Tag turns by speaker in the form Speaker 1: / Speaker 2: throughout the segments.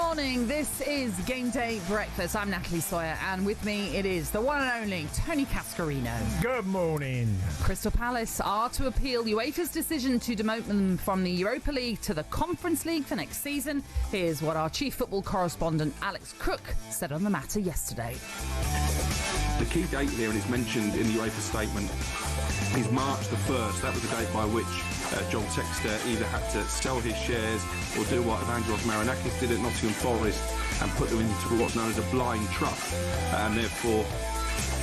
Speaker 1: morning. This is Game Day Breakfast. I'm Natalie Sawyer, and with me it is the one and only Tony Cascarino.
Speaker 2: Good morning.
Speaker 1: Crystal Palace are to appeal UEFA's decision to demote them from the Europa League to the Conference League for next season. Here's what our chief football correspondent Alex Crook said on the matter yesterday.
Speaker 3: The key date here, and it's mentioned in the UEFA statement, is March the 1st. That was the date by which John Textor either had to sell his shares or do what Evangelos Marinakis did at Nottingham Forest and put them into what's known as a blind trust, and therefore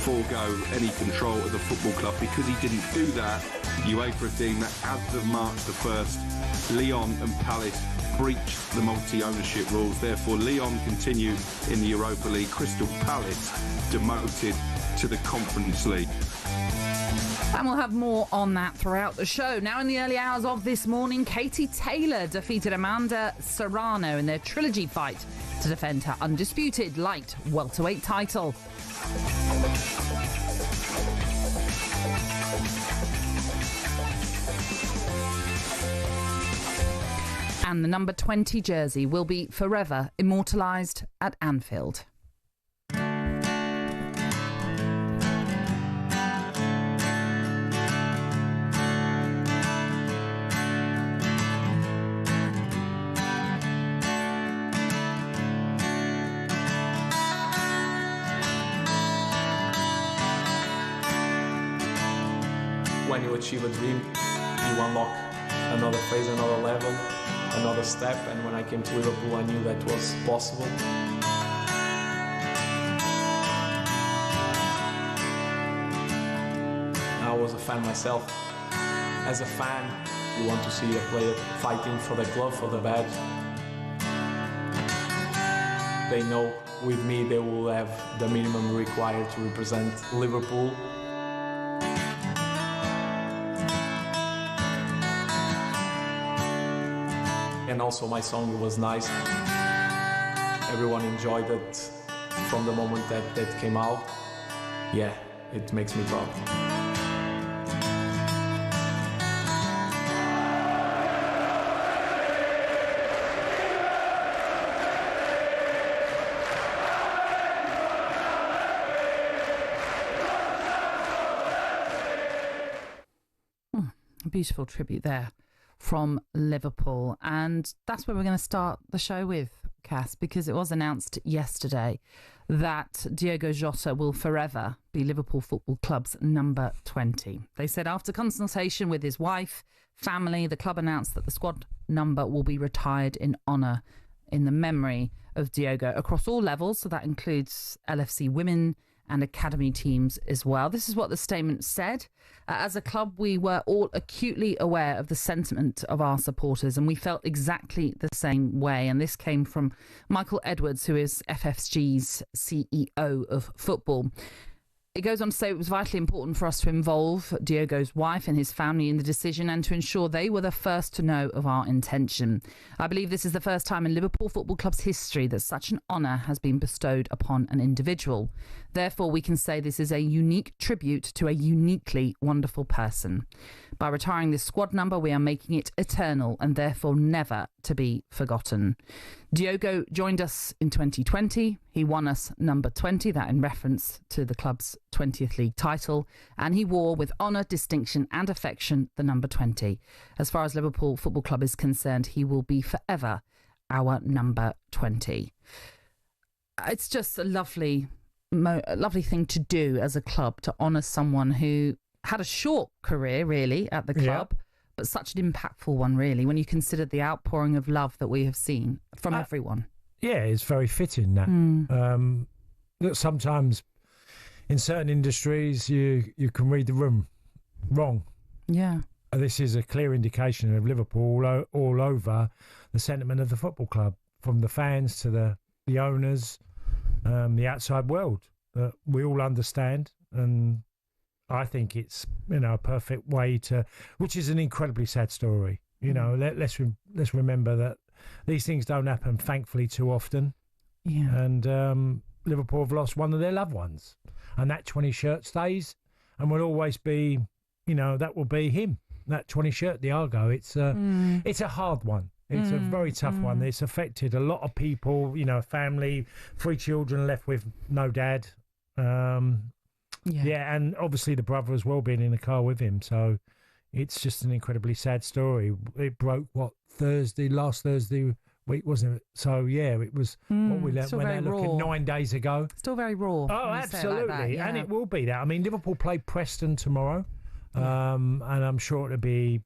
Speaker 3: forego any control of the football club. Because he didn't do that, UEFA have deemed that as of March the 1st, Lyon and Palace breached the multi-ownership rules. Therefore, Lyon continue in the Europa League, Crystal Palace demoted to the Conference League.
Speaker 1: And we'll have more on that throughout the show. Now, in the early hours of this morning, Katie Taylor defeated Amanda Serrano in their trilogy fight to defend her undisputed light welterweight title. And the number 20 jersey will be forever immortalised at Anfield.
Speaker 4: When you achieve a dream, you unlock another phase, another level, another step, and when I came to Liverpool I knew that was possible. I was a fan myself. As a fan, you want to see a player fighting for the club, for the badge. They know with me they will have the minimum required to represent Liverpool. And also my song was nice. Everyone enjoyed it from the moment that came out. Yeah, it makes me proud.
Speaker 1: A beautiful tribute there from Liverpool, and that's where we're going to start the show with, Cass, because it was announced yesterday that Diogo Jota will forever be Liverpool Football Club's number 20. They said after consultation with his wife, family, the club announced that the squad number will be retired in honour in the memory of Diogo across all levels, so that includes LFC women and academy teams as well. This is what the statement said. As a club, we were all acutely aware of the sentiment of our supporters, and we felt exactly the same way. And this came from Michael Edwards, who is FFG's CEO of football. It goes on to say it was vitally important for us to involve Diogo's wife and his family in the decision and to ensure they were the first to know of our intention. I believe this is the first time in Liverpool Football Club's history that such an honour has been bestowed upon an individual. Therefore, we can say this is a unique tribute to a uniquely wonderful person. By retiring this squad number, we are making it eternal and therefore never to be forgotten. Diogo joined us in 2020. He won us number 20, that in reference to the club's 20th league title, and he wore with honour, distinction and affection the number 20. As far as Liverpool Football Club is concerned, he will be forever our number 20. It's just a lovely thing to do as a club, to honour someone who had a short career really at the club, but such an impactful one really, when you consider the outpouring of love that we have seen from everyone.
Speaker 2: Yeah, it's very fitting that. That sometimes in certain industries you can read the room wrong. Yeah. This is a clear indication of Liverpool all over the sentiment of the football club, from the fans to the owners, the outside world. We all understand, and I think it's a perfect way to, which is an incredibly sad story. Let's remember that these things don't happen, thankfully, too often. Yeah. And Liverpool have lost one of their loved ones, and that 20 shirt stays, and will always be, that will be him. That 20 shirt, Diogo. It's a hard one. It's a very tough one. It's affected a lot of people, family, 3 children left with no dad. And obviously the brother as well being in the car with him. So it's just an incredibly sad story. It broke, last Thursday week, wasn't it? So, it was what we went out looking 9 days ago.
Speaker 1: Still very raw.
Speaker 2: Oh, absolutely. Like that, and it will be that. I mean, Liverpool play Preston tomorrow, and I'm sure it'll be,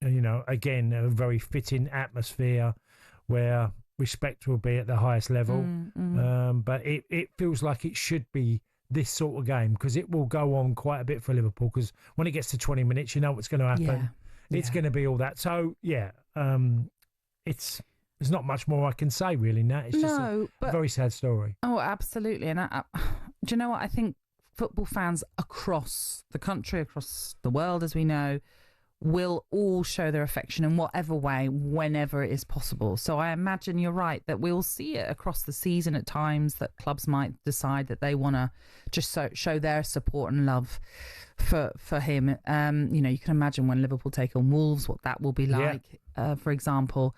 Speaker 2: again, a very fitting atmosphere where respect will be at the highest level. But it feels like it should be this sort of game because it will go on quite a bit for Liverpool because when it gets to 20 minutes, you know what's going to happen. It's going to be all that. So, there's not much more I can say, really, Nat. It's just a very sad story.
Speaker 1: Oh, absolutely. And do you know what? I think football fans across the country, across the world, as we know, will all show their affection in whatever way, whenever it is possible. So I imagine you're right that we'll see it across the season at times that clubs might decide that they want to just show their support and love for him. You can imagine when Liverpool take on Wolves, what that will be like, for example.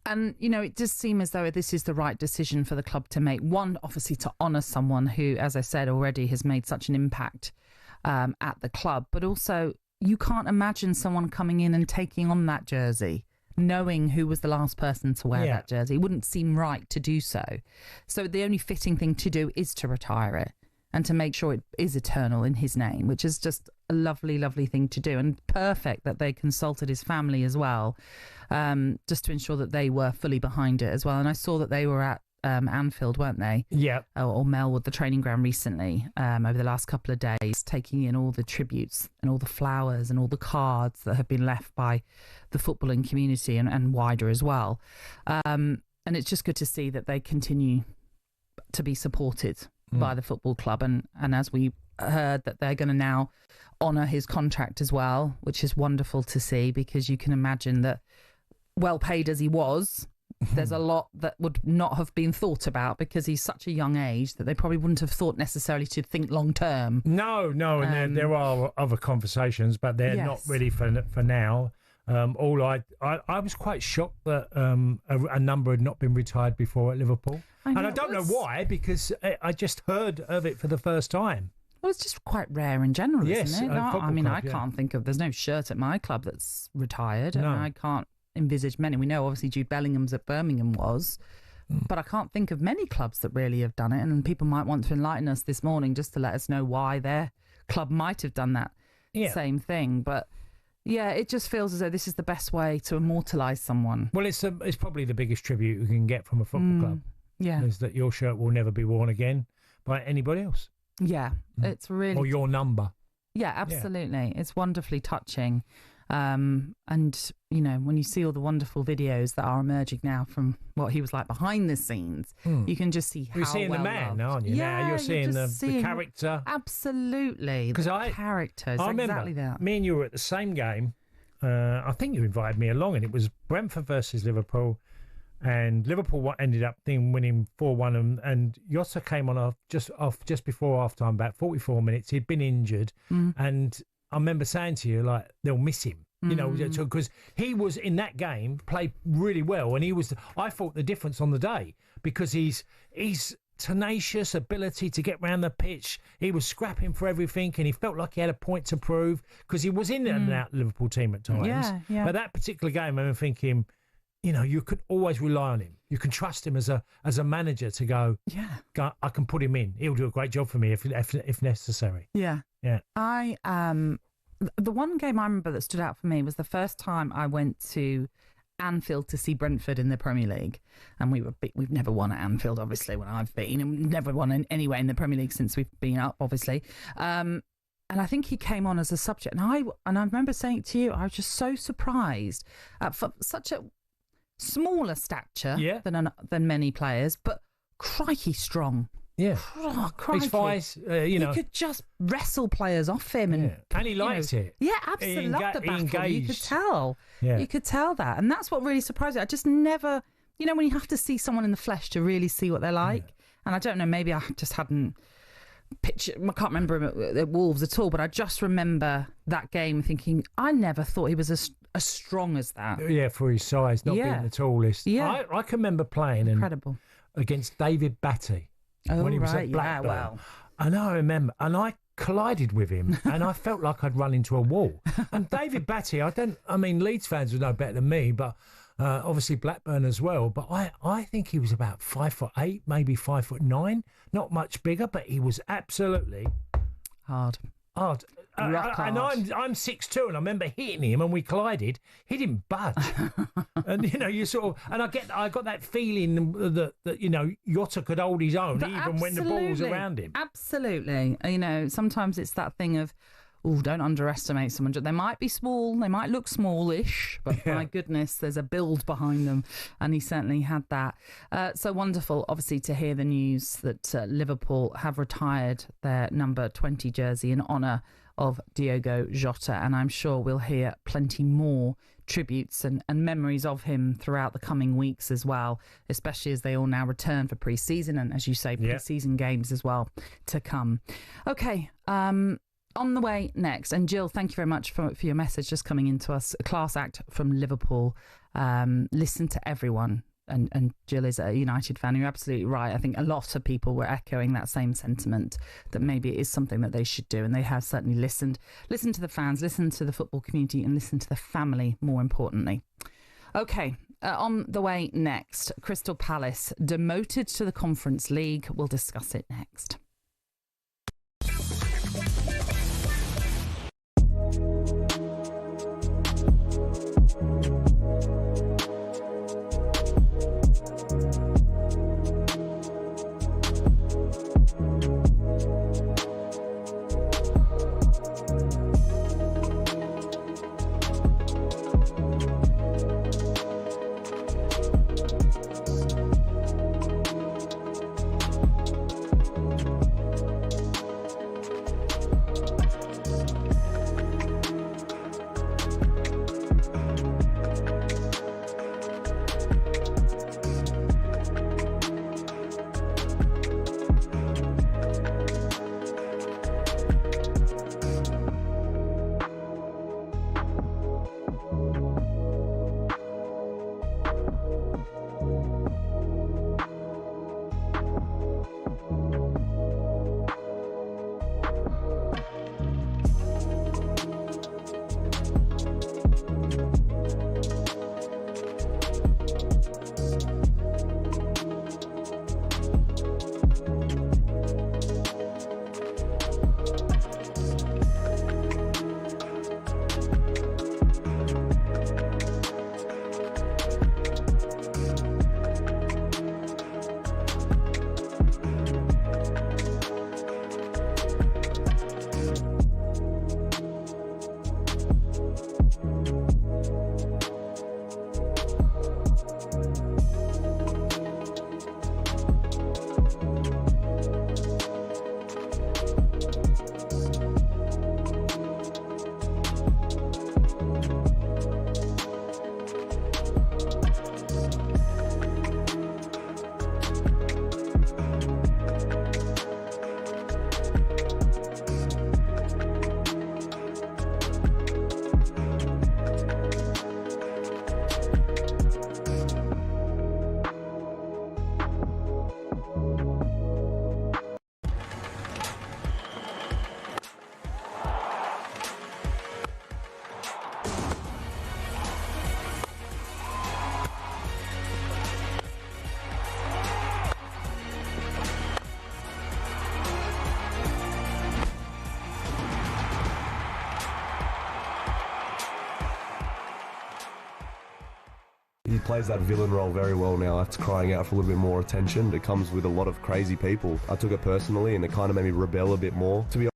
Speaker 1: And, it does seem as though this is the right decision for the club to make. One, obviously, to honour someone who, as I said already, has made such an impact at the club. But also, you can't imagine someone coming in and taking on that jersey, knowing who was the last person to wear that jersey. It wouldn't seem right to do so. So the only fitting thing to do is to retire it and to make sure it is eternal in his name, which is just a lovely, lovely thing to do. And perfect that they consulted his family as well, just to ensure that they were fully behind it as well. And I saw that they were at Anfield, weren't they?
Speaker 2: Yeah.
Speaker 1: Or Melwood, the training ground recently, over the last couple of days, taking in all the tributes and all the flowers and all the cards that have been left by the footballing community and wider as well. And it's just good to see that they continue to be supported by the football club. And as we heard that they're going to now honour his contract as well, which is wonderful to see because you can imagine that well paid as he was, there's a lot that would not have been thought about because he's such a young age that they probably wouldn't have thought necessarily to think long term.
Speaker 2: No, and there are other conversations, but they're not really for now. I was quite shocked that a number had not been retired before at Liverpool. I don't know why, because I just heard of it for the first time.
Speaker 1: Well, it's just quite rare in general, isn't it? I
Speaker 2: Club,
Speaker 1: can't think of, there's no shirt at my club that's retired.
Speaker 2: No.
Speaker 1: And I can't envisage many. We know obviously Jude Bellingham's at Birmingham was, but I can't think of many clubs that really have done it. And people might want to enlighten us this morning just to let us know why their club might have done that same thing. But it just feels as though this is the best way to immortalise someone.
Speaker 2: Well, it's probably the biggest tribute you can get from a football club.
Speaker 1: Yeah.
Speaker 2: Is that your shirt will never be worn again by anybody else.
Speaker 1: Yeah, it's really...
Speaker 2: Or your number.
Speaker 1: Yeah, absolutely. Yeah. It's wonderfully touching. And, when you see all the wonderful videos that are emerging now from what he was like behind the scenes, you can just see how
Speaker 2: You're seeing the man, aren't you?
Speaker 1: Yeah,
Speaker 2: now you're seeing the character.
Speaker 1: Absolutely. Because
Speaker 2: character.
Speaker 1: I remember
Speaker 2: exactly
Speaker 1: that.
Speaker 2: Me and you were at the same game. I think you invited me along, and it was Brentford versus Liverpool. And Liverpool ended up winning 4-1, and Jota came on just before half-time, about 44 minutes. He'd been injured, and I remember saying to you, like, they'll miss him, because he was in that game, played really well, and I thought the difference on the day, because he's tenacious ability to get round the pitch. He was scrapping for everything, and he felt like he had a point to prove, because he was in and out Liverpool team at times.
Speaker 1: Yeah.
Speaker 2: But that particular game, I remember thinking, you could always rely on him. You can trust him as a manager to go, I can put him in. He'll do a great job for me if necessary.
Speaker 1: Yeah.
Speaker 2: Yeah.
Speaker 1: The one game I remember that stood out for me was the first time I went to Anfield to see Brentford in the Premier League. And we've never won at Anfield, obviously, when I've been. And we've never won anywhere in the Premier League since we've been up, obviously. And I think he came on as a subject. And I remember saying to you, I was just so surprised for such a smaller stature than many players, but crikey strong.
Speaker 2: Yeah.
Speaker 1: Crikey.
Speaker 2: His voice, He
Speaker 1: could just wrestle players off him. And
Speaker 2: he likes it.
Speaker 1: Yeah, absolutely. Loved the battle.
Speaker 2: Engaged.
Speaker 1: You could tell.
Speaker 2: Yeah.
Speaker 1: You could tell that. And that's what really surprised me. I just never, when you have to see someone in the flesh to really see what they're like. Yeah. And I don't know, maybe I just hadn't pictured, I can't remember him at Wolves at all, but I just remember that game thinking, I never thought he was as strong as that.
Speaker 2: Yeah, for his size, not being the tallest.
Speaker 1: Yeah.
Speaker 2: I can remember playing
Speaker 1: incredible
Speaker 2: against David Batty when he was at Blackburn.
Speaker 1: Yeah, wow.
Speaker 2: And I remember, and I collided with him, and I felt like I'd run into a wall. And David Batty, Leeds fans would know better than me, but obviously Blackburn as well. But I think he was about 5'8", maybe 5'9", not much bigger, but he was absolutely
Speaker 1: hard. Rock hard.
Speaker 2: And I'm 6'2", and I remember hitting him, and we collided. He didn't budge, and you sort of, and I got that feeling that Jota could hold his own even when the ball was around him.
Speaker 1: Absolutely, sometimes it's that thing of, don't underestimate someone. They might be small, they might look smallish, but my goodness, there's a build behind them, and he certainly had that. So wonderful, obviously, to hear the news that Liverpool have retired their number 20 jersey in honour of Diogo Jota, and I'm sure we'll hear plenty more tributes and memories of him throughout the coming weeks as well, especially as they all now return for pre-season and, as you say, pre-season games as well to come. Okay, on the way next, and Jill, thank you very much for your message just coming into us. A class act from Liverpool. Listen to everyone. And Jill is a United fan. You're absolutely right. I think a lot of people were echoing that same sentiment, that maybe it is something that they should do. And they have certainly listened to the fans, listened to the football community, and listened to the family, more importantly. Okay, on the way next, Crystal Palace demoted to the Conference League. We'll discuss it next.
Speaker 5: He plays that villain role very well now. After crying out for a little bit more attention, it comes with a lot of crazy people. I took it personally, and it kind of made me rebel a bit more. To be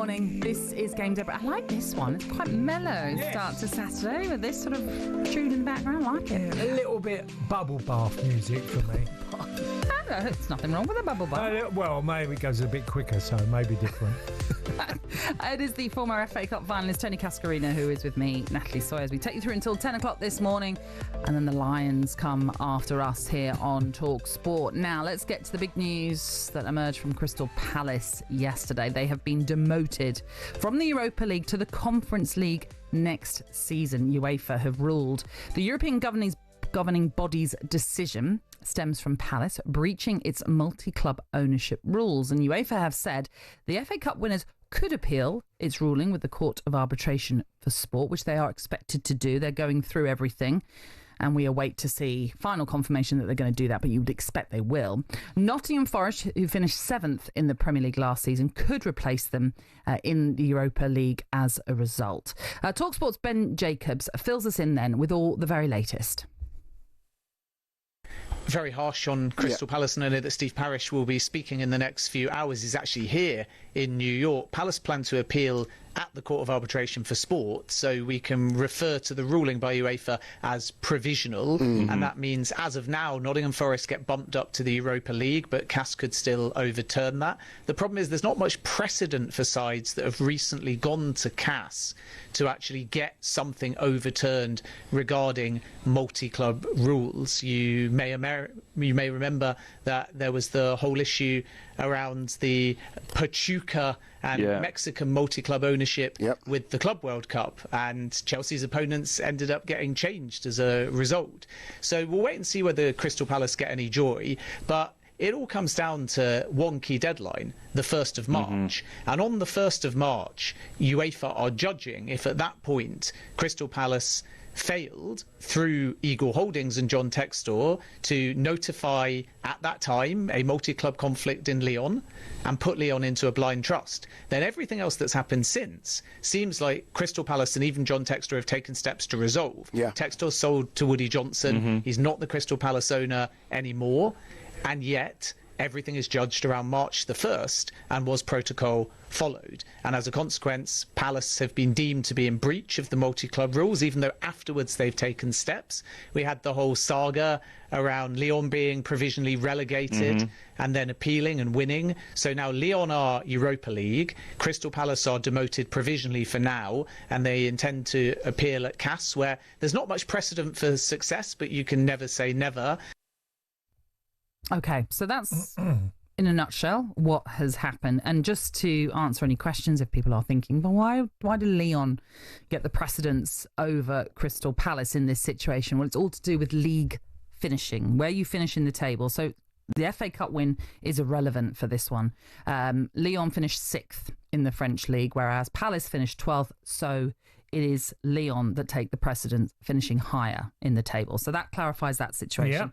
Speaker 1: morning. This is GameDay, but I like this one. It's quite mellow start to Saturday with this sort of tune in the background. I like it.
Speaker 2: A little bit bubble bath music for me.
Speaker 1: There's nothing wrong with a bubble bath.
Speaker 2: Well, maybe it goes a bit quicker, so maybe different.
Speaker 1: It is the former FA Cup finalist Tony Cascarino who is with me, Natalie Sawyer, as we take you through until 10 o'clock this morning, and then the Lions come after us here on talkSPORT. Now, let's get to the big news that emerged from Crystal Palace yesterday. They have been demoted from the Europa League to the Conference League next season. UEFA have ruled the European governing body's decision stems from Palace breaching its multi-club ownership rules, and UEFA have said the FA Cup winners could appeal its ruling with the Court of Arbitration for Sport, which they are expected to do. They're going through everything, and we await to see final confirmation that they're going to do that, but you would expect they will. Nottingham Forest, who finished 7th in the Premier League last season, could replace them in the Europa League as a result. talkSPORT's Ben Jacobs fills us in then with all the very latest.
Speaker 6: Very harsh on Crystal Palace, and I know that Steve Parish will be speaking in the next few hours. He's actually here in New York. Palace plan to appeal at the Court of Arbitration for Sport, so we can refer to the ruling by UEFA as provisional, and that means as of now Nottingham Forest get bumped up to the Europa League, but CAS could still overturn that. The problem is there's not much precedent for sides that have recently gone to CAS to actually get something overturned regarding multi-club rules. You may remember that there was the whole issue around the Pachuca and Mexican multi-club ownership with the Club World Cup, and Chelsea's opponents ended up getting changed as a result. So we'll wait and see whether Crystal Palace get any joy, but it all comes down to one key deadline, the 1st of March. And on the 1st of March, UEFA are judging if at that point Crystal Palace failed through Eagle Holdings and John Textor to notify at that time a multi-club conflict in Lyon and put Lyon into a blind trust. Then everything else that's happened since seems like Crystal Palace and even John Textor have taken steps to resolve. Textor sold to Woody Johnson. He's not the Crystal Palace owner anymore, and yet everything is judged around March the 1st, and was protocol followed. And as a consequence, Palace have been deemed to be in breach of the multi-club rules, even though afterwards they've taken steps. We had the whole saga around Lyon being provisionally relegated and then appealing and winning. So now Lyon are Europa League, Crystal Palace are demoted provisionally for now, and they intend to appeal at CAS, where there's not much precedent for success, but you can never say never.
Speaker 1: Okay, so that's, in a nutshell, what has happened. And just to answer any questions, if people are thinking, well, why did Lyon get the precedence over Crystal Palace in this situation? Well, it's all to do with league finishing, where you finish in the table. So the FA Cup win is irrelevant for this one. Lyon finished 6th in the French league, whereas Palace finished 12th. So it is Lyon that take the precedence, finishing higher in the table. So that clarifies that situation.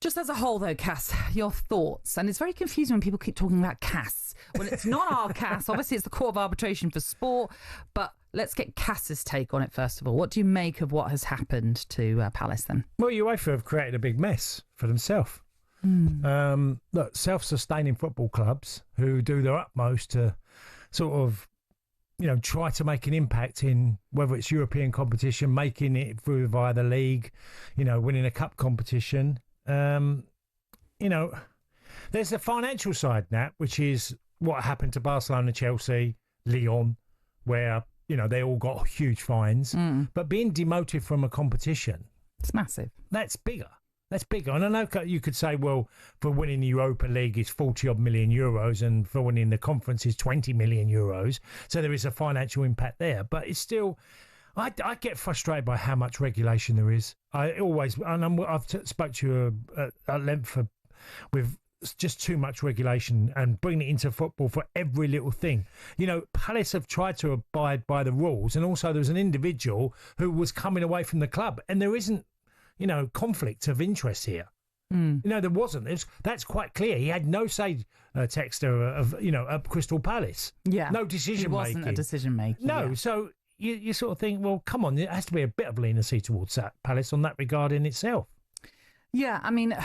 Speaker 1: Just as a whole, though, Cass, your thoughts? And it's very confusing when people keep talking about CAS. Well, it's not our CAS. Obviously, it's the Court of Arbitration for Sport. But let's get Cass's take on it, first of all. What do you make of what has happened to Palace, then?
Speaker 2: Well, UEFA have created a big mess for themselves. Look, self-sustaining football clubs who do their utmost to sort of, try to make an impact in whether it's European competition, making it through via the league, winning a cup competition. There's the financial side, Nat, which is what happened to Barcelona, Chelsea, Lyon, where, they all got huge fines. But being demoted from a competition,
Speaker 1: it's massive.
Speaker 2: That's bigger. And I know you could say, well, for winning the Europa League is 40-odd million euros, and for winning the conference is 20 million euros. So there is a financial impact there. But it's still... I get frustrated by how much regulation there is. I've spoke to you at length with just too much regulation and bringing it into football for every little thing. Palace have tried to abide by the rules, and also there was an individual who was coming away from the club, and there isn't, conflict of interest here. There wasn't. That's quite clear. He had no say, Texter, of Crystal Palace.
Speaker 1: Yeah.
Speaker 2: No decision making.
Speaker 1: He wasn't a decision maker.
Speaker 2: No,
Speaker 1: yeah.
Speaker 2: So... You sort of think, well, come on, there has to be a bit of leniency towards that Palace on that regard in itself.
Speaker 1: Yeah, I mean,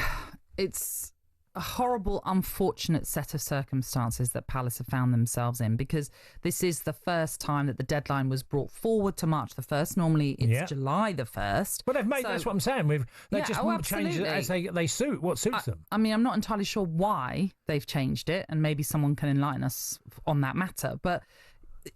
Speaker 1: it's a horrible, unfortunate set of circumstances that Palace have found themselves in, because this is the first time that the deadline was brought forward to March the 1st. Normally it's July the 1st.
Speaker 2: Well, they've made, that's what I'm saying. They just change it as they suit, what suits them. I
Speaker 1: mean, I'm not entirely sure why they've changed it, and maybe someone can enlighten us on that matter. But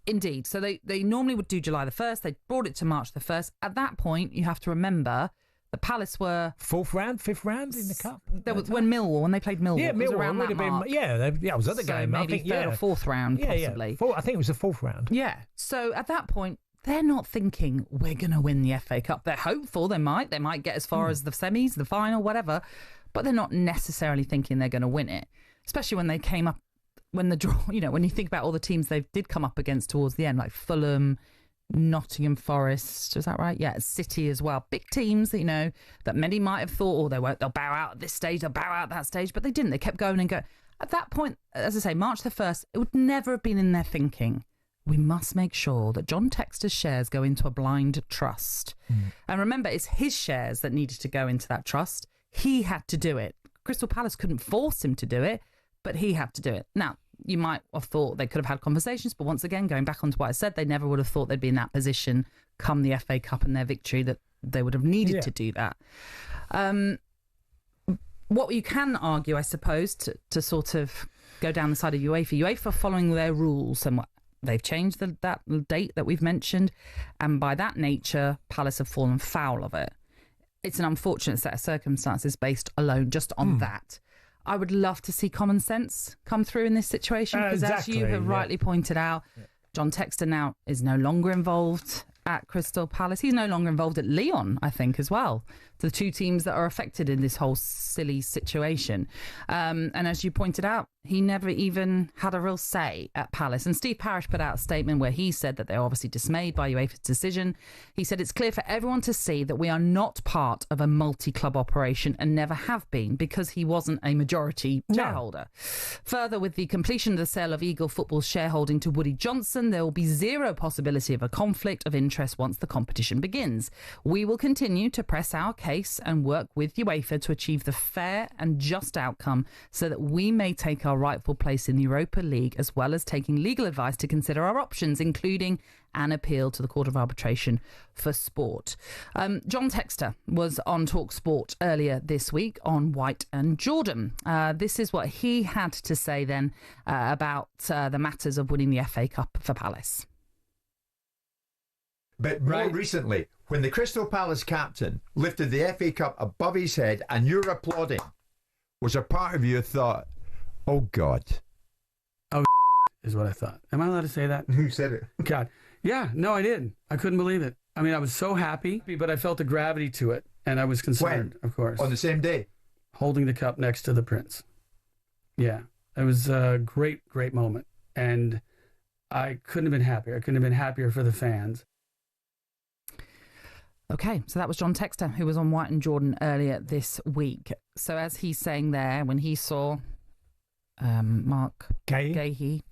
Speaker 1: indeed, so they normally would do July the 1st. They brought it to March the 1st. At that point, you have to remember, the Palace were
Speaker 2: 4th round, 5th round in the cup.
Speaker 1: There was when they played Millwall.
Speaker 2: Yeah, Millwall
Speaker 1: around
Speaker 2: would have been. I was at the game.
Speaker 1: Maybe
Speaker 2: I think
Speaker 1: 3rd or 4th round, possibly.
Speaker 2: I think it was the 4th round.
Speaker 1: Yeah. So at that point, they're not thinking we're going to win the FA Cup. They're hopeful they might get as far as the semis, the final, whatever, but they're not necessarily thinking they're going to win it. Especially when they came up, when the draw. When you think about all the teams they did come up against towards the end, like Fulham, Nottingham Forest, is that right? Yeah, City as well. Big teams that that many might have thought, they'll bow out at this stage, they'll bow out at that stage, but they didn't. They kept going and going. At that point, as I say, March the 1st, it would never have been in their thinking, we must make sure that John Textor's shares go into a blind trust. And remember, it's his shares that needed to go into that trust. He had to do it. Crystal Palace couldn't force him to do it, but he had to do it. Now, you might have thought they could have had conversations, but once again, going back onto what I said, they never would have thought they'd be in that position come the FA Cup and their victory, that they would have needed to do that. What you can argue, I suppose, to sort of go down the side of UEFA following their rules, and they've changed that date that we've mentioned, and by that nature, Palace have fallen foul of it. It's an unfortunate set of circumstances based alone just on that. I would love to see common sense come through in this situation, because as you have rightly pointed out, John Textor now is no longer involved at Crystal Palace. He's no longer involved at Lyon, I think, as well. The two teams that are affected in this whole silly situation. And as you pointed out, he never even had a real say at Palace. And Steve Parish put out a statement where he said that they're obviously dismayed by UEFA's decision. He said, it's clear for everyone to see that we are not part of a multi-club operation and never have been, because he wasn't a majority shareholder. Further, with the completion of the sale of Eagle Football's shareholding to Woody Johnson, there will be zero possibility of a conflict of interest once the competition begins. We will continue to press our case and work with UEFA to achieve the fair and just outcome so that we may take our rightful place in the Europa League, as well as taking legal advice to consider our options, including an appeal to the Court of Arbitration for Sport. John Textor was on talkSPORT earlier this week on White and Jordan. This is what he had to say then about the matters of winning the FA Cup for Palace.
Speaker 7: But more recently, when the Crystal Palace captain lifted the FA Cup above his head and you're applauding, was a part of you thought, oh God.
Speaker 8: Oh, is what I thought. Am I allowed to say that?
Speaker 7: Who said it?
Speaker 8: God. Yeah, no, I didn't. I couldn't believe it. I mean, I was so happy, but I felt a gravity to it, and I was concerned, of course.
Speaker 7: On the same day?
Speaker 8: Holding the cup next to the Prince. Yeah, it was a great, great moment, and I couldn't have been happier. I couldn't have been happier for the fans.
Speaker 1: Okay, so that was John Textor, who was on White and Jordan earlier this week. So as he's saying there, when he saw Mark Gahey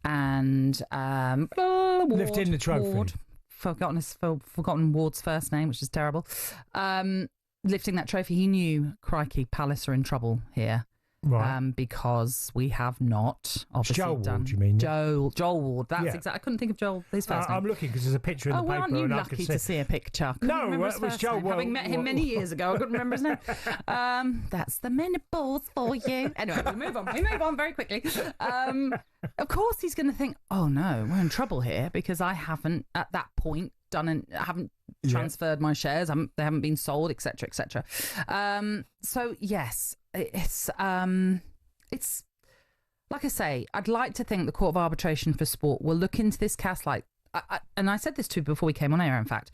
Speaker 1: and
Speaker 2: lifting the trophy.
Speaker 1: Forgotten Ward's first name, which is terrible. Lifting that trophy, he knew, crikey, Palace are in trouble here.
Speaker 2: Right.
Speaker 1: Because we have not obviously
Speaker 2: Joel
Speaker 1: done.
Speaker 2: Ward, you mean?
Speaker 1: Joel Ward. That's exactly. I couldn't think of his first name.
Speaker 2: I'm looking because there's a picture in the paper.
Speaker 1: Aren't you
Speaker 2: and
Speaker 1: lucky to see a picture?
Speaker 2: No, it was Joel.
Speaker 1: Having met him many years ago, I couldn't remember his name. That's the menopause for you. Anyway, we move on very quickly. Of course, he's going to think, oh no, we're in trouble here, because I haven't at that point haven't transferred my shares. They haven't been sold, etc., etc. So yes. It's like I say, I'd like to think the Court of Arbitration for Sport will look into this case and I said this to you before we came on air, in fact.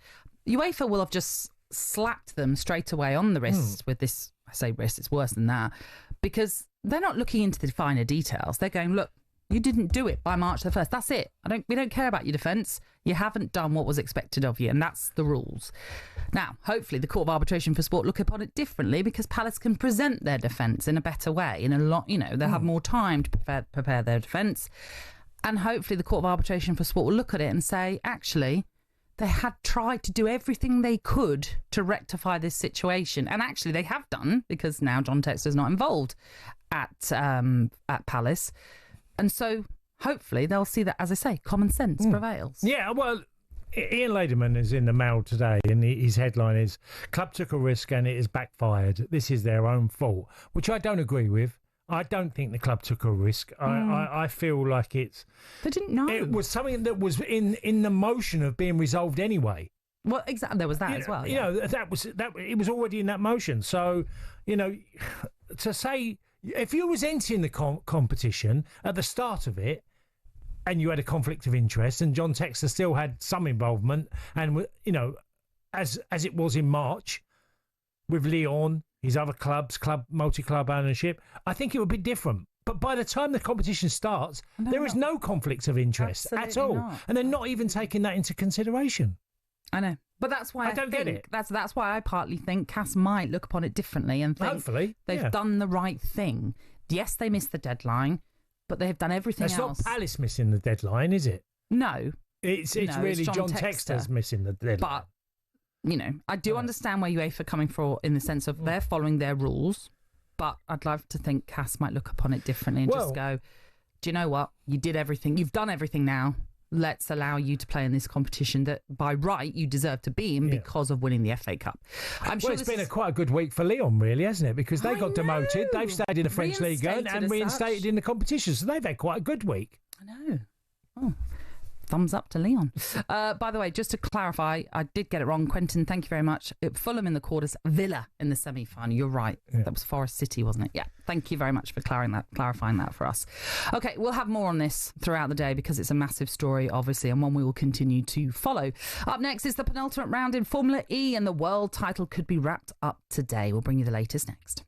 Speaker 1: UEFA will have just slapped them straight away on the wrist with this. I say wrist, it's worse than that, because they're not looking into the finer details. They're going, look, you didn't do it by March the 1st. That's it. We don't care about your defence. You haven't done what was expected of you, and that's the rules. Now, hopefully, the Court of Arbitration for Sport look upon it differently, because Palace can present their defence in a better way. They'll have more time to prepare their defence, and hopefully, the Court of Arbitration for Sport will look at it and say, actually, they had tried to do everything they could to rectify this situation. And actually they have done, because now John Textor's not involved at Palace. And so hopefully they'll see that, as I say, common sense prevails.
Speaker 2: Yeah, well, Ian Lederman is in the Mail today, and his headline is, "Club took a risk and it has backfired. This is their own fault," which I don't agree with. I don't think the club took a risk. I feel like they
Speaker 1: didn't know.
Speaker 2: It was something that was in the motion of being resolved anyway.
Speaker 1: Well, exactly. There was that as well.
Speaker 2: Yeah. You know, it was already in that motion. So, you know, to say, if you was entering the competition at the start of it, and you had a conflict of interest, and John Textor still had some involvement, and, you know, as it was in March with Lyon, his other clubs, multi-club ownership, I think it would be different. But by the time the competition starts, there is no conflict of interest at all.
Speaker 1: Not.
Speaker 2: And they're not even taking that into consideration.
Speaker 1: I know. But that's why I
Speaker 2: don't get it.
Speaker 1: That's why I partly think Cass might look upon it differently and think
Speaker 2: hopefully
Speaker 1: they've done the right thing. Yes, they missed the deadline, but they've done everything else.
Speaker 2: It's not Palace missing the deadline, is it?
Speaker 1: No.
Speaker 2: It's really John Textor's missing the deadline.
Speaker 1: But, you know, I do understand where UEFA are coming from in the sense of they're following their rules, but I'd love to think Cass might look upon it differently and just go, do you know what? You did everything. You've done everything now. Let's allow you to play in this competition that by right you deserve to be in because of winning the FA Cup.
Speaker 2: It's been quite a good week for Lyon, really, hasn't it? Because they got demoted, they've stayed in the French League and reinstated in the competition, so they've had quite a good week.
Speaker 1: I know. Oh, thumbs up to Lyon. By the way, just to clarify, I did get it wrong. Quentin, thank you very much. Fulham in the quarters, Villa in the semi-final. You're right. Yeah. That was Forest City, wasn't it? Yeah. Thank you very much for clarifying that for us. Okay, we'll have more on this throughout the day because it's a massive story, obviously, and one we will continue to follow. Up next is the penultimate round in Formula E, and the world title could be wrapped up today. We'll bring you the latest next.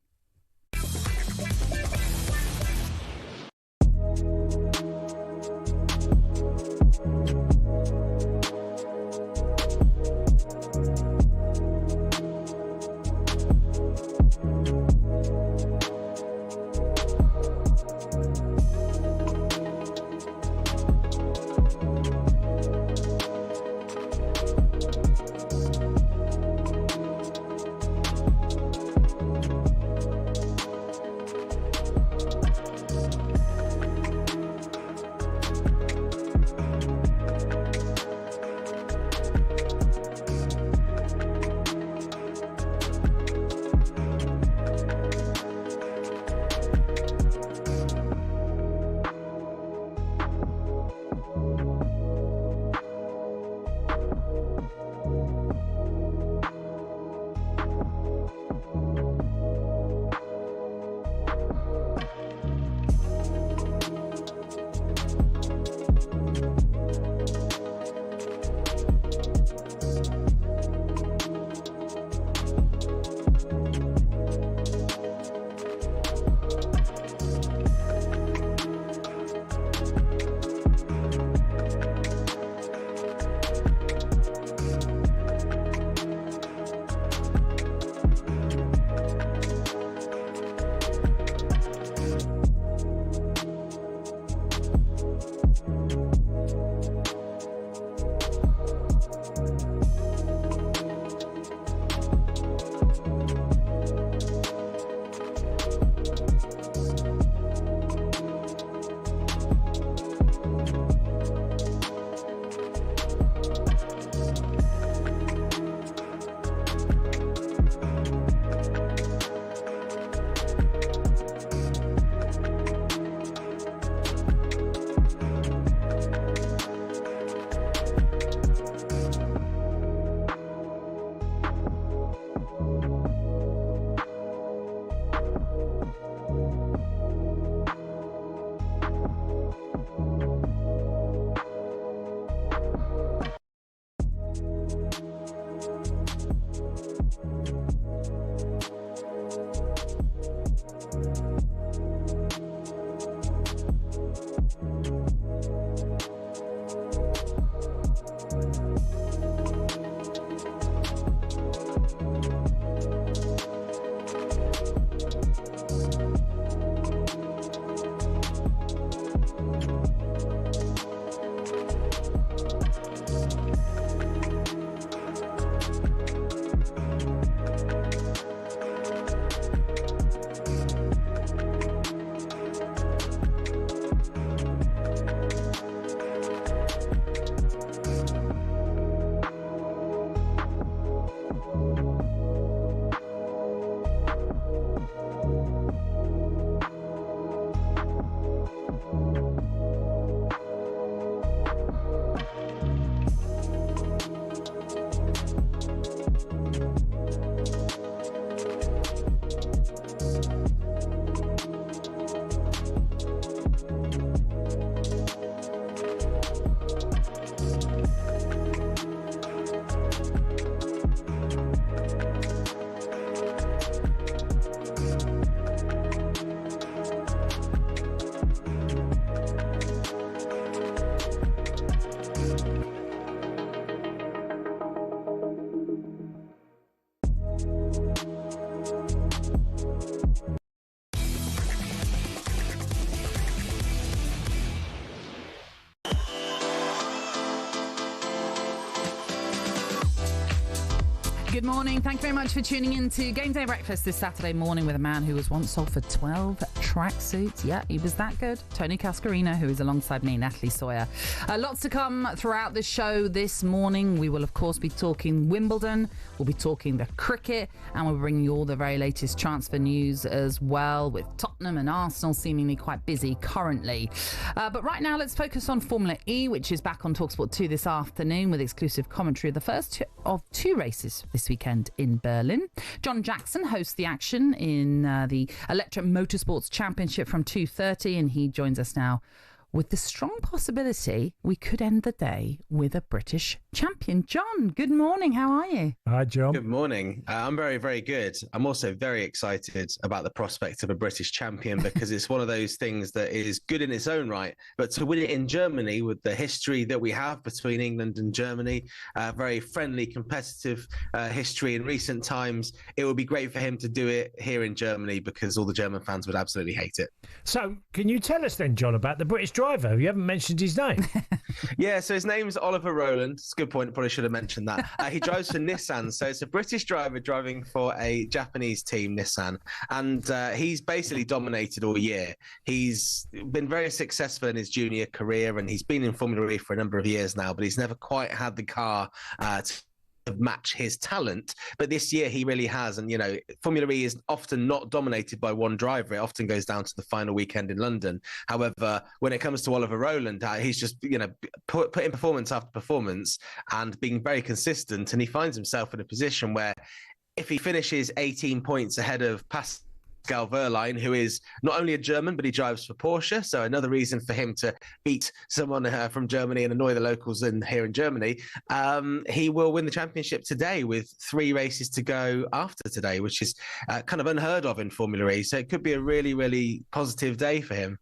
Speaker 1: Good morning. Thank you very much for tuning in to Game Day Breakfast this Saturday morning with a man who was once sold for 12 tracksuits. Yeah, he was that good. Tony Cascarino, who is alongside me, Natalie Sawyer. Lots to come throughout the show this morning. We will, of course, be talking Wimbledon. We'll be talking the cricket, and we'll bring you all the very latest transfer news as well, with Tottenham and Arsenal seemingly quite busy currently. But right now, let's focus on Formula E, which is back on talkSPORT 2 this afternoon with exclusive commentary of the first of two races this weekend in Berlin. John Jackson hosts the action in the Electric Motorsports Championship from 2:30, and he joins us now with the strong possibility we could end the day with a British champion. John, good morning. How are you?
Speaker 2: Hi, John.
Speaker 9: Good morning. I'm very, very good. I'm also very excited about the prospect of a British champion because it's one of those things that is good in its own right. But to win it in Germany with the history that we have between England and Germany, very friendly, competitive history in recent times, it would be great for him to do it here in Germany because all the German fans would absolutely hate it.
Speaker 2: So can you tell us then, John, about the British driver? You haven't mentioned his name.
Speaker 9: Yeah, so his name's Oliver Rowland. It's a good point. Probably should have mentioned that. He drives for Nissan. So it's a British driver driving for a Japanese team, Nissan. And he's basically dominated all year. He's been very successful in his junior career, and he's been in Formula E for a number of years now, but he's never quite had the car to match his talent. But this year he really has. And, you know, Formula E is often not dominated by one driver. It often goes down to the final weekend in London. However, when it comes to Oliver Rowland, he's just, you know, putting performance after performance and being very consistent. And he finds himself in a position where if he finishes 18 points ahead of Pascal Wehrlein, who is not only a German, but he drives for Porsche. So another reason for him to beat someone from Germany and annoy the locals here in Germany. He will win the championship today with 3 races to go after today, which is kind of unheard of in Formula E. So it could be a really, really positive day for him.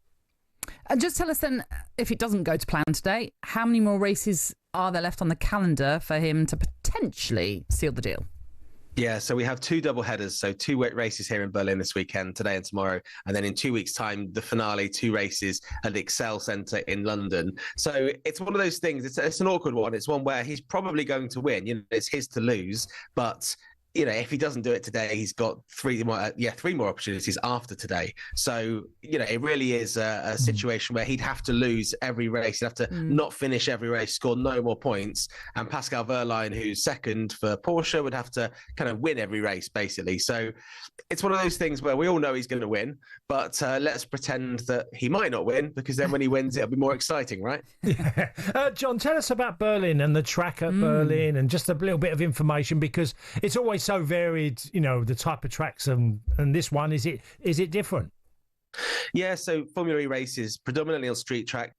Speaker 1: And just tell us then, if it doesn't go to plan today, how many more races are there left on the calendar for him to potentially seal the deal?
Speaker 9: Yeah, so we have 2 double headers, so 2 races here in Berlin this weekend, today and tomorrow, and then in 2 weeks' time, the finale, 2 races at the Excel Centre in London. So it's one of those things. It's an awkward one. It's one where he's probably going to win. You know, it's his to lose, but you know, if he doesn't do it today, he's got 3 more opportunities after today. So, you know, it really is a situation where he'd have to lose every race. He'd have to not finish every race, score no more points. And Pascal Wehrlein, who's second for Porsche, would have to kind of win every race, basically. So it's one of those things where we all know he's going to win, but let's pretend that he might not win, because then when he wins, it'll be more exciting, right?
Speaker 2: Yeah. John, tell us about Berlin and the track at Berlin, and just a little bit of information, because it's always so varied, you know, the type of tracks, and this one, is it different?
Speaker 9: Yeah, so Formula E races predominantly on street track,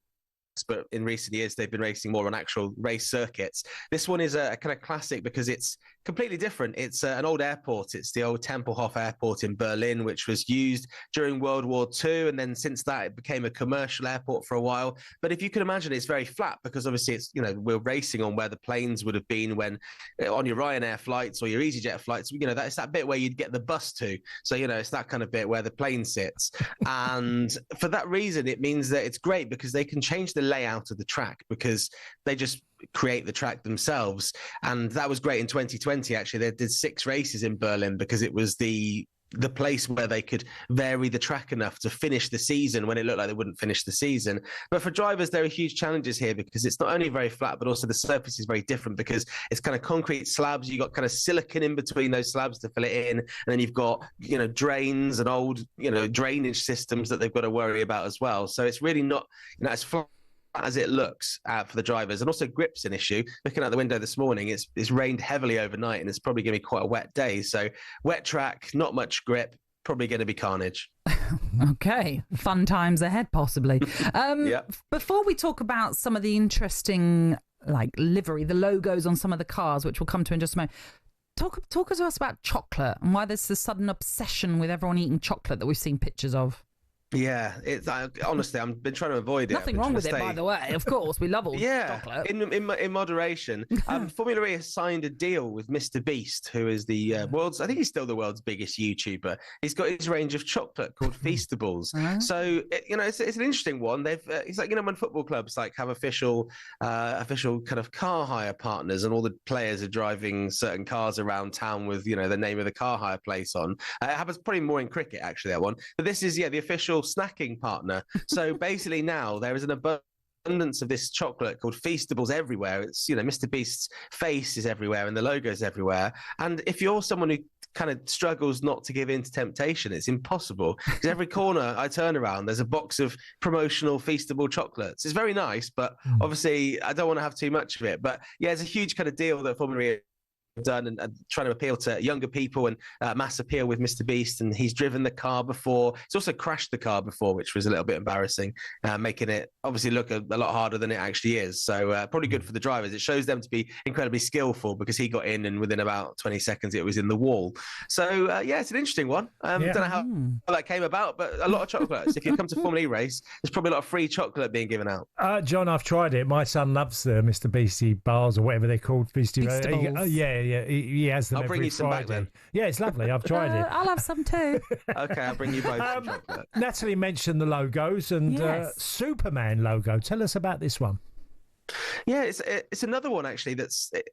Speaker 9: but in recent years they've been racing more on actual race circuits. This one is a kind of classic because it's completely different. It's an old airport. It's the old Tempelhof Airport in Berlin, which was used during World War II, and then since that it became a commercial airport for a while. But if you can imagine, it's very flat because obviously it's, you know, we're racing on where the planes would have been when on your Ryanair flights or your EasyJet flights. You know, that's that bit where you'd get the bus to. So, you know, it's that kind of bit where the plane sits. And for that reason, it means that it's great because they can change the layout of the track because they just create the track themselves. And that was great in 2020. Actually, they did 6 races in Berlin because it was the place where they could vary the track enough to finish the season when it looked like they wouldn't finish the season. But for drivers, there are huge challenges here because it's not only very flat, but also the surface is very different because it's kind of concrete slabs. You've got kind of silicon in between those slabs to fill it in. And then you've got, you know, drains and old, you know, drainage systems that they've got to worry about as well. So it's really not, you know, as flat as it looks for the drivers. And also grip's an issue. Looking out the window this morning, it's rained heavily overnight and it's probably going to be quite a wet day. So wet track, not much grip, probably going to be carnage.
Speaker 1: Okay, fun times ahead possibly. Before we talk about some of the interesting like livery, the logos on some of the cars, which we'll come to in just a moment, talk to us about chocolate and why there's this sudden obsession with everyone eating chocolate that we've seen pictures of.
Speaker 9: Yeah, honestly, I've been trying to avoid it.
Speaker 1: Nothing wrong with it, by the way. Of course, we love all chocolate.
Speaker 9: In moderation. Formula E has signed a deal with Mr. Beast, who is the I think he's still the world's biggest YouTuber. He's got his range of chocolate called Feastables. So it's an interesting one. It's like when football clubs like have official kind of car hire partners, and all the players are driving certain cars around town with the name of the car hire place on. It happens probably more in cricket, actually, that one. But this is the official snacking partner. So basically now there is an abundance of this chocolate called Feastables everywhere. It's Mr. Beast's face is everywhere and the logo's everywhere. And if you're someone who kind of struggles not to give in to temptation, it's impossible, because every corner I turn around there's a box of promotional Feastable chocolates. It's very nice, but obviously I don't want to have too much of it. But yeah, it's a huge kind of deal that Formula E done and trying to appeal to younger people, and mass appeal with Mr. Beast. And he's driven the car before. He's also crashed the car before, which was a little bit embarrassing, making it obviously look a lot harder than it actually is. So probably good for the drivers. It shows them to be incredibly skillful, because he got in and within about 20 seconds it was in the wall. So it's an interesting one. Don't know how that came about, but a lot of chocolates. If you come to Formula E race, there's probably a lot of free chocolate being given out.
Speaker 2: John, I've tried it. My son loves the Mr. Beastie bars, or whatever they're called. Yeah, he has them.
Speaker 9: I'll bring you some
Speaker 2: Friday.
Speaker 9: back then.
Speaker 2: Yeah, it's lovely. I've tried it.
Speaker 1: I'll have some too.
Speaker 9: Okay, I'll bring you both some chocolate.
Speaker 2: Natalie mentioned the logos and Superman logo. Tell us about this one.
Speaker 9: Yeah, it's another one actually.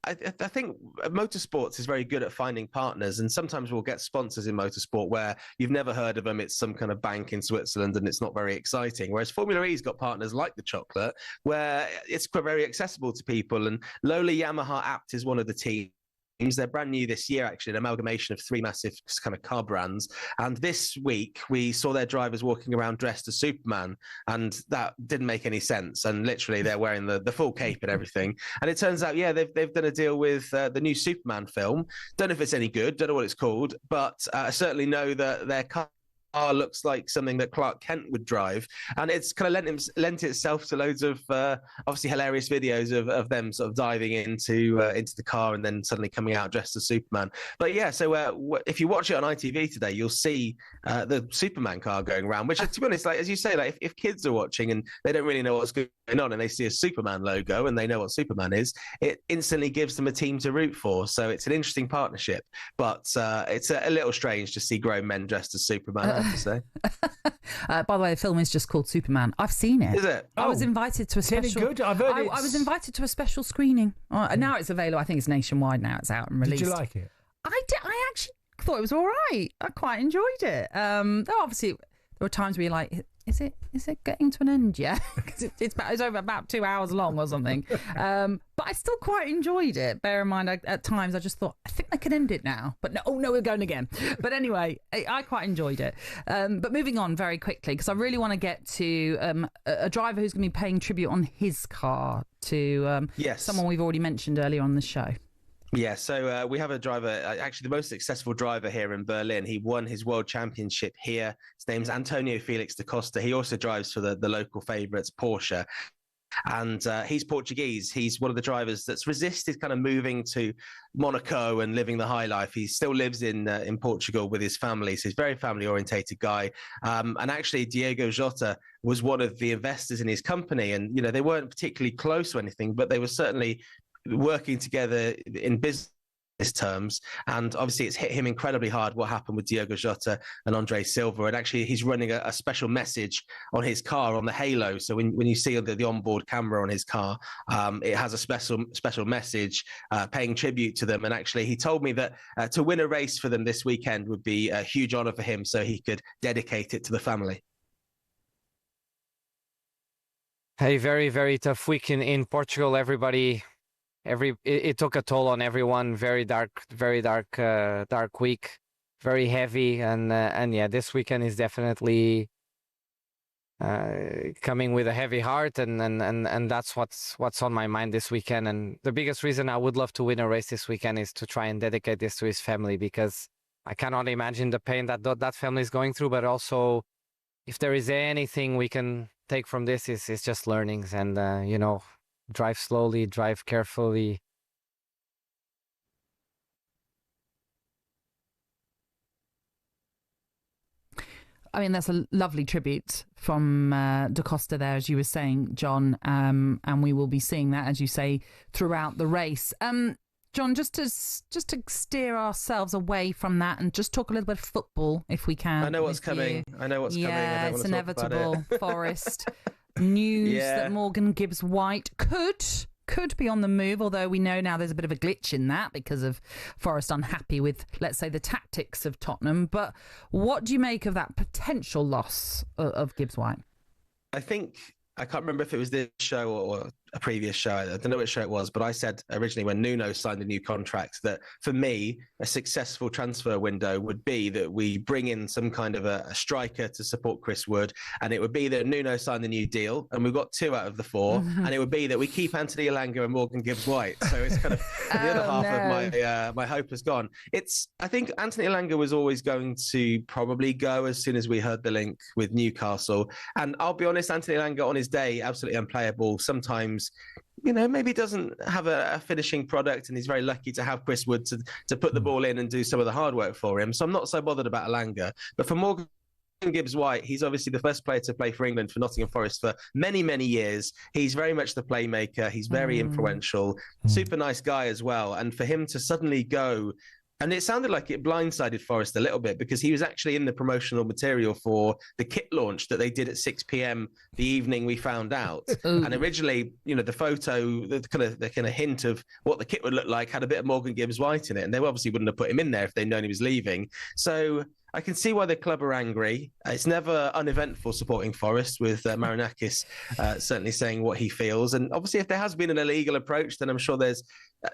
Speaker 9: I think motorsports is very good at finding partners, and sometimes we'll get sponsors in motorsport where you've never heard of them. It's some kind of bank in Switzerland, and it's not very exciting. Whereas Formula E's got partners like the chocolate, where it's very accessible to people. And Lola Yamaha Apt is one of the teams. They're brand new this year, actually, an amalgamation of three massive kind of car brands. And this week, we saw their drivers walking around dressed as Superman, and that didn't make any sense. And literally, they're wearing the full cape and everything. And it turns out, they've done a deal with the new Superman film. Don't know if it's any good, don't know what it's called, but I certainly know that their car looks like something that Clark Kent would drive, and it's kind of lent itself to loads of obviously hilarious videos of them sort of diving into the car and then suddenly coming out dressed as Superman. But yeah, so if you watch it on ITV today, you'll see the Superman car going around, which, to be honest, like as you say, like if kids are watching and they don't really know what's going on and they see a Superman logo and they know what Superman is, it instantly gives them a team to root for. So it's an interesting partnership, but it's a little strange to see grown men dressed as Superman. I have to say.
Speaker 1: By the way, the film is just called Superman. I've seen it.
Speaker 9: Is it?
Speaker 1: I was invited to a special.
Speaker 2: Good. I've heard
Speaker 1: I was invited to a special screening. Now it's available. I think it's nationwide now. It's out and released.
Speaker 2: Did you like it?
Speaker 1: I did. I actually thought it was all right. I quite enjoyed it. Though obviously there were times where you're like, is it getting to an end yet? Because it's over about 2 hours long or something. But I still quite enjoyed it. Bear in mind, at times I just thought, I think I can end it now. But no, we're going again. But anyway, I quite enjoyed it. But moving on very quickly, because I really want to get to a driver who's going to be paying tribute on his car to someone we've already mentioned earlier on the show.
Speaker 9: Yeah, so we have a driver, actually the most successful driver here in Berlin. He won his world championship here. His name's Antonio Felix da Costa. He also drives for the local favourites, Porsche. And he's Portuguese. He's one of the drivers that's resisted kind of moving to Monaco and living the high life. He still lives in Portugal with his family. So he's a very family-orientated guy. And actually, Diogo Jota was one of the investors in his company. And, they weren't particularly close or anything, but they were certainly working together in business terms. And obviously it's hit him incredibly hard what happened with Diogo Jota and Andre Silva. And actually he's running a special message on his car on the halo. So when you see the onboard camera on his car, it has a special message paying tribute to them. And actually he told me that to win a race for them this weekend would be a huge honor for him, so he could dedicate it to the family.
Speaker 10: Hey, very, very tough week in Portugal. Everybody, it took a toll on everyone. Very dark week, very heavy, and yeah, this weekend is definitely coming with a heavy heart, and that's what's on my mind this weekend. And the biggest reason I would love to win a race this weekend is to try and dedicate this to his family, because I cannot imagine the pain that family is going through. But also, if there is anything we can take from this, is just learnings, and drive slowly, drive carefully.
Speaker 1: I mean, that's a lovely tribute from Da Costa there, as you were saying, John, and we will be seeing that, as you say, throughout the race. John, just to steer ourselves away from that and just talk a little bit of football, if we can.
Speaker 9: I know what's coming.
Speaker 1: You.
Speaker 9: I know what's coming.
Speaker 1: Yeah,
Speaker 9: I don't
Speaker 1: it's
Speaker 9: want to talk
Speaker 1: inevitable.
Speaker 9: about it.
Speaker 1: Forest news that Morgan Gibbs-White could be on the move, although we know now there's a bit of a glitch in that because of Forest unhappy with, let's say, the tactics of Tottenham. But what do you make of that potential loss of Gibbs-White?
Speaker 9: I think, I can't remember if it was this show or a previous show. I don't know which show it was, but I said originally when Nuno signed a new contract that for me, a successful transfer window would be that we bring in some kind of a striker to support Chris Wood. And it would be that Nuno signed a new deal and we've got 2 out of the 4. And it would be that we keep Anthony Elanga and Morgan Gibbs-White. So it's kind of the other half of my hope has gone. I think Anthony Elanga was always going to probably go as soon as we heard the link with Newcastle. And I'll be honest, Anthony Elanga on his day, absolutely unplayable. Sometimes, maybe doesn't have a finishing product, and he's very lucky to have Chris Wood to put the ball in and do some of the hard work for him. So I'm not so bothered about Elanga. But for Morgan Gibbs-White, he's obviously the first player to play for England for Nottingham Forest for many, many years. He's very much the playmaker. He's very influential, super nice guy as well. And for him to suddenly go... And it sounded like it blindsided Forest a little bit because he was actually in the promotional material for the kit launch that they did at 6 p.m. the evening we found out. And originally, the photo, the kind of hint of what the kit would look like had a bit of Morgan Gibbs-White in it. And they obviously wouldn't have put him in there if they'd known he was leaving. So I can see why the club are angry. It's never uneventful supporting Forest with Marinakis certainly saying what he feels. And obviously if there has been an illegal approach, then I'm sure there's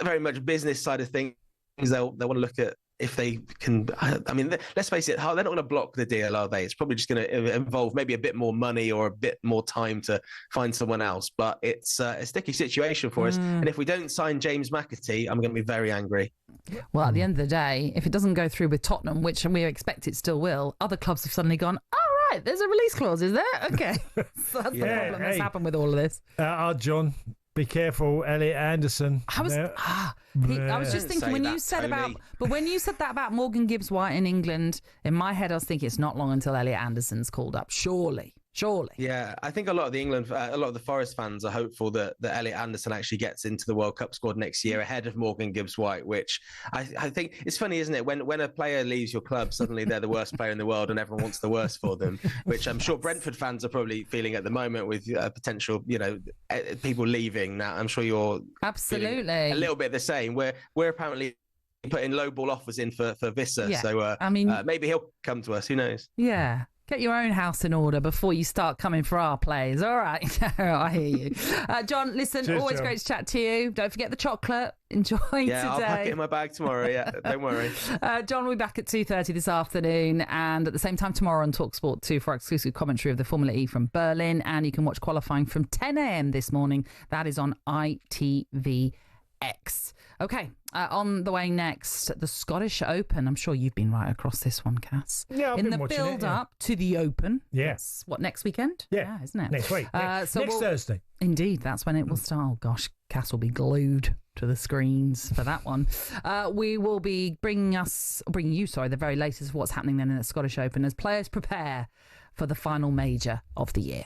Speaker 9: very much business side of things. They'll want to look at if they can. I mean, let's face it, they're not going to block the deal, are they? It's probably just going to involve maybe a bit more money or a bit more time to find someone else. But it's a sticky situation for us. And if we don't sign James McAtee, I'm going to be very angry.
Speaker 1: Well, at the end of the day, if it doesn't go through with Tottenham, which we expect it still will, other clubs have suddenly gone, oh, right, there's a release clause, is there? Okay. So that's the problem that's happened with all of this.
Speaker 2: John, be careful, Elliot Anderson.
Speaker 1: I was just thinking when you said that about Morgan Gibbs-White in England, in my head I was thinking it's not long until Elliot Anderson's called up. Surely.
Speaker 9: Yeah, I think a lot of the Forest fans are hopeful that Elliot Anderson actually gets into the World Cup squad next year ahead of Morgan Gibbs-White, which I think it's funny, isn't it? When a player leaves your club, suddenly they're the worst player in the world and everyone wants the worst for them, which I'm sure Brentford fans are probably feeling at the moment with potential, people leaving. Now, I'm sure you're
Speaker 1: absolutely
Speaker 9: a little bit the same. We're apparently putting low ball offers in for Visser, so maybe he'll come to us. Who knows?
Speaker 1: Yeah. Get your own house in order before you start coming for our players. All right. I hear you. John, listen,
Speaker 2: Cheers,
Speaker 1: always
Speaker 2: John.
Speaker 1: great to chat to you. Don't forget the chocolate. Enjoy today.
Speaker 9: I'll pack it in my bag tomorrow. Yeah, don't worry.
Speaker 1: John will be back at 2:30 this afternoon and at the same time tomorrow on talkSPORT 2 for our exclusive commentary of the Formula E from Berlin. And you can watch qualifying from 10 a.m. this morning. That is on ITVX. Okay, on the way next, the Scottish Open. I'm sure you've been right across this one, Cass.
Speaker 2: Yeah, I've
Speaker 1: in
Speaker 2: been
Speaker 1: the
Speaker 2: watching
Speaker 1: build-up to the Open.
Speaker 2: Yeah.
Speaker 1: That's what, next weekend?
Speaker 2: Yeah,
Speaker 1: isn't it?
Speaker 2: Next week. Next Thursday.
Speaker 1: Indeed, that's when it will start. Oh gosh, Cass will be glued to the screens for that one. We will be bringing you, the very latest of what's happening then in the Scottish Open as players prepare for the final major of the year.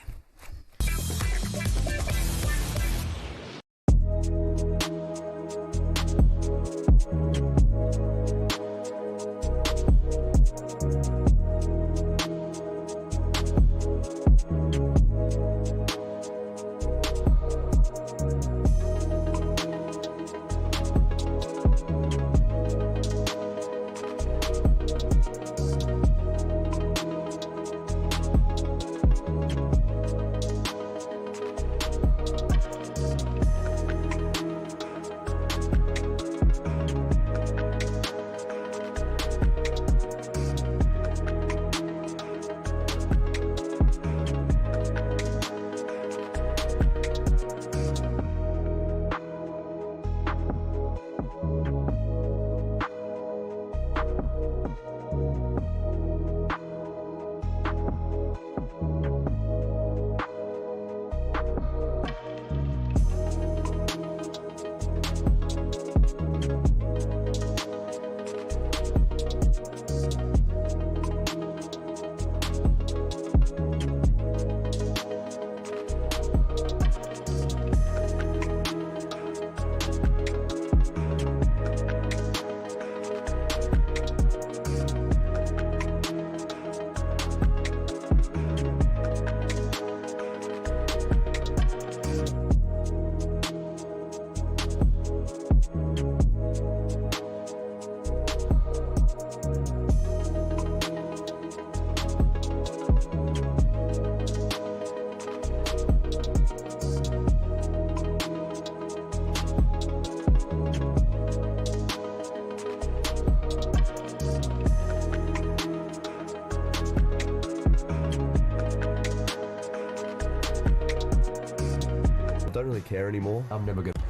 Speaker 5: I don't really care anymore. I'm never going to.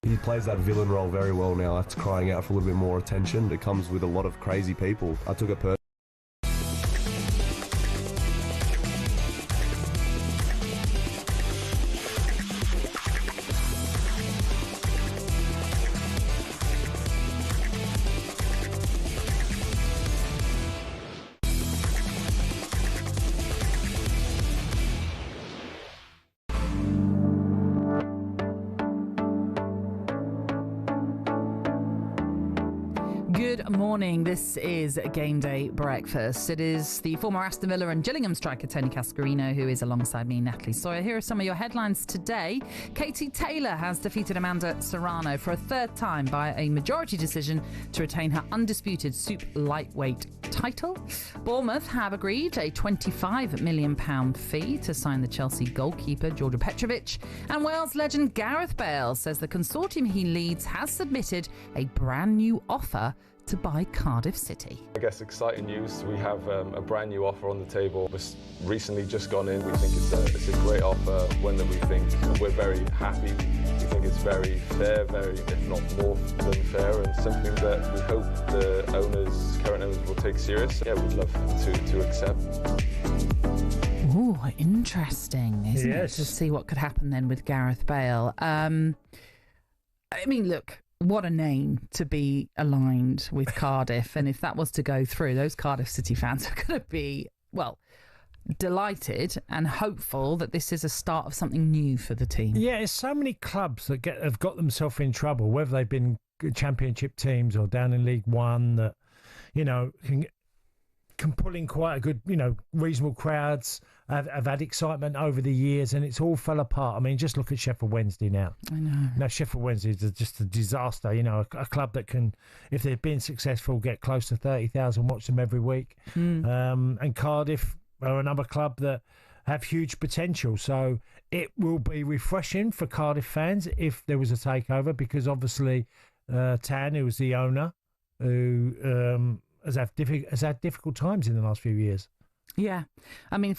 Speaker 5: He plays that villain role very well now. That's crying out for a little bit more attention. It comes with a lot of crazy people. I took it personally.
Speaker 1: Good morning. This is Game Day Breakfast. It is the former Aston Villa and Gillingham striker Tony Cascarino who is alongside me, Natalie Sawyer. Here are some of your headlines today. Katie Taylor has defeated Amanda Serrano for a third time by a majority decision to retain her undisputed Super Lightweight title. Bournemouth have agreed a £25 million fee to sign the Chelsea goalkeeper Georgia Petrovic. And Wales legend Gareth Bale says the consortium he leads has submitted a brand new offer to buy Cardiff City.
Speaker 11: I guess exciting news. We have a brand new offer on the table. It's recently just gone in. We think it's a great offer, one that we think we're very happy. We think it's very fair, if not more than fair, and something that we hope the current owners will take serious. Yeah, we'd love to accept.
Speaker 1: Ooh, interesting, isn't it? To see what could happen then with Gareth Bale. I mean, look, what a name to be aligned with Cardiff. And if that was to go through, those Cardiff City fans are going to be, well, delighted and hopeful that this is a start of something new for the team. Yeah,
Speaker 2: there's so many clubs that have got themselves in trouble, whether they've been championship teams or down in League One, that, you know, can pull in quite a good, reasonable crowds. Have had excitement over the years, and it's all fell apart. I mean, just look at Sheffield Wednesday now.
Speaker 1: I know.
Speaker 2: Now, Sheffield Wednesday is just a disaster. A club that can, if they've been successful, get close to 30,000 watch them every week. And Cardiff are another club that have huge potential. So it will be refreshing for Cardiff fans if there was a takeover, because obviously Tan, who was the owner, who has had difficult times in the last few years.
Speaker 1: Yeah. I mean,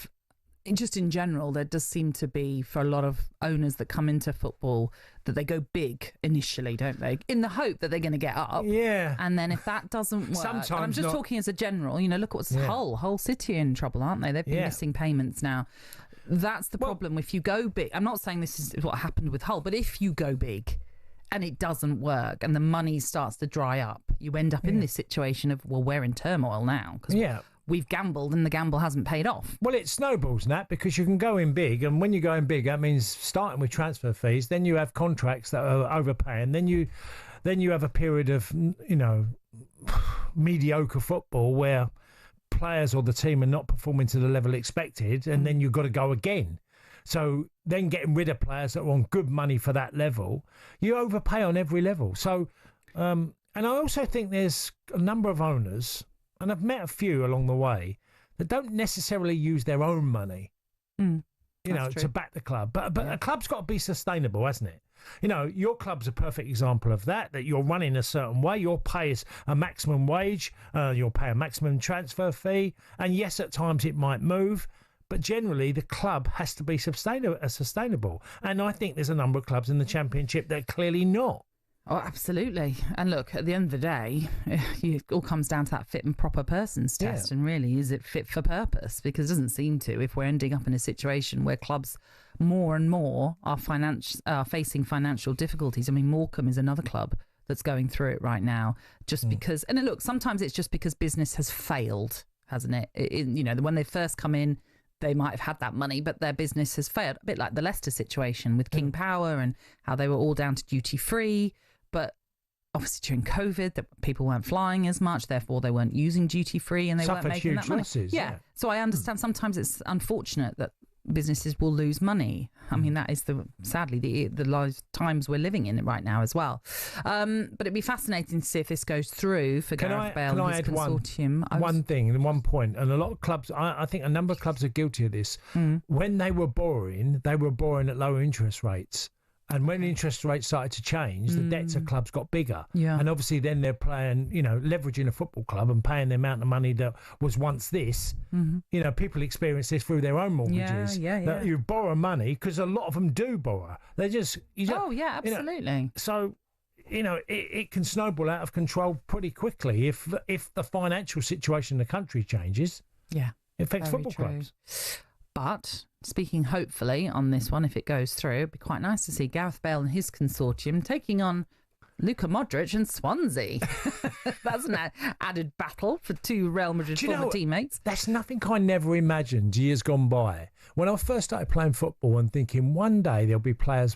Speaker 1: just in general, there does seem to be, for a lot of owners that come into football, that they go big initially, don't they? In the hope that they're going to get up.
Speaker 2: Yeah.
Speaker 1: And then if that doesn't work...
Speaker 2: Sometimes
Speaker 1: I'm just talking as a general, look at what's Hull City in trouble, aren't they? They've been missing payments now. That's the problem. If you go big... I'm not saying this is what happened with Hull, but if you go big and it doesn't work and the money starts to dry up, you end up in this situation of, well, we're in turmoil now. We've gambled and the gamble hasn't paid off.
Speaker 2: Well, it snowballs, Nat, because you can go in big, and when you go in big, that means starting with transfer fees, then you have contracts that are overpaying, then you have a period of, mediocre football where players or the team are not performing to the level expected, and then you've got to go again. So then getting rid of players that are on good money for that level, you overpay on every level. So, and I also think there's a number of owners, and I've met a few along the way, that don't necessarily use their own money, to back the club. But a club's got to be sustainable, hasn't it? Your club's a perfect example of that you're running a certain way. You'll pay a maximum wage, you'll pay a maximum transfer fee, and yes, at times it might move, but generally the club has to be sustainable. And I think there's a number of clubs in the Championship that are clearly not.
Speaker 1: Oh, absolutely. And look, at the end of the day, it all comes down to that fit and proper persons test. And really, is it fit for purpose? Because it doesn't seem to, if we're ending up in a situation where clubs more and more are facing financial difficulties. I mean, Morecambe is another club that's going through it right now, just because, and look, sometimes it's just because business has failed, hasn't it? When they first come in, they might have had that money, but their business has failed. A bit like the Leicester situation with King Power and how they were all down to duty free. But obviously during COVID, people weren't flying as much, therefore they weren't using duty free and they weren't making that money.
Speaker 2: Losses,
Speaker 1: So I understand sometimes it's unfortunate that businesses will lose money. I mean, that is sadly the times we're living in right now as well. But it'd be fascinating to see if this goes through for Gareth Bale and his consortium.
Speaker 2: One thing and one point, and a lot of clubs, I think a number of clubs are guilty of this. When they were borrowing at lower interest rates. And when interest rates started to change, the debts of clubs got bigger. Yeah. And obviously then they're playing, leveraging a football club and paying the amount of money that was once this. Mm-hmm. People experience this through their own mortgages.
Speaker 1: Yeah.
Speaker 2: That you borrow money, because a lot of them do borrow. They just...
Speaker 1: absolutely.
Speaker 2: So... it can snowball out of control pretty quickly if the financial situation in the country changes.
Speaker 1: Yeah.
Speaker 2: It affects football clubs.
Speaker 1: But speaking hopefully on this one, if it goes through, it'd be quite nice to see Gareth Bale and his consortium taking on Luka Modric and Swansea. That's an added battle for two Real Madrid former teammates.
Speaker 2: That's nothing I never imagined years gone by. When I first started playing football and thinking one day there'll be players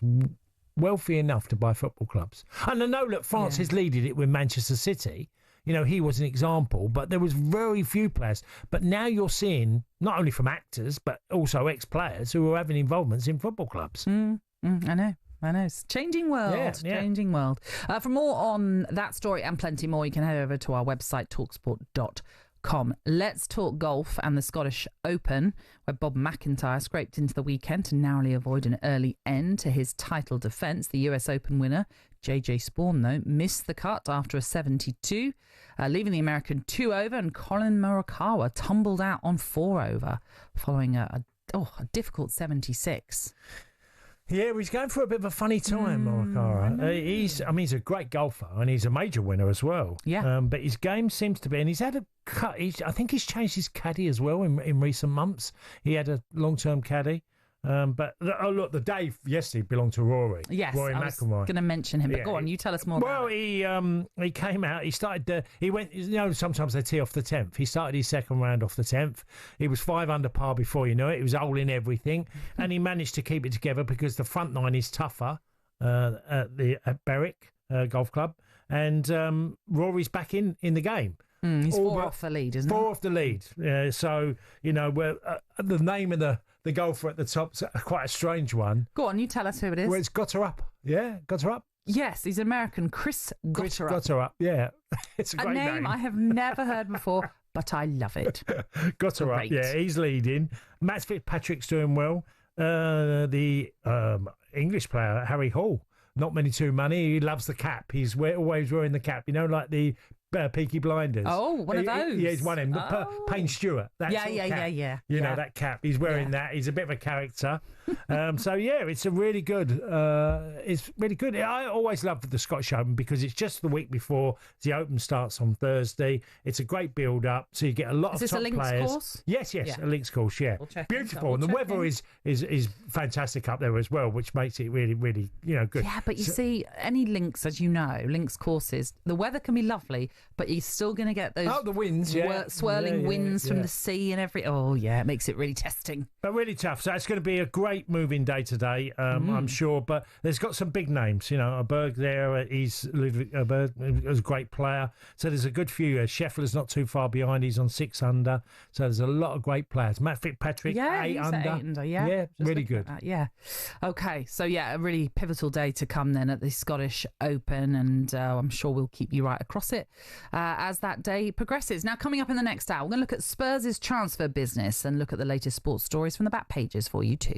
Speaker 2: wealthy enough to buy football clubs. And I know that France is leading it with Manchester City. He was an example, but there was very few players. But now you're seeing, not only from actors, but also ex-players who are having involvements in football clubs.
Speaker 1: I know. It's changing world. Changing world. For more on that story and plenty more, you can head over to our website, talksport.com. Let's talk golf and the Scottish Open, where Bob McIntyre scraped into the weekend to narrowly avoid an early end to his title defence. The US Open winner, JJ Spawn, though, missed the cut after a 72, leaving the American 2 over, and Colin Morikawa tumbled out on 4 over following a difficult 76.
Speaker 2: Yeah, he's going through a bit of a funny time, Morikawa. He's a great golfer and he's a major winner as well.
Speaker 1: Yeah.
Speaker 2: But his game seems to be, and he's had a cut. I think he's changed his caddy as well in recent months. He had a long-term caddy. But look, the day yesterday belonged to Rory.
Speaker 1: Yes,
Speaker 2: Rory
Speaker 1: I was
Speaker 2: McIlroy.
Speaker 1: going to mention him, but go on, you tell us more about it.
Speaker 2: Well, he came out, he started, he went, sometimes they tee off the 10th. He started his second round off the 10th. He was 5 under par before you know it. He was all in everything, and he managed to keep it together because the front nine is tougher at Berwick Golf Club, and Rory's back in the game.
Speaker 1: He's 4 off the lead, isn't he?
Speaker 2: 4 off the lead. So, the name of the golfer at the top's quite a strange one.
Speaker 1: Go on, you tell us who it is.
Speaker 2: Well, it's Jota. Yeah, Jota.
Speaker 1: Yes, he's American. Chris
Speaker 2: Jota. Yeah. It's a great name.
Speaker 1: I have never heard before, but I love it.
Speaker 2: Jota. Yeah, he's leading. Matt Fitzpatrick's doing well. The English player, Harry Hall, not many too money. He loves the cap. He's always wearing the cap, like the Peaky Blinders.
Speaker 1: Oh, one of those.
Speaker 2: Yeah, he's one of them. Payne Stewart.
Speaker 1: Yeah.
Speaker 2: That cap. He's wearing that. He's a bit of a character. It's a really good. It's really good. I always love the Scottish Open because it's just the week before the Open starts on Thursday. It's a great build-up, so you get a lot of top players. Is this a links course? Yes, a links course. Yeah, beautiful, and the weather is fantastic up there as well, which makes it really, really good.
Speaker 1: Yeah, but you see, any links, as you know, links courses, the weather can be lovely. But you're still going to get those
Speaker 2: the winds,
Speaker 1: swirling winds from the sea and it makes it really testing.
Speaker 2: But really tough. So it's going to be a great moving day today, I'm sure. But there's got some big names, a Berg there. He's a great player. So there's a good few. Scheffler's not too far behind. He's on 6 under. So there's a lot of great players. Matt Fitzpatrick, 8 under. 8 under. Yeah, really good.
Speaker 1: Okay, so a really pivotal day to come then at the Scottish Open, and I'm sure we'll keep you right across it as that day progresses. Now, coming up in the next hour, we're going to look at Spurs' transfer business and look at the latest sports stories from the back pages for you too.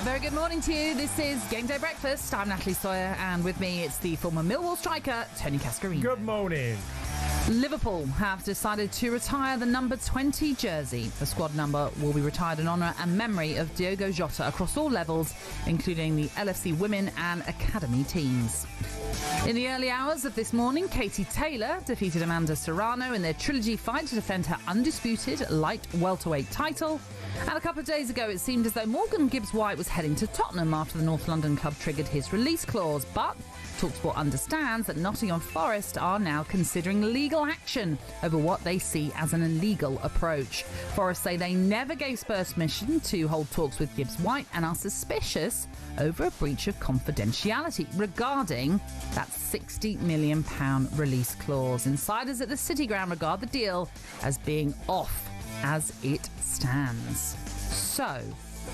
Speaker 1: Very good morning to you. This is Game Day Breakfast. I'm Natalie Sawyer, and with me it's the former Millwall striker, Tony Cascarino.
Speaker 2: Good morning.
Speaker 1: Liverpool have decided to retire the number 20 jersey. The squad number will be retired in honour and memory of Diogo Jota across all levels, including the LFC women and academy teams. In the early hours of this morning, Katie Taylor defeated Amanda Serrano in their trilogy fight to defend her undisputed light welterweight title. And a couple of days ago, it seemed as though Morgan Gibbs-White was heading to Tottenham after the North London club triggered his release clause. But talkSPORT understands that Nottingham Forest are now considering legal action over what they see as an illegal approach. Forest say they never gave Spurs permission to hold talks with Gibbs-White and are suspicious over a breach of confidentiality regarding that £60 million release clause. Insiders at the City Ground regard the deal as being off as it stands. So,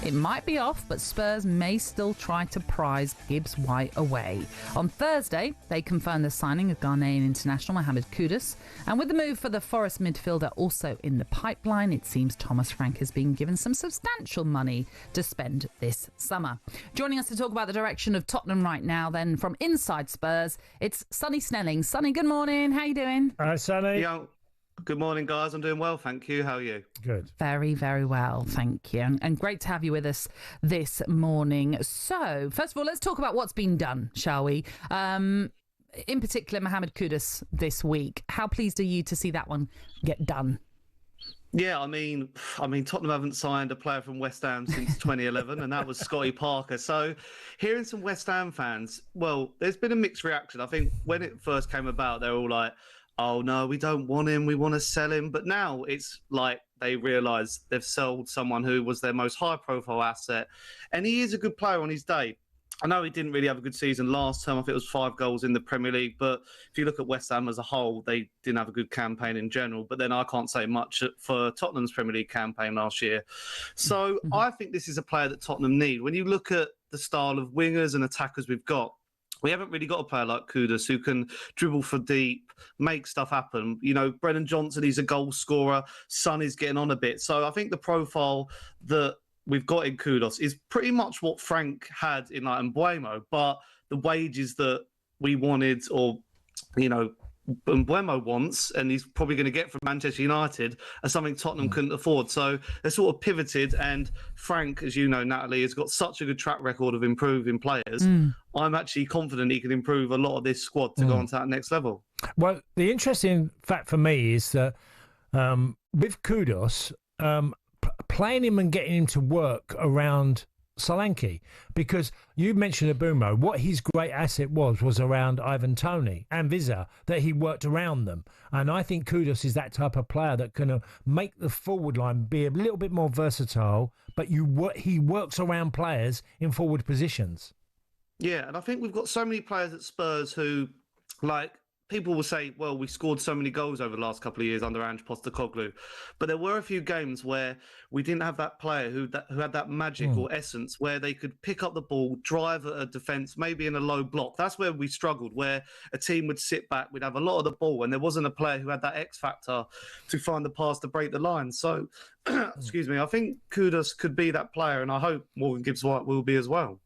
Speaker 1: it might be off, but Spurs may still try to prize Gibbs-White away. On Thursday, they confirmed the signing of Ghanaian international Mohamed Kudus. And with the move for the Forest midfielder also in the pipeline, it seems Thomas Frank has been given some substantial money to spend this summer. Joining us to talk about the direction of Tottenham right now, then, from inside Spurs, it's Sonny Snelling. Sonny, good morning. How you doing?
Speaker 2: Hi, Sonny.
Speaker 12: Yeah. Good morning, guys. I'm doing well, thank you. How are you?
Speaker 2: Good.
Speaker 1: Very, very well, thank you. And great to have you with us this morning. So, first of all, let's talk about what's been done, shall we? In particular, Mohamed Kudus this week. How pleased are you to see that one get done?
Speaker 12: Yeah, I mean, Tottenham haven't signed a player from West Ham since 2011, and that was Scotty Parker. So, hearing some West Ham fans, well, there's been a mixed reaction. I think when it first came about, they were all like, oh, no, we don't want him. We want to sell him. But now it's like they realise they've sold someone who was their most high-profile asset. And he is a good player on his day. I know he didn't really have a good season last term. I think it was 5 goals in the Premier League. But if you look at West Ham as a whole, they didn't have a good campaign in general. But then I can't say much for Tottenham's Premier League campaign last year. So I think this is a player that Tottenham need. When you look at the style of wingers and attackers we've got, we haven't really got a player like Kudus who can dribble for deep, make stuff happen. You know, Brennan Johnson, he's a goal scorer. Son is getting on a bit. So I think the profile that we've got in Kudus is pretty much what Frank had in like Mbeumo, but the wages that we wanted or, you know, Mbeumo wants, and he's probably going to get from Manchester United, are something Tottenham couldn't afford. So they sort of pivoted, and Frank, as you know, Natalie, has got such a good track record of improving players. I'm actually confident he can improve a lot of this squad to go on to that next level.
Speaker 2: Well, the interesting fact for me is that with Kudus, playing him and getting him to work around Solanke, because you mentioned Mbeumo, what his great asset was around Ivan Toney and Vizza, that he worked around them. And I think Kudus is that type of player that can make the forward line be a little bit more versatile, but he works around players in forward positions.
Speaker 12: Yeah, and I think we've got so many players at Spurs who, like, people will say, well, we scored so many goals over the last couple of years under Ange Postecoglou, but there were a few games where we didn't have that player who had that magic or essence where they could pick up the ball, drive at a defence, maybe in a low block. That's where we struggled, where a team would sit back, we'd have a lot of the ball, and there wasn't a player who had that X factor to find the pass to break the line. So, excuse me, I think Kudus could be that player, and I hope Morgan Gibbs-White will be as well.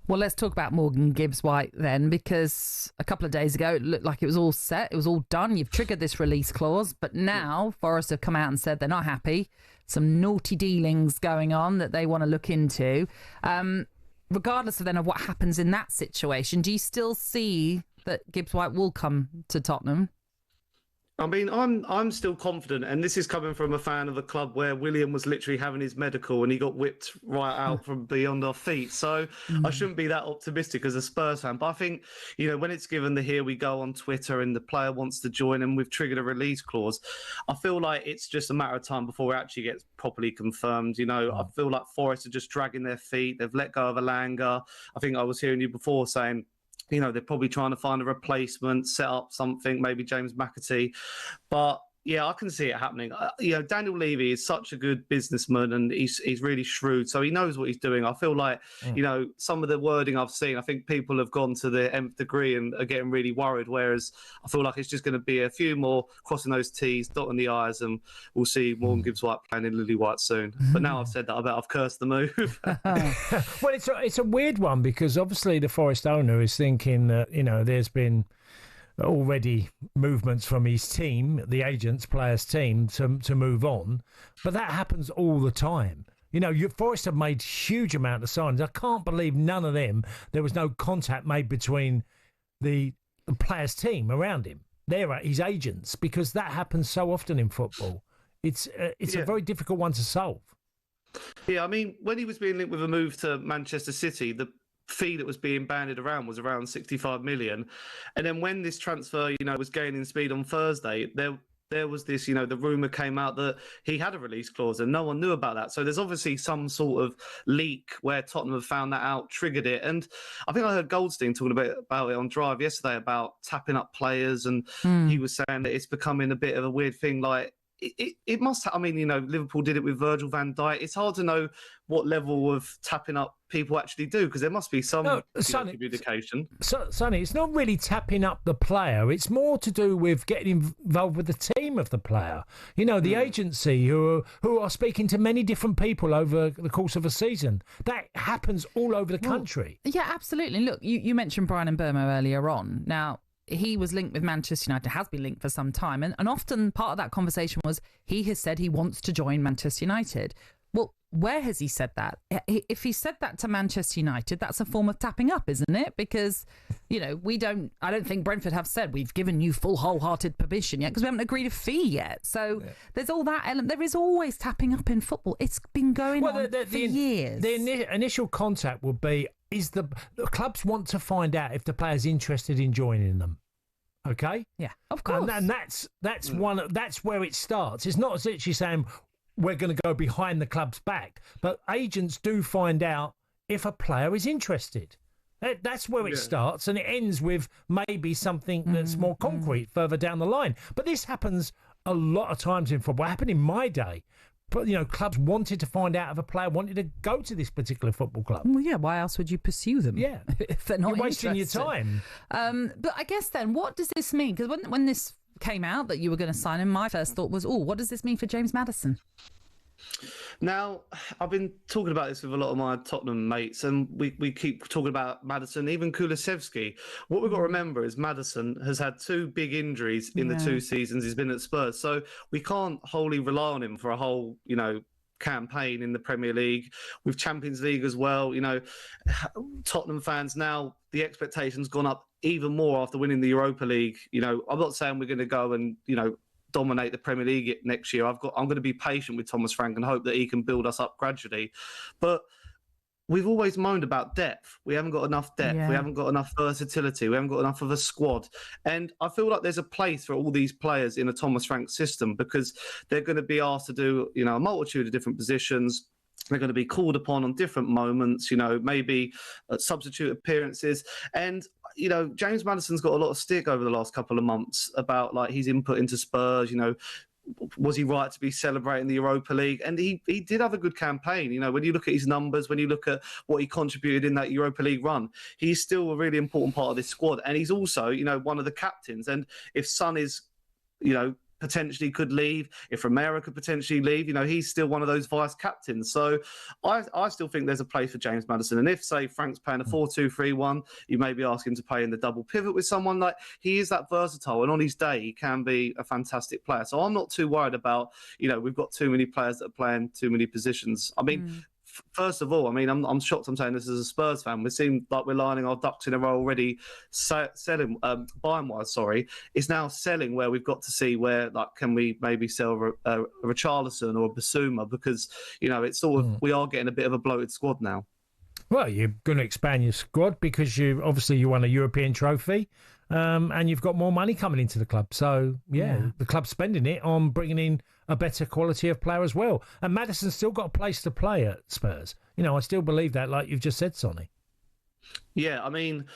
Speaker 1: Well, let's talk about Morgan Gibbs-White then, because a couple of days ago it looked like it was all set, it was all done. You've triggered this release clause, but now Forest have come out and said they're not happy. Some naughty dealings going on that they want to look into. Regardless of then of what happens in that situation, do you still see that Gibbs-White will come to Tottenham?
Speaker 12: I mean, I'm still confident, and this is coming from a fan of a club where William was literally having his medical and he got whipped right out from beyond our feet. So I shouldn't be that optimistic as a Spurs fan. But I think, when it's given the here we go on Twitter and the player wants to join and we've triggered a release clause, I feel like it's just a matter of time before it actually gets properly confirmed. I feel like Forest are just dragging their feet. They've let go of Alanga. I think I was hearing you before saying, they're probably trying to find a replacement, set up something, maybe James McAtee. But yeah, I can see it happening. Daniel Levy is such a good businessman and he's really shrewd, so he knows what he's doing. I feel like, some of the wording I've seen, I think people have gone to the nth degree and are getting really worried, whereas I feel like it's just going to be a few more crossing those T's, dotting the I's, and we'll see Morgan Gibbs-White playing in Lily White soon. But now I've said that, I bet I've cursed the move.
Speaker 2: Well, it's a weird one, because obviously the Forest owner is thinking that, there's been already movements from his team, the agents, players' team, to move on. But that happens all the time. Forest have made huge amount of signings. I can't believe none of them, there was no contact made between the players' team around him. They're his agents, because that happens so often in football. It's a very difficult one to solve.
Speaker 12: Yeah, I mean, when he was being linked with a move to Manchester City, the fee that was being bandied around was around 65 million. And then when this transfer, was gaining speed on Thursday, there was this, the rumour came out that he had a release clause and no one knew about that. So there's obviously some sort of leak where Tottenham have found that out, triggered it. And I think I heard Goldstein talking about it on Drive yesterday about tapping up players. And he was saying that it's becoming a bit of a weird thing. Like, it must have, Liverpool did it with Virgil van Dijk. It's hard to know what level of tapping up people actually do, because there must be some communication.
Speaker 2: Sonny, it's not really tapping up the player. It's more to do with getting involved with the team of the player. The agency who are speaking to many different people over the course of a season. That happens all over the country.
Speaker 1: Yeah, absolutely. Look, you mentioned Brian Mbeumo earlier on. Now, he was linked with Manchester United, has been linked for some time. And often part of that conversation was he has said he wants to join Manchester United. Well, where has he said that? If he said that to Manchester United, that's a form of tapping up, isn't it? Because, I don't think Brentford have said we've given you full wholehearted permission yet, because we haven't agreed a fee yet. So there's all that element. There is always tapping up in football. It's been going on for years.
Speaker 2: The initial contact would be, the clubs want to find out if the player's interested in joining them. Okay?
Speaker 1: Yeah, of course.
Speaker 2: And that's where it starts. It's not literally saying we're going to go behind the club's back, but agents do find out if a player is interested. That's where it starts, and it ends with maybe something that's more concrete further down the line. But this happens a lot of times in football. It happened in my day. But, clubs wanted to find out if a player wanted to go to this particular football club.
Speaker 1: Well, yeah, why else would you pursue them?
Speaker 2: Yeah.
Speaker 1: If they're not
Speaker 2: You're wasting your time.
Speaker 1: But I guess then, what does this mean? Because when this came out that you were going to sign him, my first thought was, what does this mean for James Maddison?
Speaker 12: Now, I've been talking about this with a lot of my Tottenham mates, and we keep talking about Maddison, even Kulusevski. What we've got to remember is Maddison has had two big injuries in the 2 seasons he's been at Spurs, so we can't wholly rely on him for a whole, campaign in the Premier League, with Champions League as well. Tottenham fans now, the expectations gone up even more after winning the Europa League. I'm not saying we're going to go and, dominate the Premier League next year. I'm going to be patient with Thomas Frank and hope that he can build us up gradually. But we've always moaned about depth. We haven't got enough depth. Yeah. We haven't got enough versatility. We haven't got enough of a squad. And I feel like there's a place for all these players in a Thomas Frank system, because they're going to be asked to do, a multitude of different positions. They're going to be called upon on different moments, maybe substitute appearances. And, James Maddison's got a lot of stick over the last couple of months about like his input into Spurs. Was he right to be celebrating the Europa League? And he did have a good campaign. When you look at his numbers, when you look at what he contributed in that Europa League run, he's still a really important part of this squad. And he's also, one of the captains. And if Son is, potentially could leave, if Romero could potentially leave, he's still one of those vice captains. So I still think there's a place for James Maddison. And if, say, Frank's playing a 4-2-3-1, you maybe ask him to play in the double pivot with someone. Like, he is that versatile, and on his day, he can be a fantastic player. So I'm not too worried about, we've got too many players that are playing too many positions. I mean, first of all, I'm shocked I'm saying this as a Spurs fan. We seem like we're lining our ducks in a row already, buying-wise, It's now selling where we've got to see where, like, can we maybe sell a Richarlison or a Basuma, because, it's sort of, we are getting a bit of a bloated squad now.
Speaker 2: Well, you're going to expand your squad because you won a European trophy, and you've got more money coming into the club. So, the club's spending it on bringing in a better quality of player as well. And Maddison's still got a place to play at Spurs. I still believe that, like you've just said, Sonny.
Speaker 12: Yeah, I mean,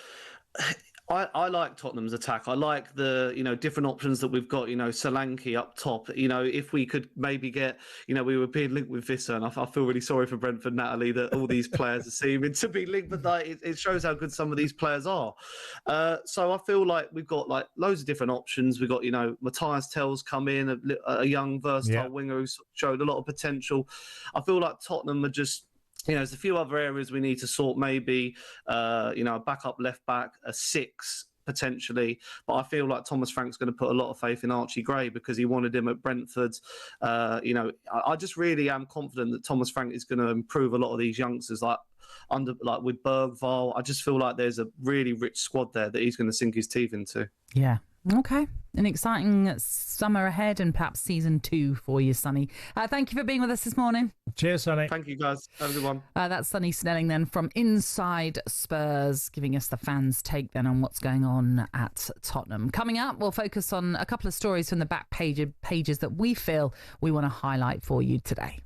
Speaker 12: I like Tottenham's attack. I like the, different options that we've got, Solanke up top. If we could maybe get, we were being linked with Visser, and I feel really sorry for Brentford, Natalie, that all these players are seeming to be linked, but like, it shows how good some of these players are. So I feel like we've got like loads of different options. We've got, Matthias Tell's come in, a young, versatile winger who's showed a lot of potential. I feel like Tottenham are just, there's a few other areas we need to sort, maybe, a backup left back, a 6 potentially. But I feel like Thomas Frank's going to put a lot of faith in Archie Gray because he wanted him at Brentford. I just really am confident that Thomas Frank is going to improve a lot of these youngsters, like with Bergvall. I just feel like there's a really rich squad there that he's going to sink his teeth into.
Speaker 1: Yeah. Okay. An exciting summer ahead and perhaps season 2 for you, Sonny. Thank you for being with us this morning.
Speaker 2: Cheers, Sonny.
Speaker 12: Thank you, guys. Have a good one.
Speaker 1: That's Sonny Snelling then from Inside Spurs, giving us the fans' take then on what's going on at Tottenham. Coming up, we'll focus on a couple of stories from the back pages that we feel we want to highlight for you today.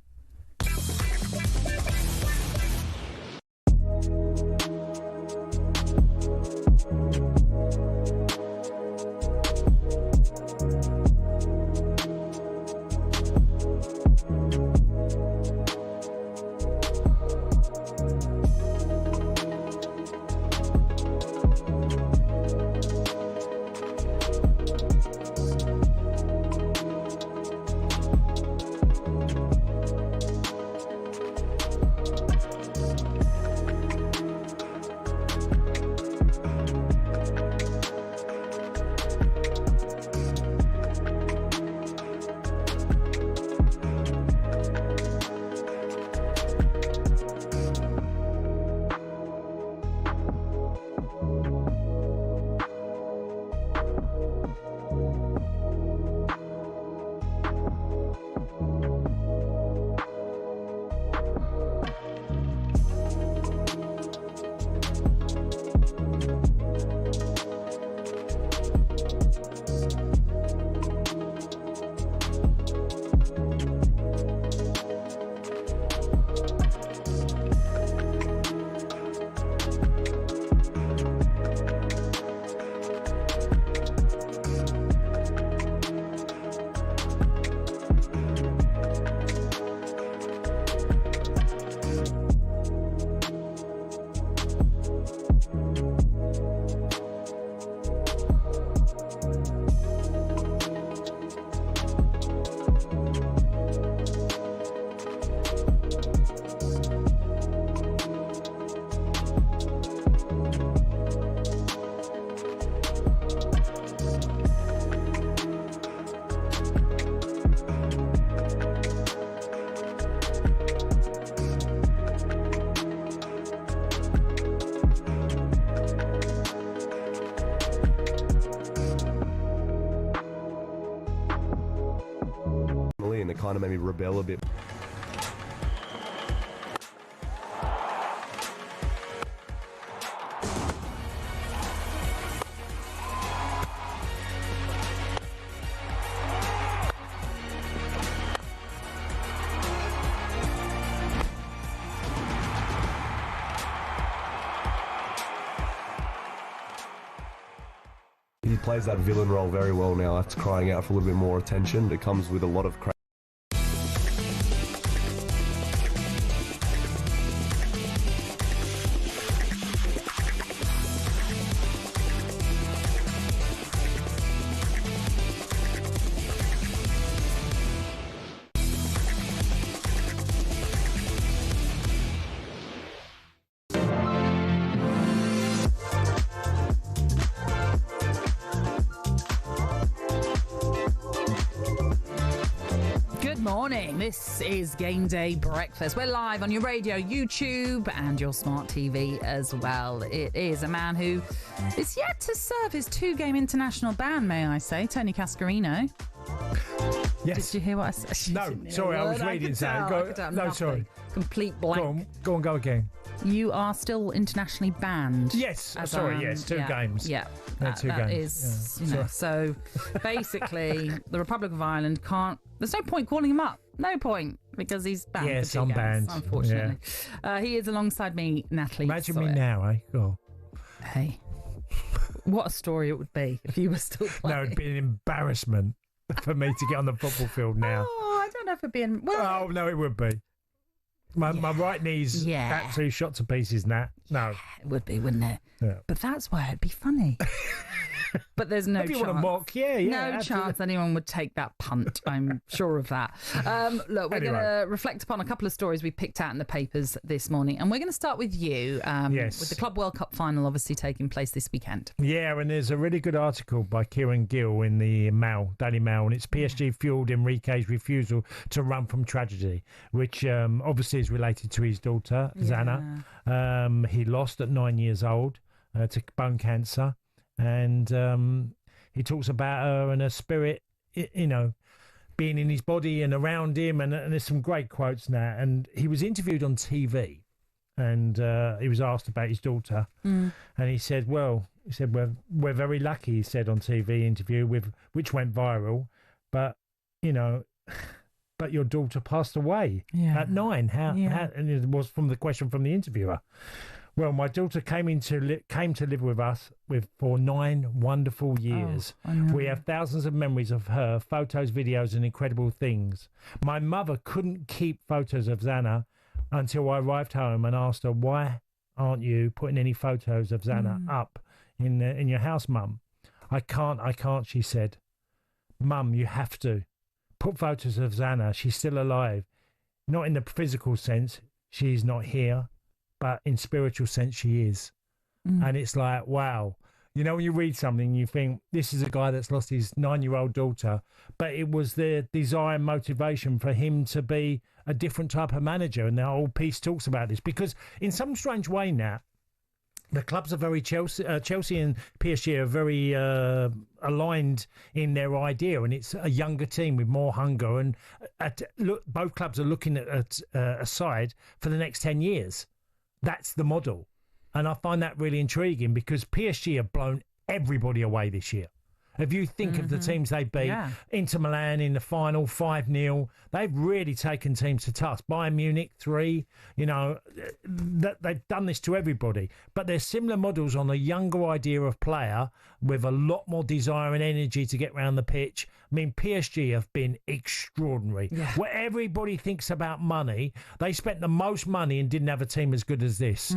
Speaker 5: And it kind of made me rebel a bit. He plays that villain role very well now. That's crying out for a little bit more attention. It comes with a lot of
Speaker 1: This is Game Day Breakfast. We're live on your radio, YouTube, and your smart TV as well. It is a man who is yet to serve his 2-game international ban, may I say, Tony Cascarino.
Speaker 2: Yes.
Speaker 1: Did you hear what I said?
Speaker 2: No, sorry, I was reading something. No, sorry.
Speaker 1: Complete blank.
Speaker 2: Go again.
Speaker 1: You are still internationally banned.
Speaker 2: Yes, sorry, yes, 2 games.
Speaker 1: Yeah,
Speaker 2: 2 games.
Speaker 1: Is, you know, so basically the Republic of Ireland can't, there's no point calling him up. No point, because he's banned.
Speaker 2: Yes,
Speaker 1: for 2
Speaker 2: I'm
Speaker 1: games,
Speaker 2: banned.
Speaker 1: unfortunately. Yeah. He is alongside me, Natalie.
Speaker 2: Imagine
Speaker 1: Sawyer.
Speaker 2: me now, eh? Go.
Speaker 1: Hey, what a story it would be if you were still playing.
Speaker 2: No, it'd be an embarrassment for me to get on the football field now.
Speaker 1: Oh, I don't know if it'd be.
Speaker 2: Oh, no, it would be. My right knee's absolutely shot to pieces, Nat. No.
Speaker 1: It would be, wouldn't it?
Speaker 2: Yeah.
Speaker 1: But that's why it'd be funny. But there's no
Speaker 2: if you
Speaker 1: chance.
Speaker 2: want to mock, no
Speaker 1: absolutely. Chance anyone would take that punt. I'm sure of that. Look, we're going to reflect upon a couple of stories we picked out in the papers this morning, and we're going to start with you. With the Club World Cup final obviously taking place this weekend. Yeah,
Speaker 2: and there's a really good article by Kieran Gill in the Daily Mail, and it's PSG fueled Enrique's refusal to run from tragedy, which obviously is related to his daughter Zana. He lost at 9 years old to bone cancer. And he talks about her and her spirit, you know, being in his body and around him. And there's some great quotes now. And he was interviewed on TV, and he was asked about his daughter. And he said, we're very lucky, he said on TV interview, which went viral. But, you know, but your daughter passed away at 9. How? And it was from the question from the interviewer. Well, my daughter came to live with us for 9 wonderful years. We have thousands of memories of her, photos, videos, and incredible things. My mother couldn't keep photos of Zana until I arrived home and asked her, why aren't you putting any photos of Zana up in your house, Mum? I can't, she said. Mum, you have to. Put photos of Zana. She's still alive. Not in the physical sense, she's not here. But in spiritual sense, she is. And it's like, wow. You know, when you read something, you think, this is a guy that's lost his 9-year-old daughter, but it was the desire and motivation for him to be a different type of manager. And the whole piece talks about this. Because in some strange way now, the clubs are very Chelsea and PSG are very aligned in their idea, and it's a younger team with more hunger. And both clubs are looking at a side for the next 10 years. That's the model. And I find that really intriguing because PSG have blown everybody away this year. If you think of the teams they beat, Inter Milan in the final, 5-0, they've really taken teams to task. Bayern Munich, 3, you know, they've done this to everybody. But there's similar models on a younger idea of player with a lot more desire and energy to get around the pitch. I mean, PSG have been extraordinary. Where everybody thinks about money, they spent the most money and didn't have a team as good as this.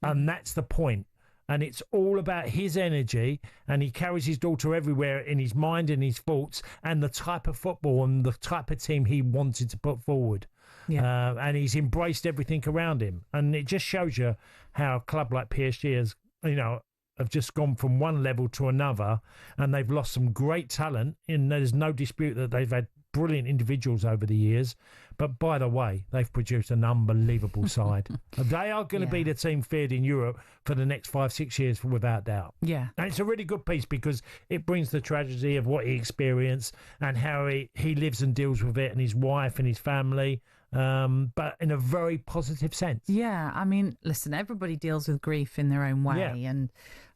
Speaker 2: And that's the point. And it's all about his energy, and he carries his daughter everywhere in his mind and his thoughts, and the type of football and the type of team he wanted to put forward. And he's embraced everything around him. And it just shows you how a club like PSG has, you know, have just gone from one level to another, and they've lost some great talent. And there's no dispute that they've had brilliant individuals over the years. But by the way, they've produced an unbelievable side. They are going to be the team feared in Europe for the next 5-6 years, without doubt. And it's a really good piece because it brings the tragedy of what he experienced and how he lives and deals with it, and his wife and his family, but in a very positive sense. I mean, listen, everybody deals with grief in their own way.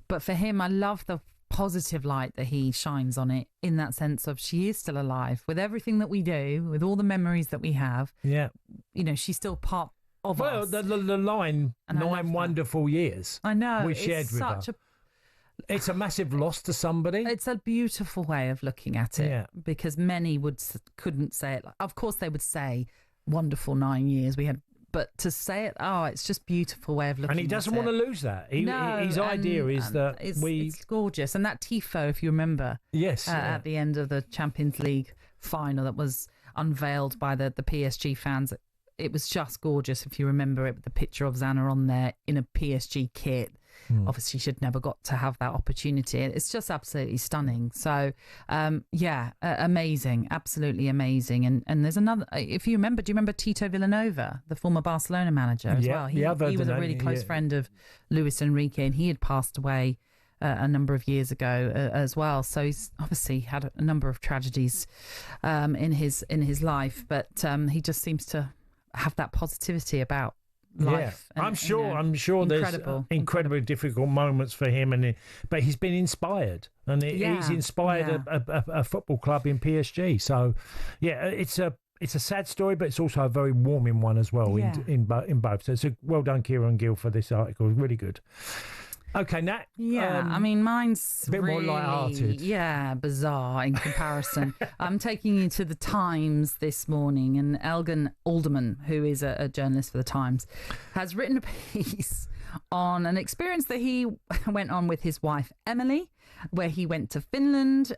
Speaker 2: But for him, I love the positive light that he shines on it, in that sense of she is still alive with everything that we do, with all the memories that we have. You know, she's still part of us. Well, the line, 9 wonderful years. I know. We shared with her. It's a massive loss to somebody.
Speaker 1: It's a beautiful way of looking at it, because many couldn't say it. Of course, they would say, "Wonderful 9 years we had," but to say it, it's just beautiful way of looking.
Speaker 2: And he doesn't want to lose that. His idea is that
Speaker 1: it's gorgeous, and that tifo, if you remember, at the end of the Champions League final that was unveiled by the PSG fans. It was just gorgeous, if you remember it, with the picture of Zana on there in a PSG kit. Obviously, she'd never got to have that opportunity. It's just absolutely stunning. So, amazing, absolutely amazing. And there's another. If you remember, do you remember Tito Villanova, the former Barcelona manager as well? He was a really close friend of Luis Enrique, and he had passed away a number of years ago as well. So he's obviously had a number of tragedies in his life, but he just seems to have that positivity about life.
Speaker 2: I'm sure there's incredibly difficult moments for him, but he's been inspired, and he's inspired a football club in PSG. So, it's a sad story, but it's also a very warming one as well in both. So it's well done, Kieran Gill, for this article. Really good. Okay, Nat.
Speaker 1: Yeah, I mean, mine's
Speaker 2: a bit more light-hearted.
Speaker 1: Yeah, bizarre in comparison. I'm taking you to the Times this morning, and Elgin Alderman, who is a journalist for the Times, has written a piece on an experience that he went on with his wife Emily, where he went to Finland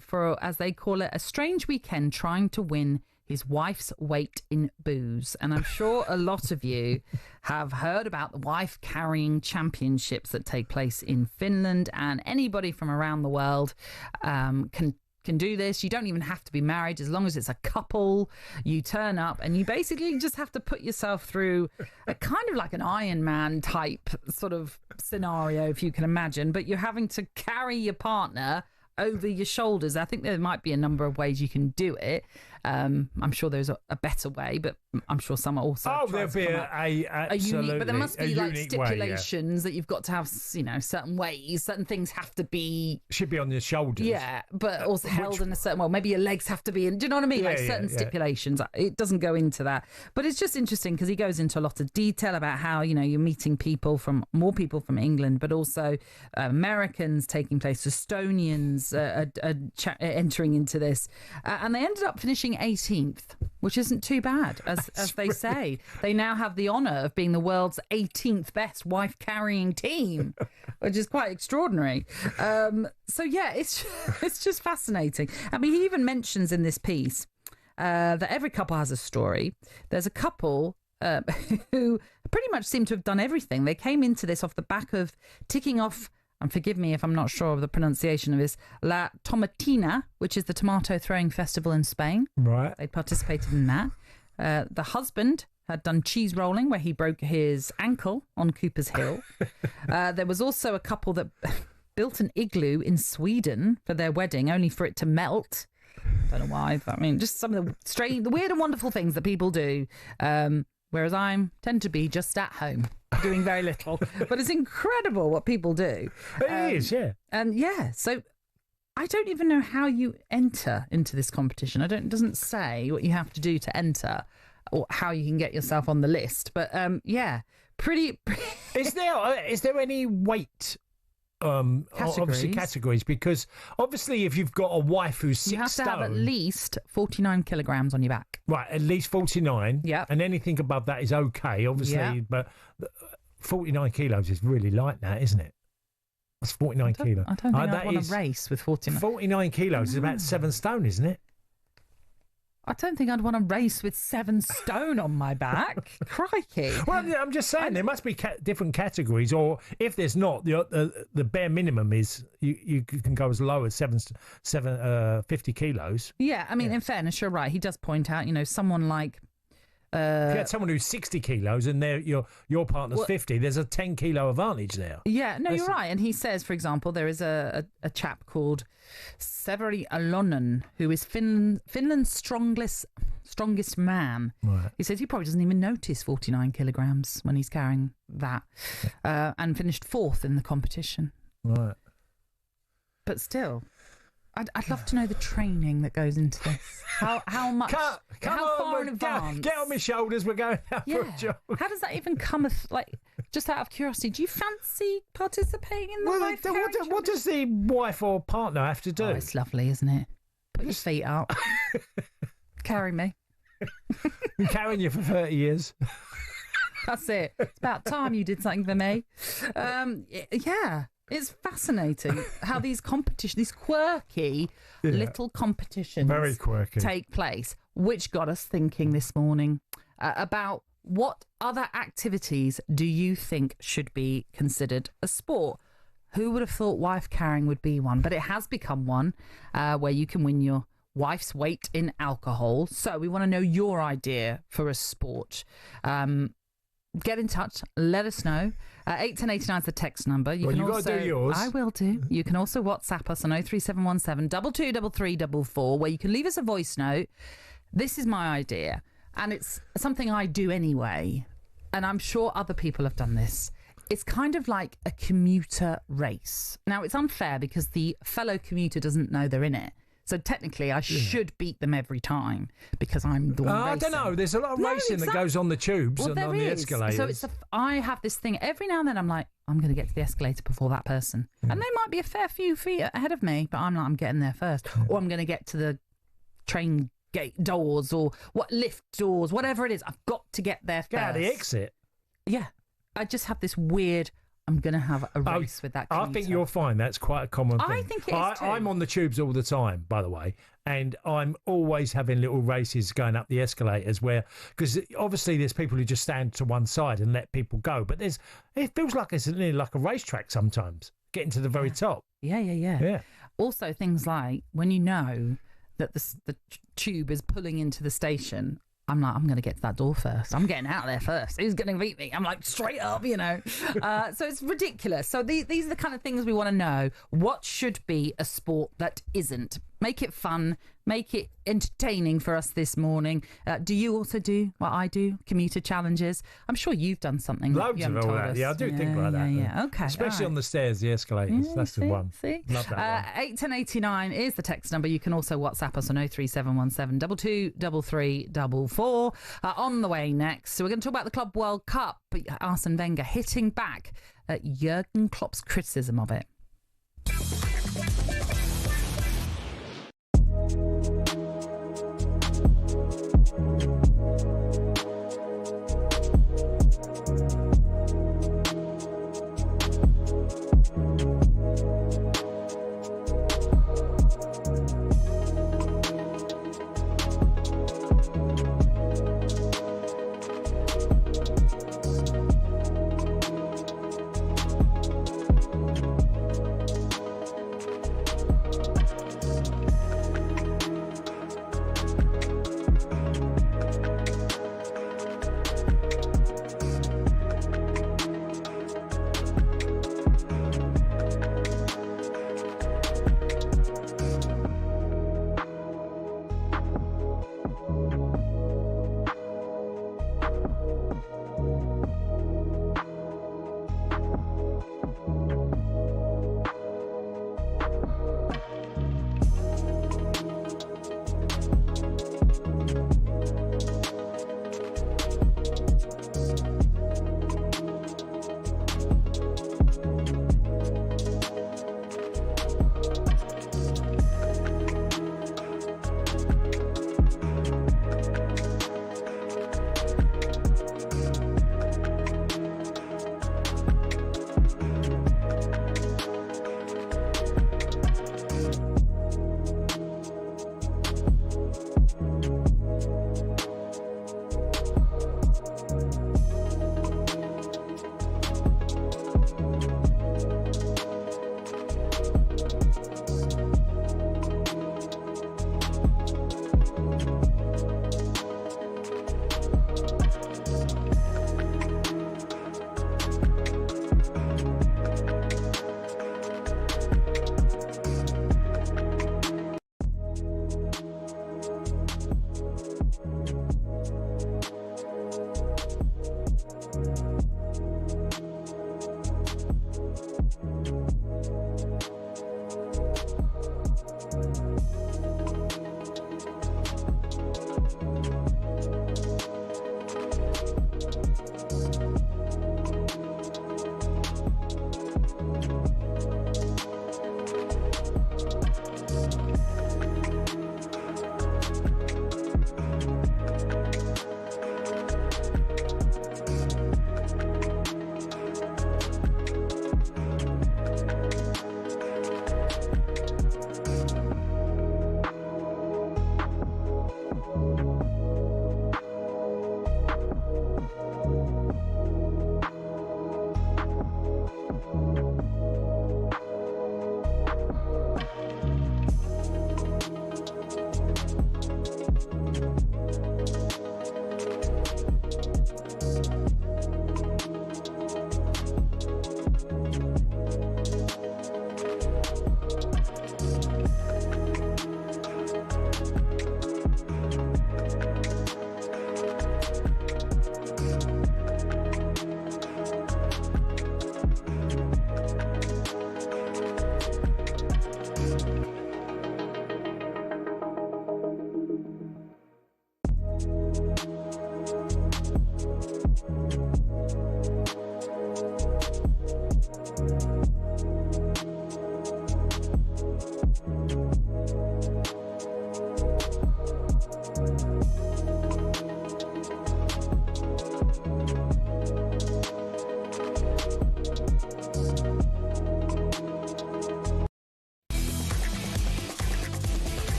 Speaker 1: for, as they call it, a strange weekend trying to win his wife's weight in booze. And I'm sure a lot of you have heard about the wife carrying championships that take place in Finland, and anybody from around the world can do this. You don't even have to be married. As long as it's a couple, you turn up and you basically just have to put yourself through a kind of like an Iron Man type sort of scenario, if you can imagine, but you're having to carry your partner over your shoulders. I think there might be a number of ways you can do it. I'm sure there's a better way, but I'm sure some are also.
Speaker 2: There'll be a
Speaker 1: unique, but there must be like stipulations that you've got to have, certain ways. Certain things have to be.
Speaker 2: Should be on your shoulders.
Speaker 1: Yeah, but also held in a certain way. Maybe your legs have to be in. Do you know what I mean? Certain stipulations. It doesn't go into that, but it's just interesting because he goes into a lot of detail about how you're meeting more people from England, but also Americans taking place, Estonians entering into this, and they ended up finishing 18th, which isn't too bad, as they say. They now have the honour of being the world's 18th best wife-carrying team, which is quite extraordinary. It's just fascinating. I mean, he even mentions in this piece that every couple has a story. There's a couple who pretty much seem to have done everything. They came into this off the back of ticking off, and forgive me if I'm not sure of the pronunciation of this, La Tomatina, which is the tomato throwing festival in Spain.
Speaker 2: Right.
Speaker 1: They participated in that. The husband had done cheese rolling, where he broke his ankle on Cooper's Hill. There was also a couple that built an igloo in Sweden for their wedding, only for it to melt. Don't know why. I mean, just some of the weird and wonderful things that people do. Whereas I tend to be just at home doing very little. But it's incredible what people do.
Speaker 2: It is, yeah.
Speaker 1: And so I don't even know how you enter into this competition. It doesn't say what you have to do to enter or how you can get yourself on the list. But pretty.
Speaker 2: Is there any weight? Obviously categories, because obviously if you've got a wife who's 6
Speaker 1: you have
Speaker 2: stone,
Speaker 1: to have at least 49 kilograms on your back.
Speaker 2: Right, at least 49.
Speaker 1: Yeah,
Speaker 2: and anything above that is okay, obviously. But 49 kilos is really light now, isn't it? That's 49 kilos.
Speaker 1: I don't think I'd want to race with 49.
Speaker 2: 49 kilos is about 7 stone, isn't it?
Speaker 1: I don't think I'd want to race with 7 stone on my back. Crikey.
Speaker 2: Well, I'm just saying there must be different categories, or if there's not, the bare minimum is you can go as low as 50 kilos.
Speaker 1: Yeah, I mean, in fairness, you're right. He does point out, someone like...
Speaker 2: if you had someone who's 60 kilos and your partner's 50, there's a 10 kilo advantage there.
Speaker 1: Yeah, no, you're right. And he says, for example, there is a chap called Severi Alonen, who is Finland's strongest man.
Speaker 2: Right.
Speaker 1: He says he probably doesn't even notice 49 kilograms when he's carrying that, and finished 4th in the competition.
Speaker 2: Right.
Speaker 1: But still... I'd love to know the training that goes into this. How much? How far in advance?
Speaker 2: Get on my shoulders. We're going out for a jog.
Speaker 1: How does that even come? Just out of curiosity, do you fancy participating in the wife carrying
Speaker 2: what does the wife or partner have to do?
Speaker 1: Oh, it's lovely, isn't it? Put your feet up. Carry me.
Speaker 2: Been carrying you for 30 years.
Speaker 1: That's it. It's about time you did something for me. Yeah, it's fascinating how these competitions, these quirky little competitions,
Speaker 2: very quirky,
Speaker 1: take place, which got us thinking this morning about what other activities do you think should be considered a sport? Who would have thought wife carrying would be one? But it has become one where you can win your wife's weight in alcohol. So we want to know your idea for a sport. Get in touch. Let us know. 81089 is the text number.
Speaker 2: You've got to do yours.
Speaker 1: I will do. You can also WhatsApp us on 03717 223344, where you can leave us a voice note. This is my idea, and it's something I do anyway, and I'm sure other people have done this. It's kind of like a commuter race. Now, it's unfair because the fellow commuter doesn't know they're in it. So technically, I should beat them every time because I'm the one racing.
Speaker 2: I don't know. There's a lot of racing that goes on the tubes and on the escalators.
Speaker 1: So I have this thing every now and then. I'm like, I'm going to get to the escalator before that person, and they might be a fair few feet ahead of me, but I'm like, I'm getting there first, or I'm going to get to the train gate doors or lift doors, whatever it is. I've got to get there first.
Speaker 2: Get out the exit.
Speaker 1: Yeah, I just have this weird. I'm going to have a race with that commuter.
Speaker 2: I think you'll find that's quite a common thing.
Speaker 1: I think it is too.
Speaker 2: I'm on the tubes all the time, by the way, and I'm always having little races going up the escalators where, because obviously there's people who just stand to one side and let people go, but it feels like it's nearly like a racetrack sometimes, getting to the very top.
Speaker 1: Yeah. Also, things like when you know that the tube is pulling into the station, I'm like, I'm going to get to that door first. I'm getting out of there first. Who's going to beat me? I'm like, straight up, you know. So it's ridiculous. So these are the kind of things we want to know. What should be a sport that isn't? Make it fun. Make it entertaining for us this morning. Do you also do what I do? Commuter challenges? I'm sure you've done something.
Speaker 2: Loads of all that. Yeah, I do think like that.
Speaker 1: Yeah. Okay.
Speaker 2: Especially on the stairs, the escalators. That's the one.
Speaker 1: See?
Speaker 2: Love that one.
Speaker 1: 81089 is the text number. You can also WhatsApp us on 03717 223344. On the way next, so we're going to talk about the Club World Cup. Arsene Wenger hitting back at Jurgen Klopp's criticism of it.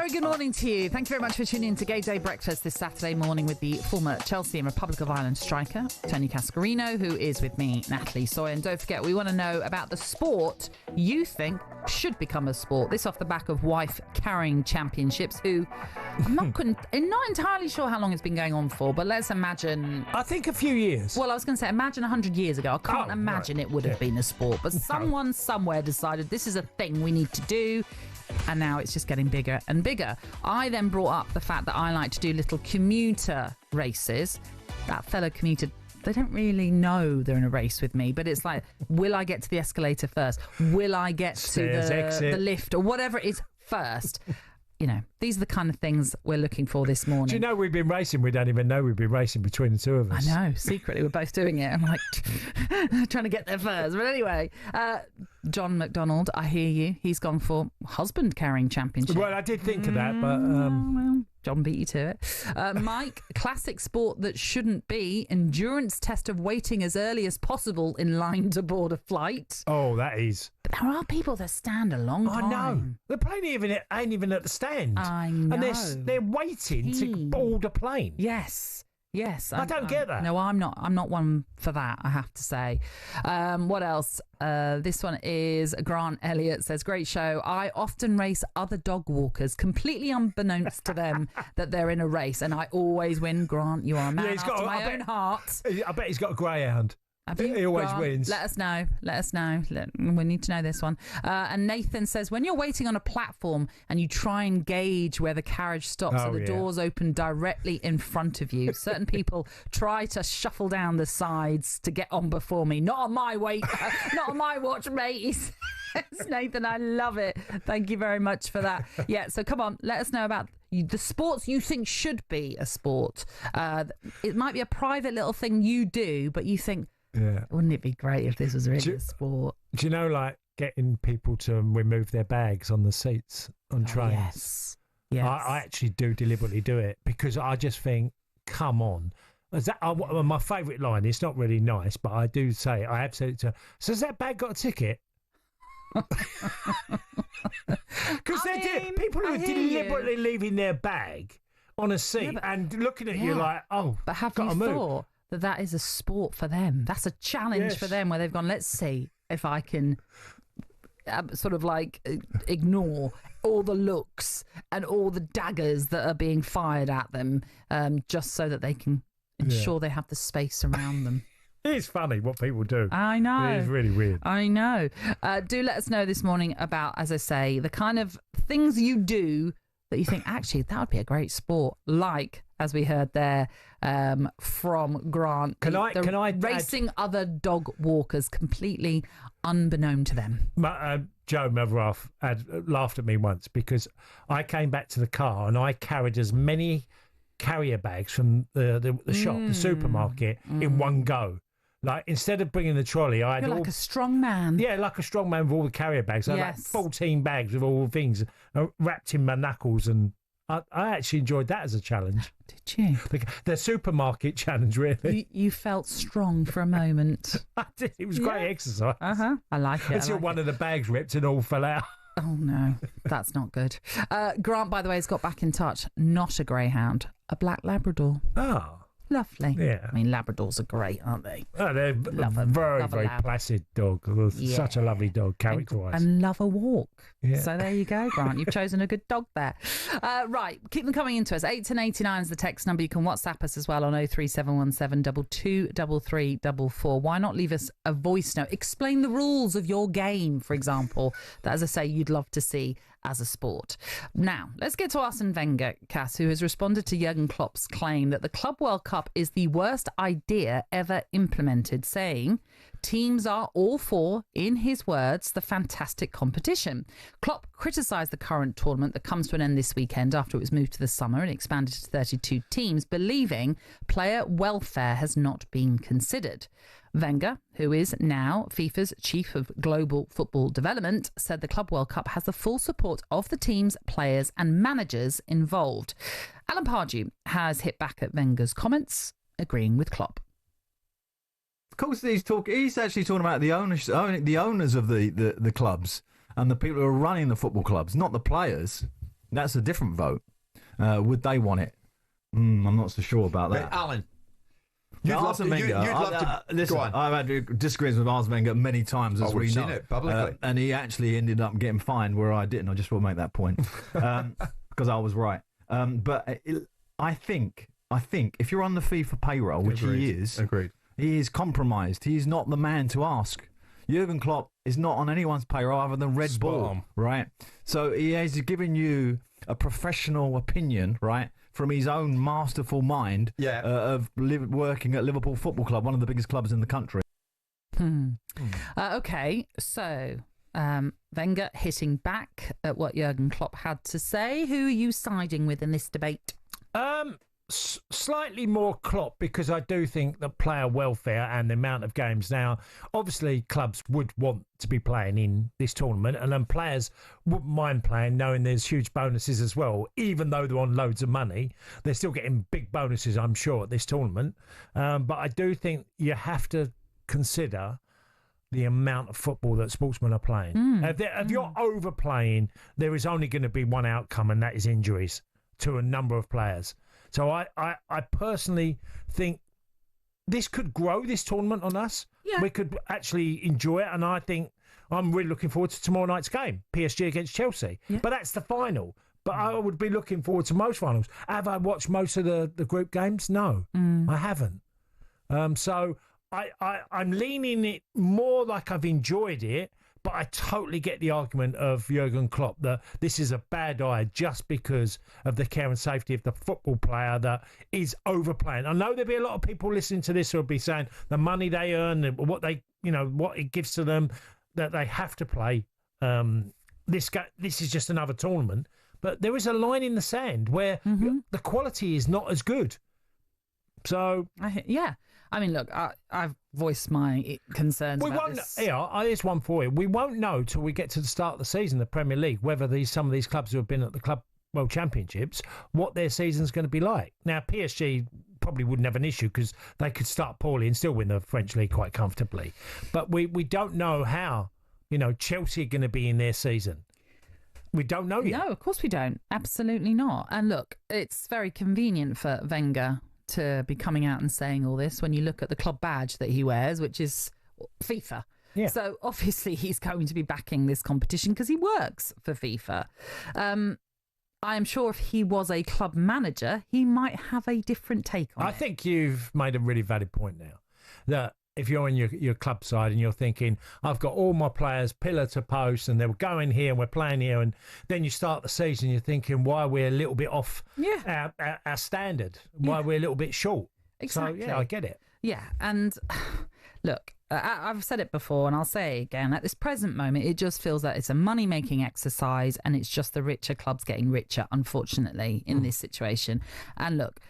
Speaker 1: very good morning to you. Thank you very much for tuning in to GameDay Breakfast this Saturday morning with the former Chelsea and Republic of Ireland striker, Tony Cascarino, who is with me, Natalie Sawyer. And don't forget, we want to know about the sport you think should become a sport. This off the back of wife carrying championships, who I'm not entirely sure how long it's been going on for, but let's imagine.
Speaker 2: I think a few years.
Speaker 1: Well, I was going to say, imagine 100 years ago. I can't imagine it would have been a sport, but someone somewhere decided this is a thing we need to do. And now it's just getting bigger and bigger. I then brought up the fact that I like to do little commuter races. That fellow commuter, they don't really know they're in a race with me, but it's like, will I get to the escalator first? Will I get to the lift or whatever it is first? You know, these are the kind of things we're looking for this morning.
Speaker 2: Do you know we've been racing? We don't even know we've been racing between the two of us.
Speaker 1: I know, secretly we're both doing it. I'm like, trying to get there first. But anyway, John McDonald, I hear you. He's gone for husband carrying championship.
Speaker 2: Well, I did think of that, but...
Speaker 1: Well, John beat you to it. Mike, classic sport that shouldn't be, endurance test of waiting as early as possible in line to board a flight.
Speaker 2: Oh, that is...
Speaker 1: But there are people that stand a long time.
Speaker 2: I know. The plane ain't even at the stand.
Speaker 1: I know.
Speaker 2: And they're waiting to board a plane.
Speaker 1: Yes. I
Speaker 2: don't get that.
Speaker 1: No, I'm not one for that, I have to say. What else? This one is Grant Elliott says, great show. I often race other dog walkers, completely unbeknownst to them that they're in a race, and I always win. Grant, you are a man after my own heart.
Speaker 2: I bet he's got a greyhound. He always wins.
Speaker 1: Let us know. We need to know this one. And Nathan says, when you're waiting on a platform and you try and gauge where the carriage stops and the doors open directly in front of you, certain people try to shuffle down the sides to get on before me. Not on my not on my watch, mate. He says, Nathan, I love it. Thank you very much for that. Yeah, so come on, let us know about the sports you think should be a sport. It might be a private little thing you do, but you think, wouldn't it be great if this was really a sport?
Speaker 2: Do you know, like, getting people to remove their bags on the seats on trains?
Speaker 1: Yes.
Speaker 2: I actually do deliberately do it because I just think, come on. My favourite line, it's not really nice, but I do say it. I have said it to her. So has that bag got a ticket? Because people who are deliberately leaving their bag on a seat and looking at you like,
Speaker 1: but have you thought that is a sport for them? That's a challenge for them, where they've gone, let's see if I can sort of like ignore all the looks and all the daggers that are being fired at them, just so that they can ensure they have the space around them.
Speaker 2: It's funny what people do.
Speaker 1: I know.
Speaker 2: It is really weird.
Speaker 1: I know. Do let us know this morning about, as I say, the kind of things you do that you think, actually, that would be a great sport. Like, as we heard there from Grant,
Speaker 2: can I
Speaker 1: racing other dog walkers completely unbeknown to them.
Speaker 2: Joe Mevroff laughed at me once because I came back to the car and I carried as many carrier bags from the shop, the supermarket, in one go. Like, instead of bringing the trolley, I had
Speaker 1: like a strong man.
Speaker 2: Yeah, like a strong man with all the carrier bags. I had like 14 bags with all the things wrapped in my knuckles, and I actually enjoyed that as a challenge.
Speaker 1: Did you?
Speaker 2: The supermarket challenge, really.
Speaker 1: You felt strong for a moment.
Speaker 2: I did. It was great exercise.
Speaker 1: I like it.
Speaker 2: Until one of the bags ripped and all fell out.
Speaker 1: Oh, no. That's not good. Grant, by the way, has got back in touch. Not a greyhound. A black Labrador.
Speaker 2: Oh.
Speaker 1: Lovely.
Speaker 2: Yeah.
Speaker 1: I mean, Labradors are great, aren't they?
Speaker 2: Oh, they're very placid dog. Such a lovely dog, character-wise.
Speaker 1: And love a walk.
Speaker 2: Yeah.
Speaker 1: So there you go, Grant. You've chosen a good dog there. Right. Keep them coming into us. 81089 is the text number. You can WhatsApp us as well on 03717 223344. Why not leave us a voice note? Explain the rules of your game, for example, that, as I say, you'd love to see as a sport. Now, let's get to Arsene Wenger, Cass, who has responded to Jurgen Klopp's claim that the Club World Cup is the worst idea ever implemented, saying teams are all for, in his words, the fantastic competition. Klopp criticised the current tournament that comes to an end this weekend after it was moved to the summer and expanded to 32 teams, believing player welfare has not been considered. Wenger, who is now FIFA's Chief of Global Football Development, said the Club World Cup has the full support of the teams, players and managers involved. Alan Pardew has hit back at Wenger's comments, agreeing with Klopp.
Speaker 13: Of course, he's actually talking about the owners of the clubs and the people who are running the football clubs, not the players. That's a different vote. Would they want it? I'm not so sure about that.
Speaker 7: But Alan,
Speaker 13: Arsene Wenger. Listen, I've had disagreements with Arsene Wenger many times, as we know.
Speaker 7: Seen it publicly.
Speaker 13: And he actually ended up getting fined where I didn't. I just want to make that point because I was right. But I think if you're on the FIFA payroll, which he is, he is compromised. He's not the man to ask. Jurgen Klopp is not on anyone's payroll other than Red Bull, right? So he has given you a professional opinion, right, from his own masterful mind of working at Liverpool Football Club, one of the biggest clubs in the country.
Speaker 1: Okay, so Wenger hitting back at what Jurgen Klopp had to say. Who are you siding with in this debate?
Speaker 2: Slightly more Klopp, because I do think that player welfare and the amount of games now, obviously clubs would want to be playing in this tournament, and then players wouldn't mind playing knowing there's huge bonuses as well. Even though they're on loads of money, they're still getting big bonuses, I'm sure, at this tournament. But I do think you have to consider the amount of football that sportsmen are playing. If you're overplaying, there is only going to be one outcome, and that is injuries to a number of players. So I personally think this could grow this tournament on us. Yeah. We could actually enjoy it, and I think I'm really looking forward to tomorrow night's game, PSG against Chelsea. Yeah. But that's the final. But I would be looking forward to most finals. Have I watched most of the group games? No, I haven't. So I'm leaning it more like I've enjoyed it. But I totally get the argument of Jurgen Klopp that this is a bad idea just because of the care and safety of the football player that is overplaying. I know there'll be a lot of people listening to this who will be saying the money they earn, what they, what it gives to them, that they have to play. This is just another tournament, but there is a line in the sand where the quality is not as good. So I mean, look, I've voiced my concerns about this. Here's one for you. We won't know till we get to the start of the season, the Premier League, whether some of these clubs who have been at the Club World Championships, what their season's going to be like. Now, PSG probably wouldn't have an issue because they could start poorly and still win the French League quite comfortably. But we don't know how, Chelsea are going to be in their season. We don't know yet.
Speaker 1: No, of course we don't. Absolutely not. And look, it's very convenient for Wenger to be coming out and saying all this when you look at the club badge that he wears, which is FIFA. Yeah. So obviously he's going to be backing this competition because he works for FIFA. I am sure if he was a club manager, he might have a different take on it.
Speaker 2: I think you've made a really valid point now, that if you're in your club side and you're thinking, I've got all my players pillar to post and they're going here and we're playing here, and then you start the season, you're thinking why we're a little bit off our standard, why we're a little bit short.
Speaker 1: Exactly.
Speaker 2: So, I get it.
Speaker 1: Yeah, and look, I've said it before and I'll say it again, at this present moment, it just feels that it's a money-making exercise and it's just the richer clubs getting richer, unfortunately, in this situation. And look,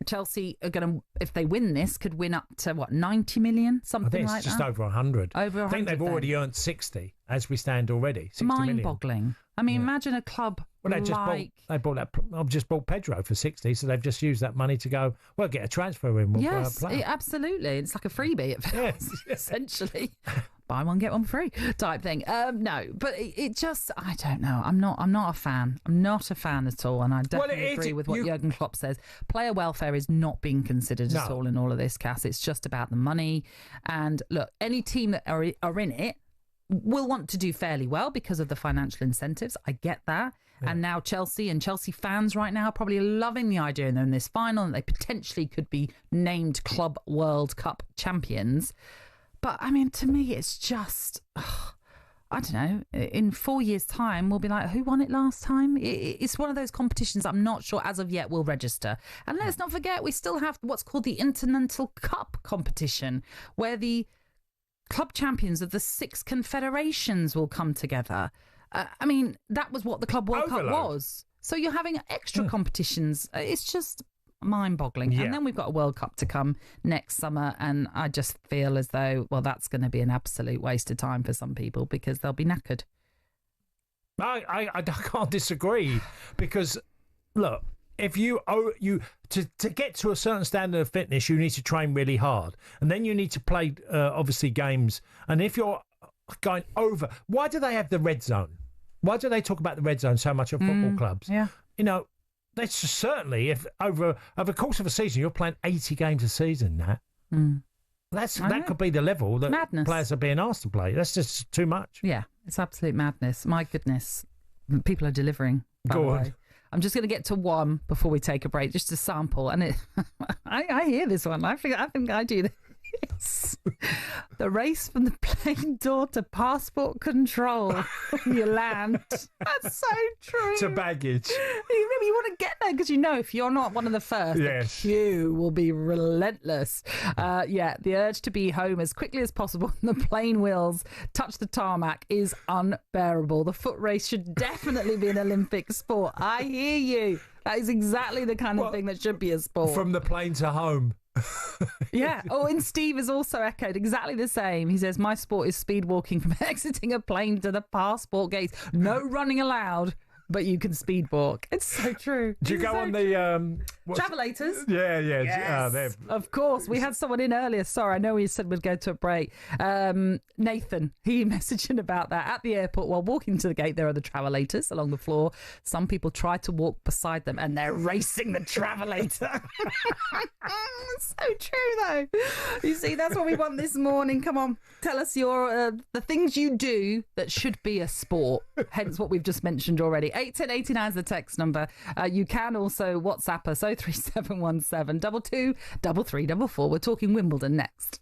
Speaker 1: Chelsea are going to, if they win this, could win up to, 90 million? Something like that?
Speaker 2: I think it's just over 100.
Speaker 1: Over 100.
Speaker 2: I think they've already earned 60 as we stand already. 60
Speaker 1: mind-boggling. I mean, imagine a club
Speaker 2: I've just bought Pedro for 60, so they've just used that money to go, get a transfer in.
Speaker 1: Yes, absolutely. It's like a freebie, it feels, essentially. Buy one, get one free type thing. No, but it just, I don't know. I'm not a fan. I'm not a fan at all. And I definitely agree with what Jurgen Klopp says. Player welfare is not being considered at all in all of this, Cass. It's just about the money. And look, any team that are in it will want to do fairly well because of the financial incentives. I get that. Yeah. And now Chelsea and Chelsea fans right now are probably loving the idea, and they're in this final and they potentially could be named Club World Cup champions. But, I mean, to me, it's just, I don't know, in 4 years' time, we'll be like, who won it last time? It's one of those competitions I'm not sure as of yet will register. And let's not forget, we still have what's called the Intercontinental Cup competition, where the club champions of the 6 confederations will come together. I mean, that was what the Club World Cup was. So you're having extra competitions. It's just mind-boggling. Yeah. And then we've got a World Cup to come next summer, and I just feel as though, that's going to be an absolute waste of time for some people because they'll be knackered.
Speaker 2: I can't disagree, because look, if to get to a certain standard of fitness, you need to train really hard, and then you need to play obviously games. And if you're going over, why do they have the red zone? Why do they talk about the red zone so much at football clubs?
Speaker 1: Yeah.
Speaker 2: You know, that's certainly, if over the course of a season, you're playing 80 games a season, that could be the level that
Speaker 1: Madness.
Speaker 2: players are being asked to play. That's just too much.
Speaker 1: Yeah, it's absolute madness. My goodness. People are delivering, by the way. I'm just going to get to one before we take a break, just to sample. And I hear this one. I think I do this. The race from the plane door to passport control when you land. That's so true.
Speaker 2: To baggage.
Speaker 1: You want to get there because you know if you're not one of the first, the queue will be relentless. The urge to be home as quickly as possible when the plane wheels touch the tarmac is unbearable. The foot race should definitely be an Olympic sport. I hear you. That is exactly the kind of thing that should be a sport.
Speaker 2: From the plane to home.
Speaker 1: Yeah. Oh, and Steve has also echoed exactly the same. He says, my sport is speed walking from exiting a plane to the passport gates. No running allowed, but you can speed walk. It's so true.
Speaker 2: Do you go on the...
Speaker 1: Travelators?
Speaker 2: Yeah.
Speaker 1: Yes, of course. We had someone in earlier. Sorry, I know we said we'd go to a break. Nathan, he messaging about that. At the airport, while walking to the gate, there are the travelators along the floor. Some people try to walk beside them and they're racing the travelator. It's so true, though. You see, that's what we want this morning. Come on, tell us your the things you do that should be a sport. Hence what we've just mentioned already. 81089 is the text number. You can also WhatsApp us 03717 22 3344. We're talking Wimbledon next.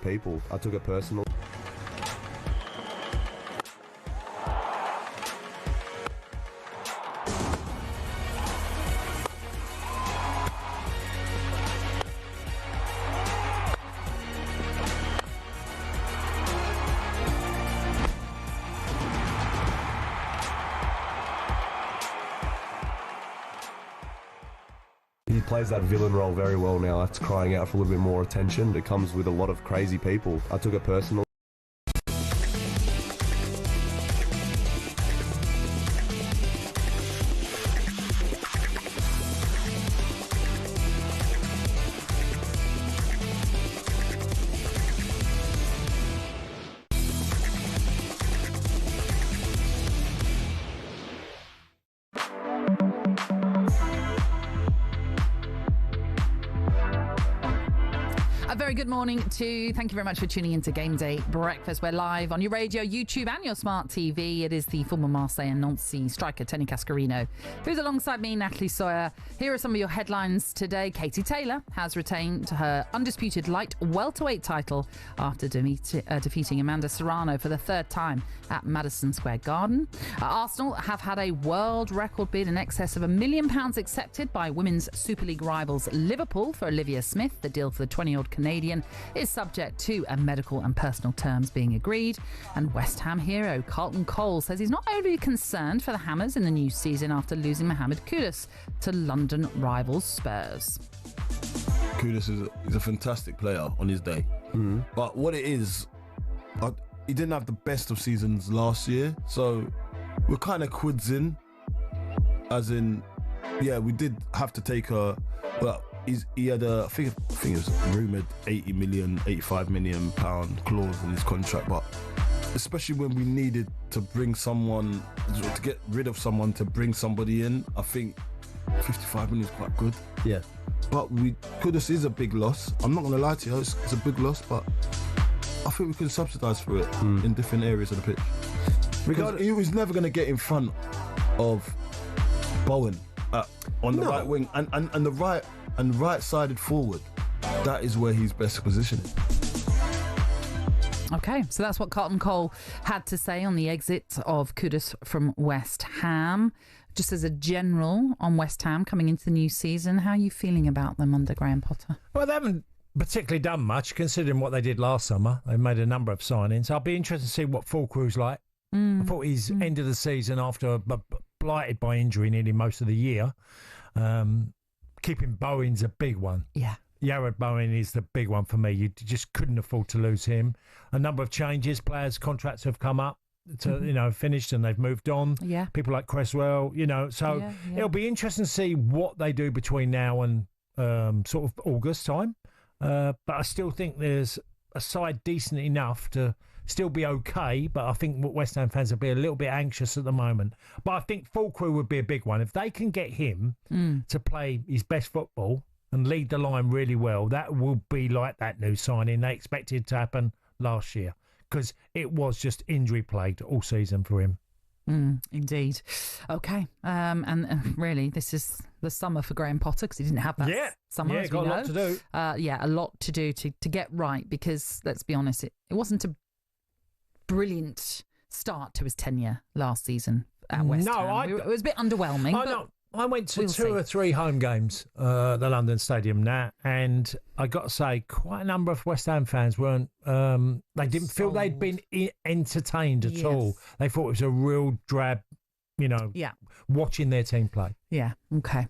Speaker 5: People. I took it personal. He plays that villain role very well now. That's crying out for a little bit more attention. It comes with a lot of crazy people. I took it personal.
Speaker 1: very good morning to thank you very much for tuning into Game Day Breakfast. We're live on your radio, YouTube and your smart TV. It is the former Marseille and Nancy striker Tony Cascarino who's alongside me, Natalie Sawyer. Here are some of your headlines today. Katie Taylor has retained her undisputed light welterweight title after defeating Amanda Serrano for the third time at Madison Square Garden. Arsenal have had a world record bid in excess of £1 million accepted by Women's Super League rivals Liverpool for Olivia Smith. The deal for the 20-year-old Canadian is subject to a medical and personal terms being agreed. And West Ham hero Carlton Cole says he's not overly concerned for the Hammers in the new season after losing Mohamed Kudus to London rivals Spurs.
Speaker 14: Kudus is a fantastic player on his day. Mm-hmm. But what it is, he didn't have the best of seasons last year, so we're kind of quids in. As in, yeah, we did have to take but he had I think it was rumoured 85 million pound clause in his contract, but especially when we needed to bring someone, to get rid of someone to bring somebody in, I think 55 million is quite good.
Speaker 13: Yeah.
Speaker 14: But Kudus is a big loss. I'm not going to lie to you, it's a big loss, but I think we can subsidise for it in different areas of the pitch. He was never going to get in front of Bowen on the right wing and the right-sided forward. That is where he's best positioned.
Speaker 1: Okay, so that's what Carlton Cole had to say on the exit of Kudus from West Ham. Just as a general on West Ham coming into the new season, how are you feeling about them under Graham Potter?
Speaker 2: Well, they haven't particularly done much considering what they did last summer. They made a number of signings. I'll be interested to see what Fulcrew's like. I thought his end of the season, after blighted by injury nearly most of the year, keeping Bowen's a big one.
Speaker 1: Yeah.
Speaker 2: Jared Bowen is the big one for me. You just couldn't afford to lose him. A number of changes, players' contracts have come up to finished and they've moved on.
Speaker 1: Yeah.
Speaker 2: People like Cresswell, so it'll be interesting to see what they do between now and sort of August time. But I still think there's a side decent enough to still be okay, but I think West Ham fans will be a little bit anxious at the moment. But I think Fulcrew would be a big one. If they can get him to play his best football and lead the line really well, that will be like that new signing they expected to happen last year, because it was just injury plagued all season for him.
Speaker 1: Indeed. Okay. And really, this is the summer for Graham Potter, because he didn't have that summer.
Speaker 2: Yeah,
Speaker 1: as
Speaker 2: got
Speaker 1: we
Speaker 2: a
Speaker 1: know.
Speaker 2: lot to do.
Speaker 1: A lot to do to get right, because let's be honest, it wasn't a brilliant start to his tenure last season at West Ham. It was a bit underwhelming.
Speaker 2: I went to two or three home games at the London Stadium now, and I got to say, quite a number of West Ham fans weren't. They didn't feel they'd been entertained at all. They thought it was a real drab, watching their team play.
Speaker 1: Yeah. Okay.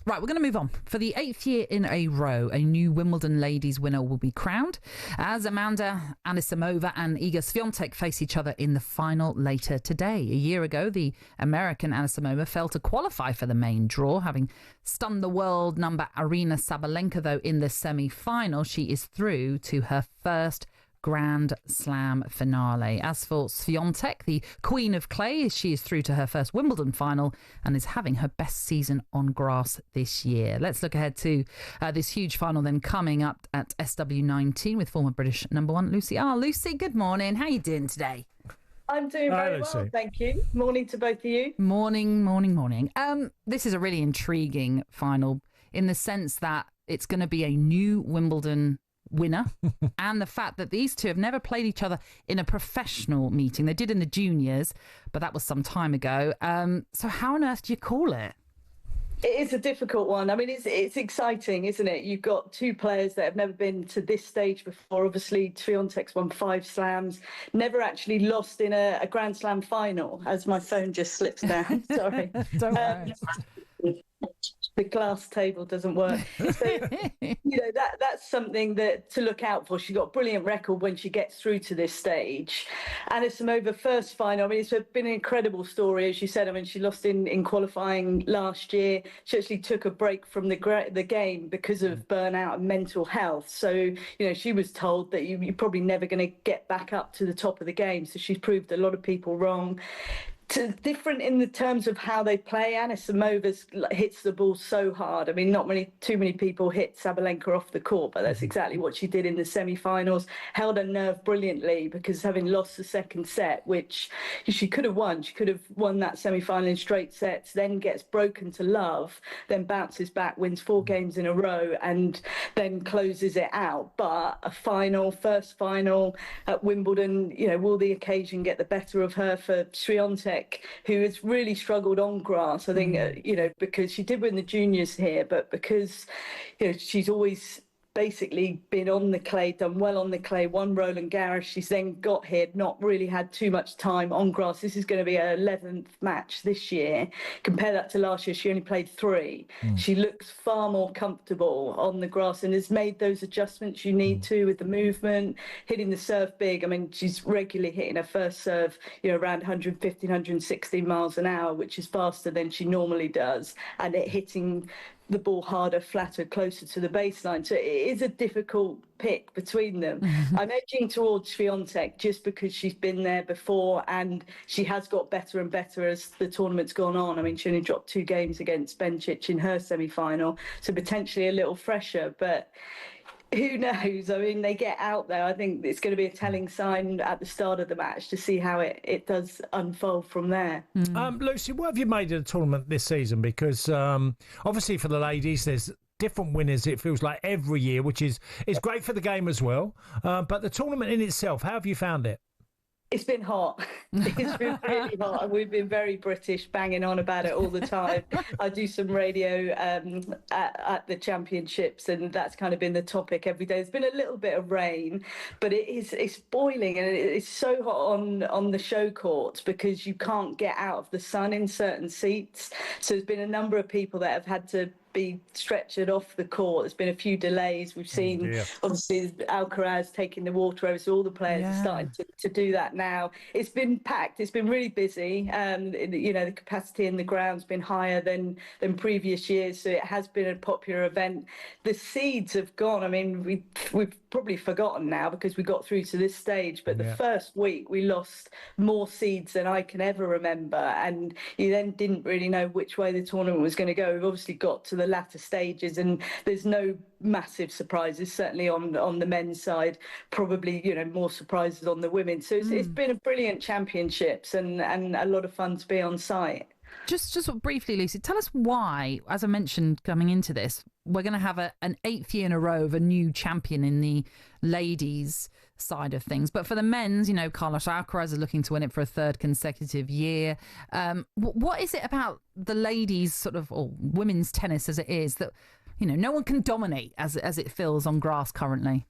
Speaker 1: Right, we're going to move on. For the 8th year in a row, a new Wimbledon ladies winner will be crowned as Amanda Anisimova and Iga Swiatek face each other in the final later today. A year ago, the American Anisimova failed to qualify for the main draw, having stunned the world number Aryna Sabalenka, though in the semi-final. She is through to her first Grand Slam finale. As for Swiatek, the Queen of Clay, she is through to her first Wimbledon final and is having her best season on grass this year. Let's look ahead to this huge final then coming up at SW19 with former British number one Lucy R. Lucy, good morning. How are you doing today?
Speaker 15: I'm doing very well, thank you. Morning to both of you.
Speaker 1: Morning. This is a really intriguing final in the sense that it's going to be a new Wimbledon winner and the fact that these two have never played each other in a professional meeting. They did in the juniors, but that was some time ago. So how on earth do you call it?
Speaker 15: It is a difficult one. I mean, it's exciting, isn't it? You've got two players that have never been to this stage before. Obviously, Swiatek's won 5 slams, never actually lost in a Grand Slam final, as my phone just slips down. Sorry.
Speaker 1: Don't worry.
Speaker 15: The glass table doesn't work. So, that's something that to look out for. She got a brilliant record when she gets through to this stage. Anisimova first final. I mean, it's been an incredible story, as you said. I mean, she lost in qualifying last year. She actually took a break from the game because of burnout and mental health. So, she was told that you're probably never going to get back up to the top of the game. So she's proved a lot of people wrong. different in the terms of how they play. Anisimova hits the ball so hard. I mean, too many people hit Sabalenka off the court, but that's exactly what she did in the semi-finals. Held her nerve brilliantly, because having lost the second set, which she could have won, she could have won that semi-final in straight sets, then gets broken to love, then bounces back, wins 4 games in a row, and then closes it out. But a first final at Wimbledon, will the occasion get the better of her for Swiatek, who has really struggled on grass? I think, because she did win the juniors here, but because, she's always basically been on the clay, done well on the clay, won Roland Garros. She's then got here, not really had too much time on grass. This is going to be her 11th match this year. Compare that to last year, she only played 3. She looks far more comfortable on the grass and has made those adjustments you need to with the movement, hitting the serve big. I mean, she's regularly hitting her first serve, around 150, 160 miles an hour, which is faster than she normally does, and it hitting the ball harder, flatter, closer to the baseline. So it is a difficult pick between them. I'm edging towards Swiatek just because she's been there before and she has got better and better as the tournament's gone on. I mean, she only dropped 2 games against Bencic in her semi-final, so potentially a little fresher, but who knows? I mean, they get out there. I think it's going to be a telling sign at the start of the match to see how it does unfold from there.
Speaker 2: Lucy, what have you made of the tournament this season? Because obviously for the ladies, there's different winners, it feels like, every year, which is great for the game as well. But the tournament in itself, how have you found it?
Speaker 15: It's been hot. It's been really hot. And we've been very British, banging on about it all the time. I do some radio at the championships, and that's kind of been the topic every day. There's been a little bit of rain, but it's boiling, and it's so hot on the show courts because you can't get out of the sun in certain seats. So there's been a number of people that have had to be stretchered off the court. There's been a few delays. We've seen, obviously, Alcaraz taking the water over, so all the players are starting to do that now. It's been packed. It's been really busy. The capacity in the ground's been higher than previous years, so it has been a popular event. The seeds have gone. I mean, we've probably forgotten now because we got through to this stage, but the first week we lost more seeds than I can ever remember, and you then didn't really know which way the tournament was going to go. We've obviously got to the latter stages, and there's no massive surprises, certainly on the men's side, probably more surprises on the women. So it's been a brilliant championships and a lot of fun to be on site.
Speaker 1: Just briefly, Lucy, tell us why, as I mentioned coming into this, we're going to have an 8th year in a row of a new champion in the ladies' side of things. But for the men's, Carlos Alcaraz is looking to win it for a 3rd consecutive year. What is it about the ladies' or women's tennis as it is that, no one can dominate as it feels on grass currently?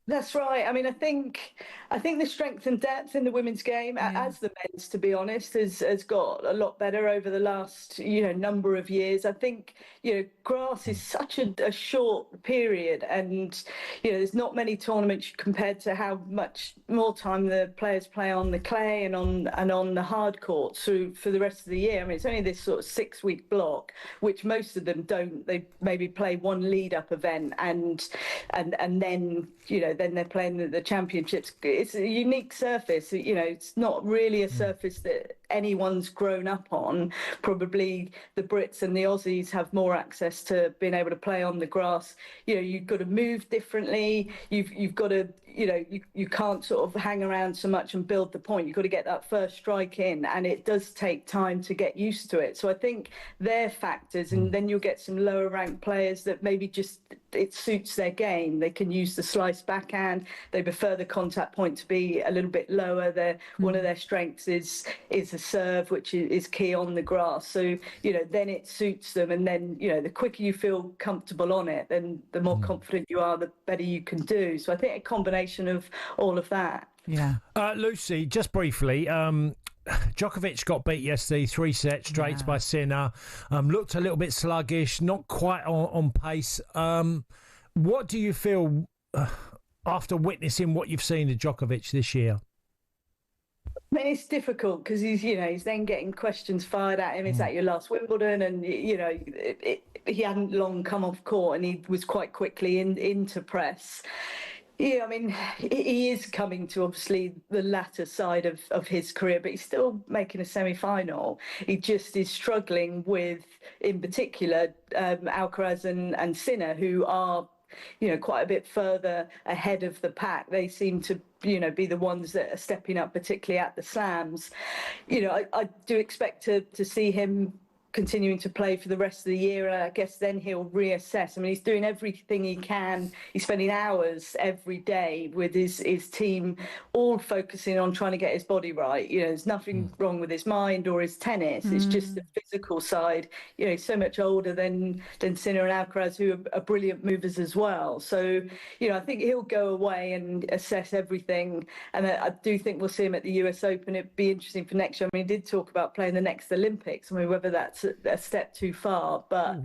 Speaker 15: That's right. I mean, I think the strength and depth in the women's game, as the men's, to be honest, has got a lot better over the last number of years. I think grass is such a short period, and there's not many tournaments compared to how much more time the players play on the clay and on the hard courts for the rest of the year. I mean, it's only this sort of 6-week block, which most of them don't. They maybe play one lead-up event and then then they're playing the championships. It's a unique surface. It's not really a surface that anyone's grown up on. Probably the Brits and the Aussies have more access to being able to play on the grass. You've got to move differently. You've got to, you can't sort of hang around so much and build the point. You've got to get that first strike in, and it does take time to get used to it. So I think they're factors, and then you'll get some lower ranked players that maybe just it suits their game. They can use the slice backhand. They prefer the contact point to be a little bit lower. One of their strengths is a serve, which is key on the grass. So then it suits them, and then the quicker you feel comfortable on it, then the more confident you are, the better you can do. So I think a combination of all of that.
Speaker 1: Yeah.
Speaker 2: Lucy, just briefly, Djokovic got beat yesterday, 3 sets straight by Sinner. Looked a little bit sluggish, not quite on pace. What do you feel after witnessing what you've seen of Djokovic this year?
Speaker 15: I mean, it's difficult because he's then getting questions fired at him. Is that your last Wimbledon? And he hadn't long come off court, and he was quite quickly into press. Yeah, I mean, he is coming to obviously the latter side of his career, but he's still making a semi-final. He just is struggling with, in particular, Alcaraz and Sinner, who are, quite a bit further ahead of the pack. They seem to, be the ones that are stepping up, particularly at the slams. I do expect to see him continuing to play for the rest of the year. I guess then he'll reassess. I mean, he's doing everything he can. He's spending hours every day with his team, all focusing on trying to get his body right. There's nothing wrong with his mind or his tennis. It's just the physical side. He's so much older than Sinner and Alcaraz, who are brilliant movers as well. So, I think he'll go away and assess everything. And I do think we'll see him at the US Open. It'd be interesting for next year. I mean, he did talk about playing the next Olympics. I mean, whether that's a step too far, but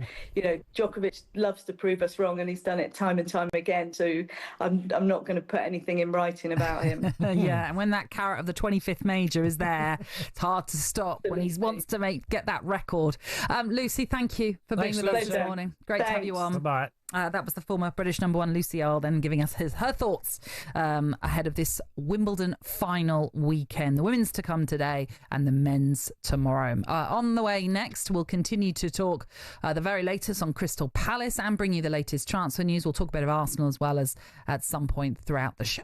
Speaker 15: Djokovic loves to prove us wrong, and he's done it time and time again. So I'm not going to put anything in writing about him.
Speaker 1: Yeah, and when that carrot of the 25th major is there, it's hard to stop when he wants to get that record. Lucy, thank you for being with us this morning. Great to have you on.
Speaker 2: Bye.
Speaker 1: That was the former British #1 Lucy Earle, then giving us her thoughts ahead of this Wimbledon final weekend. The women's to come today and the men's tomorrow. On the way next, we'll continue to talk the very latest on Crystal Palace and bring you the latest transfer news. We'll talk a bit of Arsenal as well as at some point throughout the show.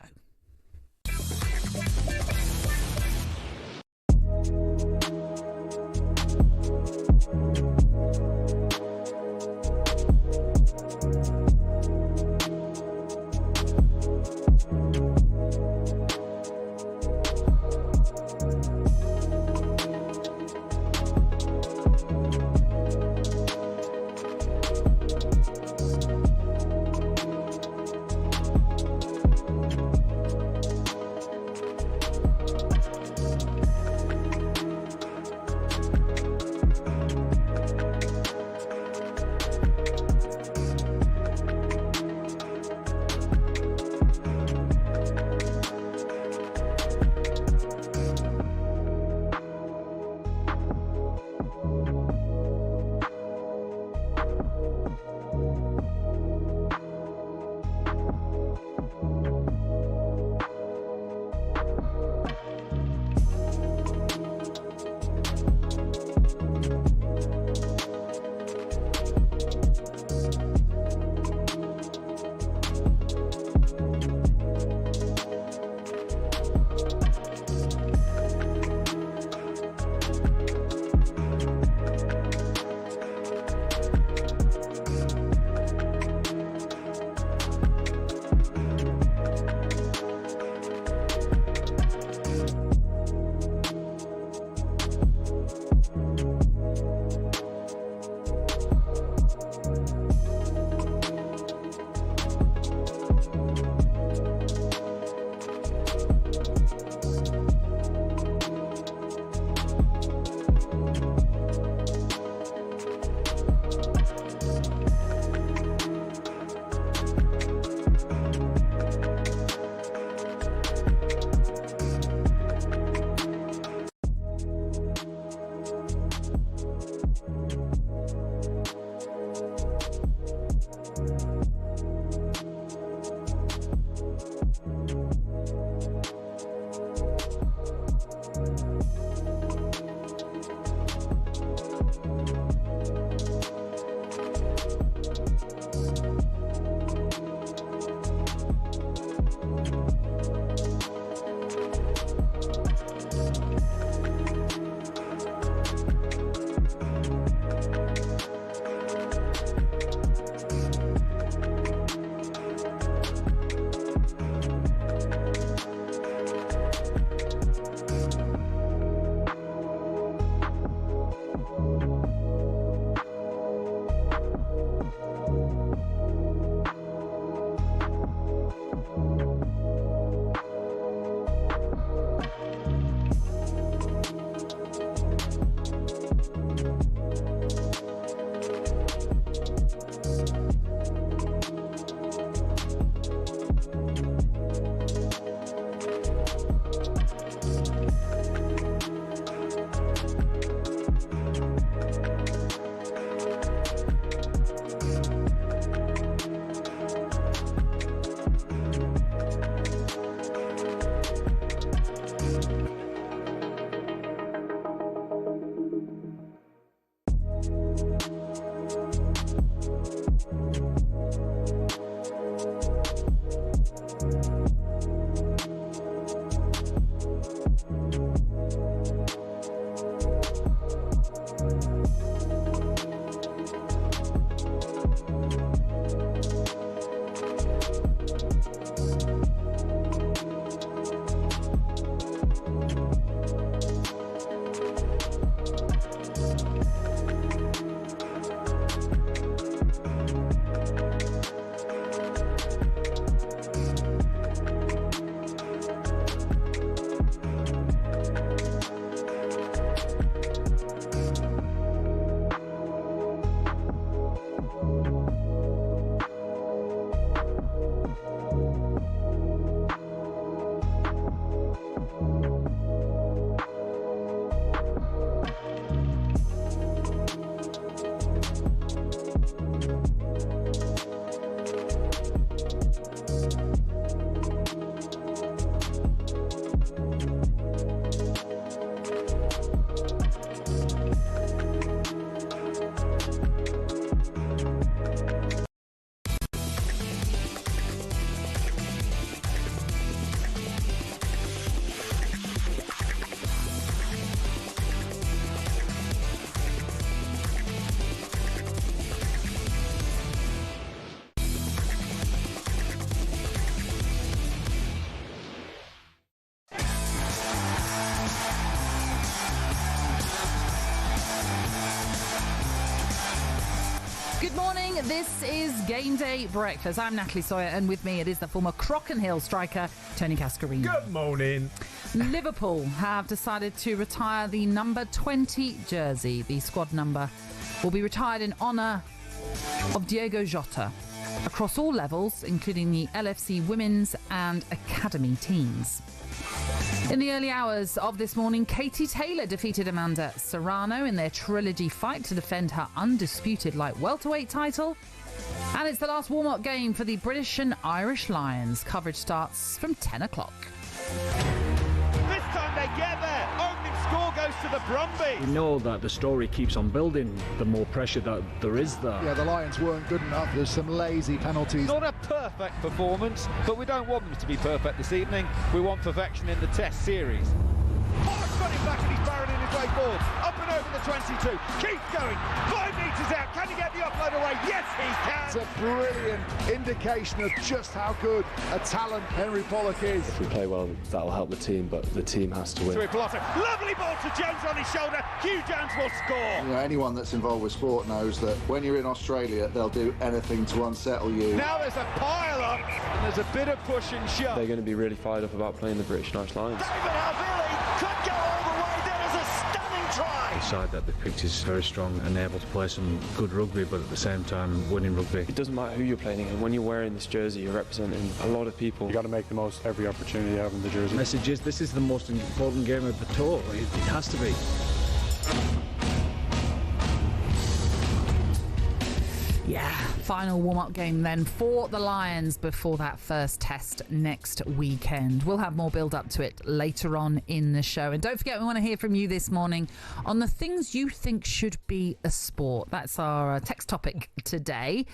Speaker 1: Good morning, this is Game Day Breakfast. I'm Natalie Sawyer, and with me it is the former Crockenhill striker, Tony Cascarino.
Speaker 2: Good morning.
Speaker 1: Liverpool have decided to retire the number 20 jersey. The squad number will be retired in honour of Diogo Jota across all levels, including the LFC women's and academy teams. In the early hours of this morning, Katie Taylor defeated Amanda Serrano in their trilogy fight to defend her undisputed light welterweight title. And it's the last warm-up game for the British and Irish Lions. Coverage starts from 10 o'clock.
Speaker 16: This time they get there. Opening score goes to the Brumbies.
Speaker 17: We know that the story keeps on building, the more pressure that there is there.
Speaker 18: Yeah, the Lions weren't good enough. There's some lazy penalties.
Speaker 16: Not a perfect performance, but we don't want them to be perfect this evening. We want perfection in the Test series. Oh, got him back and he's barreling his way forward. Up and over the 22. Keeps going. 5 metres out. Can he get the offload away? Yes, he can.
Speaker 18: It's a brilliant indication of just how good a talent Henry Pollock is.
Speaker 19: If we play well, that'll help the team, but the team has to win.
Speaker 16: Lovely ball to Jones on his shoulder. Hugh Jones will score.
Speaker 18: You know, anyone that's involved with sport knows that when you're in Australia, they'll do anything to unsettle you.
Speaker 16: Now there's a pile up and there's a bit of push and shove.
Speaker 19: They're going to be really fired up about playing the British and Irish Lions.
Speaker 16: David Havili could go all the way. That is a stunning try.
Speaker 17: A side that the pitch is very strong and able to play some good rugby, but at the same time winning rugby.
Speaker 19: It doesn't matter who you're playing, and when you're wearing this jersey, you're representing a lot of people.
Speaker 20: You got to make the most of every opportunity you have in the jersey.
Speaker 17: The message is this is the most important game of the tour. It has to be.
Speaker 1: Yeah, final warm-up game then for the Lions before that first test next weekend. We'll have more build-up to it later on in the show. And don't forget, we want to hear from you this morning on the things you think should be a sport. That's our text topic today,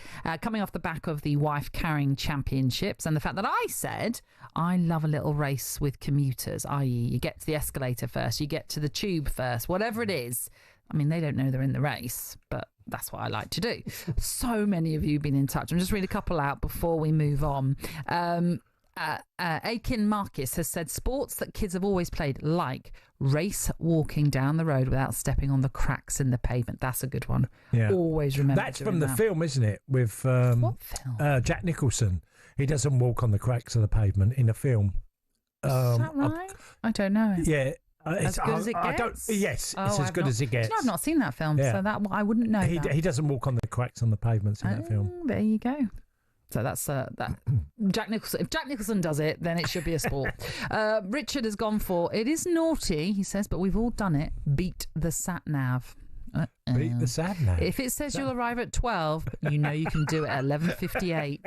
Speaker 1: coming off the back of the Wife Carrying Championships and the fact that I said I love a little race with commuters, i.e. you get to the escalator first, you get to the tube first, whatever it is. I mean, they don't know they're in the race, but that's what I like to do. So many of you have been in touch. I'm just read a couple out before we move on. Aiken Marcus has said sports that kids have always played, like race walking down the road without stepping on the cracks in the pavement. That's a good one. Yeah. Always remember.
Speaker 2: That's from the film, isn't it? With what film? Jack Nicholson. He doesn't walk on the cracks of the pavement in the film.
Speaker 1: Is that right? I don't know.
Speaker 2: Yeah.
Speaker 1: As good as it gets?
Speaker 2: Yes, it's as good as it gets.
Speaker 1: I've not seen that film, so that I wouldn't know.
Speaker 2: He doesn't walk on the cracks on the pavements in that film.
Speaker 1: There you go. So that's that. Jack Nicholson. If Jack Nicholson does it, then it should be a sport. Richard has gone for, it is naughty, he says, but we've all done it. Beat the sat nav.
Speaker 2: Beat the sat nav.
Speaker 1: If it says you'll arrive at 12, you know you can do it at 11:58.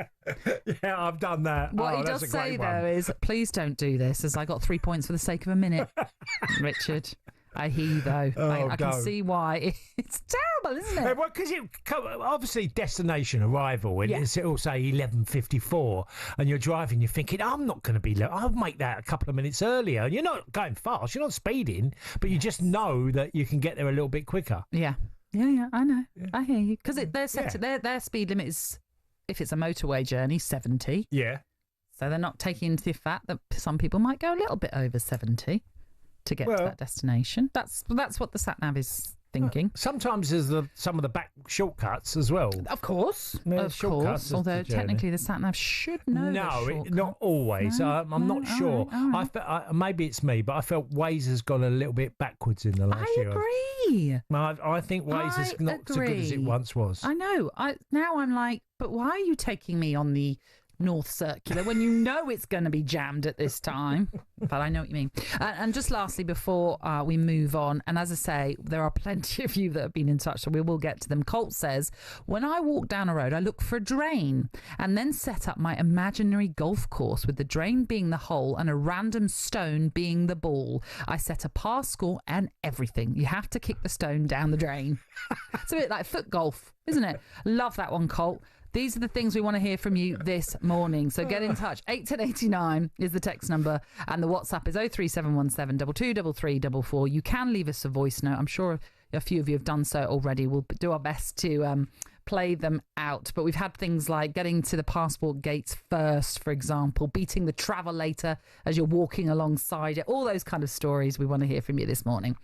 Speaker 2: Yeah, I've done that.
Speaker 1: What he does say though is, please don't do this, as I got 3 points for the sake of a minute. Richard, I hear you, though. I can see why. It's terrible, isn't it?
Speaker 2: Well, because obviously destination arrival, and it'll say 11:54, and you're driving, you're thinking, I'm not going to be late. I'll make that a couple of minutes earlier. And you're not going fast, you're not speeding, but you just know that you can get there a little bit quicker.
Speaker 1: Yeah, I know. Yeah. I hear you. Because their speed limit is, if it's a motorway journey, 70.
Speaker 2: Yeah.
Speaker 1: So they're not taking into the fact that some people might go a little bit over 70 to get to that destination. That's what the sat nav is thinking.
Speaker 2: Sometimes there's some of the back shortcuts as well.
Speaker 1: Of course. Although technically the sat nav should know.
Speaker 2: No, not always. I'm not sure. Right. Maybe it's me, but I felt Waze has gone a little bit backwards in the last year.
Speaker 1: I agree.
Speaker 2: I think Waze is not so good as it once was.
Speaker 1: I know. Now I'm like, but why are you taking me on the North Circular when you know it's going to be jammed at this time? But I know what you mean. And just lastly, before we move on, and as I say, there are plenty of you that have been in touch, so we will get to them. Colt says, when I walk down a road, I look for a drain and then set up my imaginary golf course with the drain being the hole and a random stone being the ball. I set a par score and everything. You have to kick the stone down the drain. It's a bit like foot golf, isn't it? Love that one, Colt. These are the things we want to hear from you this morning. So get in touch. 81089 is the text number, and the WhatsApp is 03717 223344. You can leave us a voice note. I'm sure a few of you have done so already. We'll do our best to play them out. But we've had things like getting to the passport gates first, for example, beating the travelator as you're walking alongside it. All those kind of stories we want to hear from you this morning.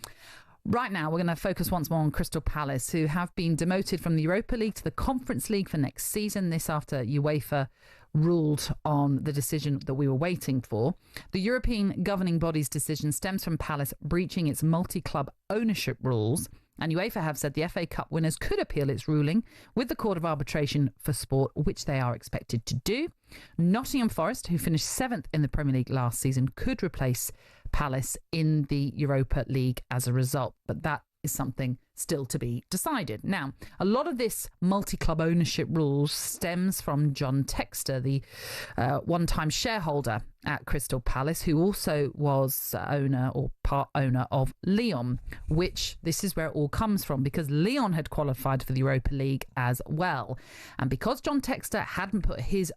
Speaker 1: Right now, we're going to focus once more on Crystal Palace, who have been demoted from the Europa League to the Conference League for next season. This after UEFA ruled on the decision that we were waiting for. The European governing body's decision stems from Palace breaching its multi-club ownership rules. And UEFA have said the FA Cup winners could appeal its ruling with the Court of Arbitration for Sport, which they are expected to do. Nottingham Forest, who finished 7th in the Premier League last season, could replace Palace in the Europa League as a result. But that is something still to be decided. Now, a lot of this multi-club ownership rules stems from John Textor, the one-time shareholder at Crystal Palace, who also was owner or part owner of Lyon, which this is where it all comes from, because Lyon had qualified for the Europa League as well. And because John Textor hadn't put his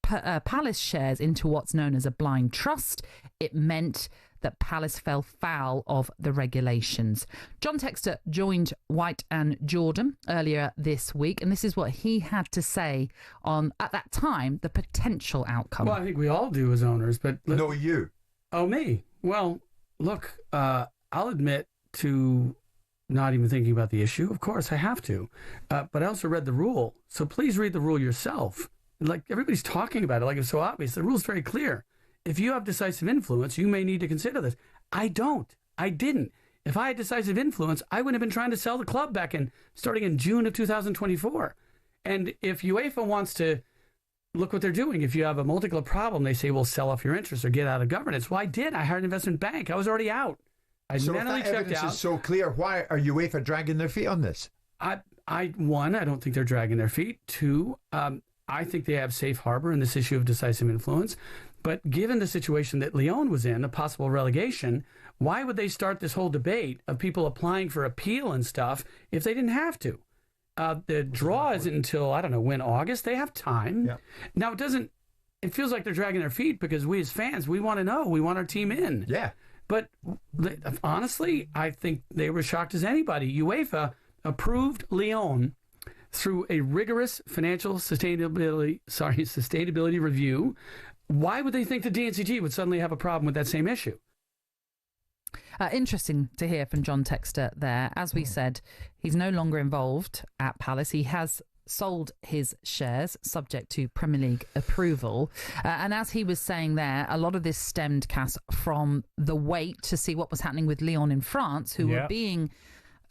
Speaker 1: Palace shares into what's known as a blind trust, it meant that Palace fell foul of the regulations. John Textor joined White and Jordan earlier this week, and this is what he had to say on, at that time, the potential outcome.
Speaker 8: Well, I think we all do as owners, but...
Speaker 7: No, you.
Speaker 8: Oh, me? Well, look, I'll admit to not even thinking about the issue. Of course, I have to. But I also read the rule, so please read the rule yourself. Like, everybody's talking about it like it's so obvious. The rule's very clear. If you have decisive influence, you may need to consider this. I don't. I didn't. If I had decisive influence, I wouldn't have been trying to sell the club starting in June of 2024. And if UEFA wants to look what they're doing, if you have a multi-club problem, they say, well, sell off your interest or get out of governance. Well, I did. I hired an investment bank. I was already out. I mentally checked out. So if that evidence is so clear, why are UEFA dragging their feet on this? One, I don't think they're dragging their feet. Two, I think they have safe harbor in this issue of decisive influence. But given the situation that Lyon was in, a possible relegation, why would they start this whole debate of people applying for appeal and stuff if they didn't have to? The draw isn't until, I don't know, when, August? They have time. Yeah. Now, it feels like they're dragging their feet because we as fans, we want to know. We want our team in. Yeah. But honestly, I think they were shocked as anybody. UEFA approved Lyon through a rigorous financial sustainability review. Why would they think the DNCG would suddenly have a problem with that same issue?
Speaker 1: Interesting to hear from John Textor there. As we said, he's no longer involved at Palace. He has sold his shares subject to Premier League approval. And as he was saying there, a lot of this stemmed, Cass, from the wait to see what was happening with Lyon in France, who were being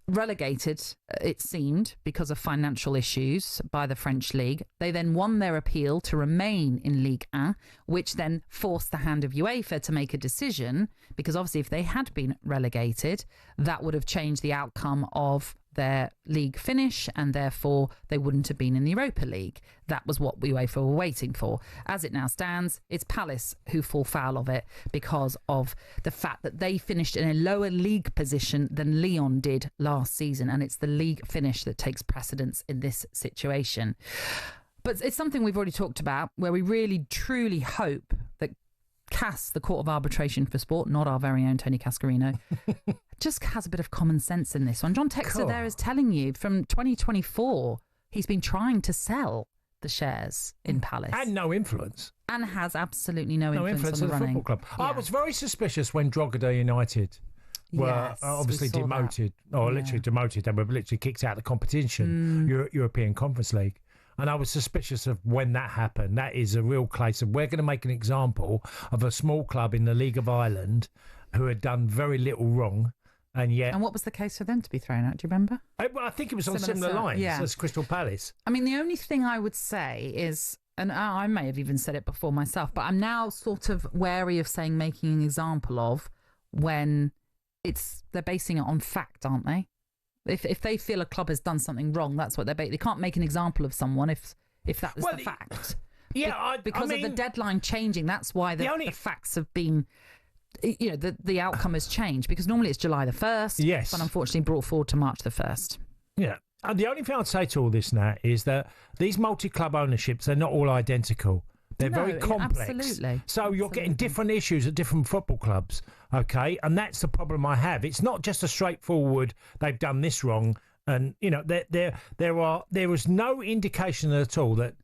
Speaker 1: relegated, it seemed, because of financial issues by the French league. They then won their appeal to remain in Ligue 1, which then forced the hand of UEFA to make a decision, because obviously if they had been relegated, that would have changed the outcome of their league finish, and therefore they wouldn't have been in the Europa League. That was what UEFA were waiting for. As it now stands, it's Palace who fall foul of it because of the fact that they finished in a lower league position than Lyon did last season, and it's the league finish that takes precedence in this situation. But it's something we've already talked about, where we really truly hope that CAS, the Court of Arbitration for Sport, not our very own Tony Cascarino, just has a bit of common sense in this one. John Texter there is telling you from 2024 he's been trying to sell the shares in Palace.
Speaker 2: And no influence.
Speaker 1: And has absolutely no influence on the
Speaker 2: football club. Yeah. I was very suspicious when Drogheda United were obviously demoted, literally demoted. They were literally kicked out of the competition, European Conference League. And I was suspicious of when that happened. That is a real case of we're going to make an example of a small club in the League of Ireland who had done very little wrong. And yet...
Speaker 1: And what was the case for them to be thrown out? Do you remember?
Speaker 2: I think it was on similar lines as Crystal Palace.
Speaker 1: I mean, the only thing I would say is, and I may have even said it before myself, but I'm now sort of wary of saying making an example of when they're basing it on fact, aren't they? If they feel a club has done something wrong, that's what they can't make an example of someone if that was the fact.
Speaker 2: Yeah,
Speaker 1: because of the deadline changing, that's why the facts have been, the outcome has changed, because normally it's July the 1st,
Speaker 2: yes,
Speaker 1: but unfortunately brought forward to March the 1st.
Speaker 2: Yeah, and the only thing I'd say to all this, Nat, is that these multi-club ownerships are not all identical. They're very complex.
Speaker 1: Absolutely.
Speaker 2: So you're getting different issues at different football clubs, okay? And that's the problem I have. It's not just a straightforward, they've done this wrong. And, there was no indication at all that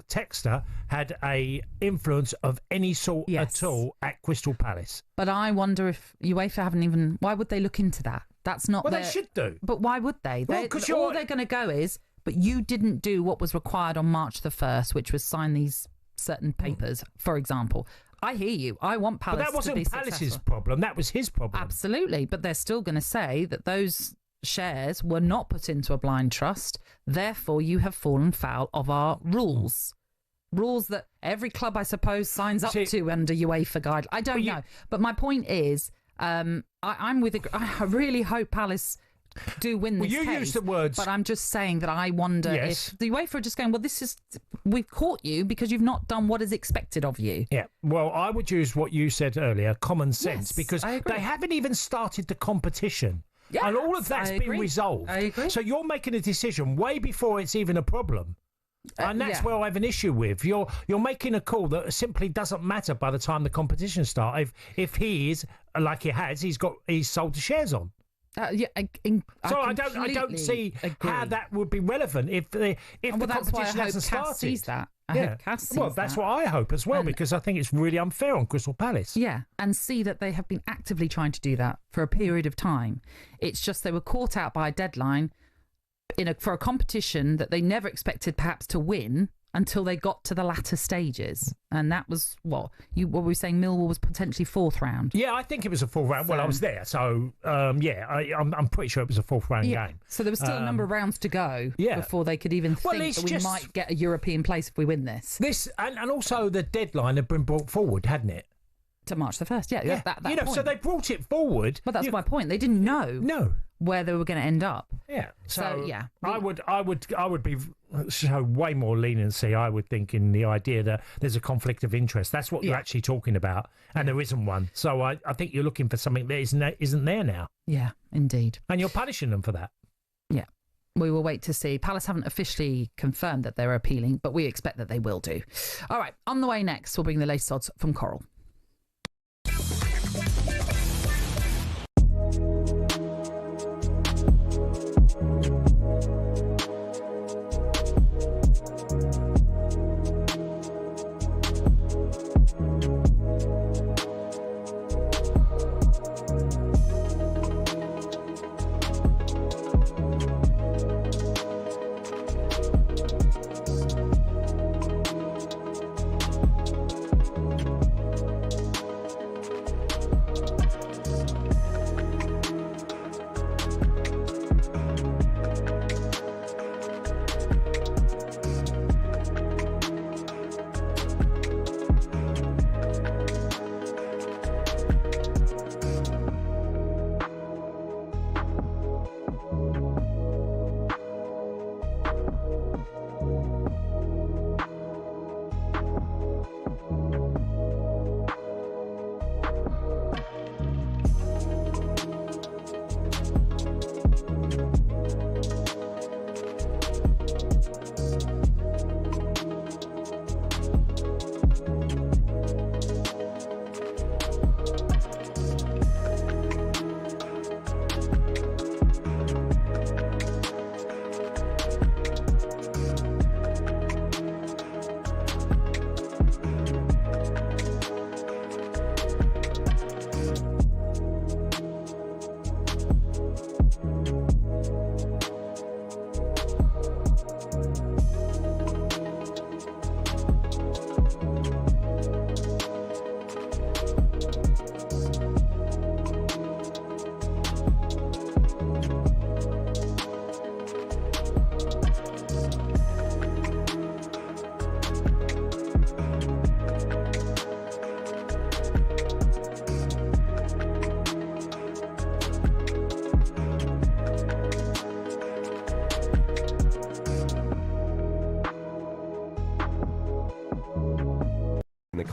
Speaker 2: Texter had a influence of any sort at all at Crystal Palace.
Speaker 1: But I wonder if UEFA haven't even... Why would they look into that? That's not...
Speaker 2: Well, they should do.
Speaker 1: But why would they?
Speaker 2: Well,
Speaker 1: all they're going to go is, but you didn't do what was required on March the 1st, which was sign these certain papers, for example. I hear you. I want Palace to be successful.
Speaker 2: But that wasn't Palace's problem. That was his problem.
Speaker 1: Absolutely. But they're still going to say that those shares were not put into a blind trust. Therefore, you have fallen foul of our rules. Rules that every club, I suppose, signs up to under UEFA guide. I don't know. But my point is, I really hope Palace do win this case.
Speaker 2: You used the words,
Speaker 1: but I'm just saying that I wonder if the UEFA are just going, well, we've caught you because you've not done what is expected of you.
Speaker 2: Yeah, well, I would use what you said earlier, common sense, because they haven't even started the competition. Yes, and all of that's been resolved.
Speaker 1: I agree.
Speaker 2: So you're making a decision way before it's even a problem. And that's where I have an issue with. You're making a call that simply doesn't matter by the time the competition starts. If he is, like he has, he's sold the shares on. So I don't see how that would be relevant if the competition hasn't started.
Speaker 1: Sees that.
Speaker 2: That's what I hope as well, because I think it's really unfair on Crystal Palace.
Speaker 1: Yeah, and see that they have been actively trying to do that for a period of time. It's just they were caught out by a deadline for a competition that they never expected perhaps to win until they got to the latter stages. And that was what were we saying? Millwall was potentially fourth round.
Speaker 2: Yeah, I think it was a fourth round. Well, I was there, so I'm pretty sure it was a fourth round game.
Speaker 1: So there was still a number of rounds to go before they could even think that we might get a European place if we win this.
Speaker 2: And also the deadline had been brought forward, hadn't it?
Speaker 1: To March the 1st, yeah. That point.
Speaker 2: So they brought it forward.
Speaker 1: But that's my point. They didn't know where they were going to end up.
Speaker 2: Yeah. So I would be show way more leniency, I would think, in the idea that there's a conflict of interest. That's what you're actually talking about, and there isn't one. So I think you're looking for something that isn't there now.
Speaker 1: Yeah, indeed.
Speaker 2: And you're punishing them for that.
Speaker 1: Yeah. We will wait to see. Palace haven't officially confirmed that they're appealing, but we expect that they will do. All right, on the way next, we'll bring the latest odds from Coral.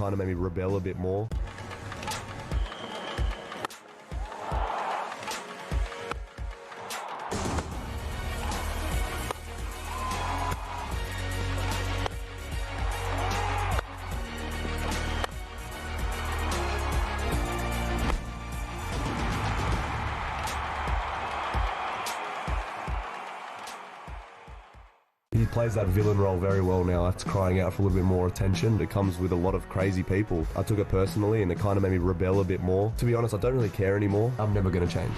Speaker 5: kind of made me rebel a bit more. He plays that villain role very well now. That's crying out for a little bit more attention. It comes with a lot of crazy people. I took it personally and it kind of made me rebel a bit more. To be honest, I don't really care anymore. I'm never going to change.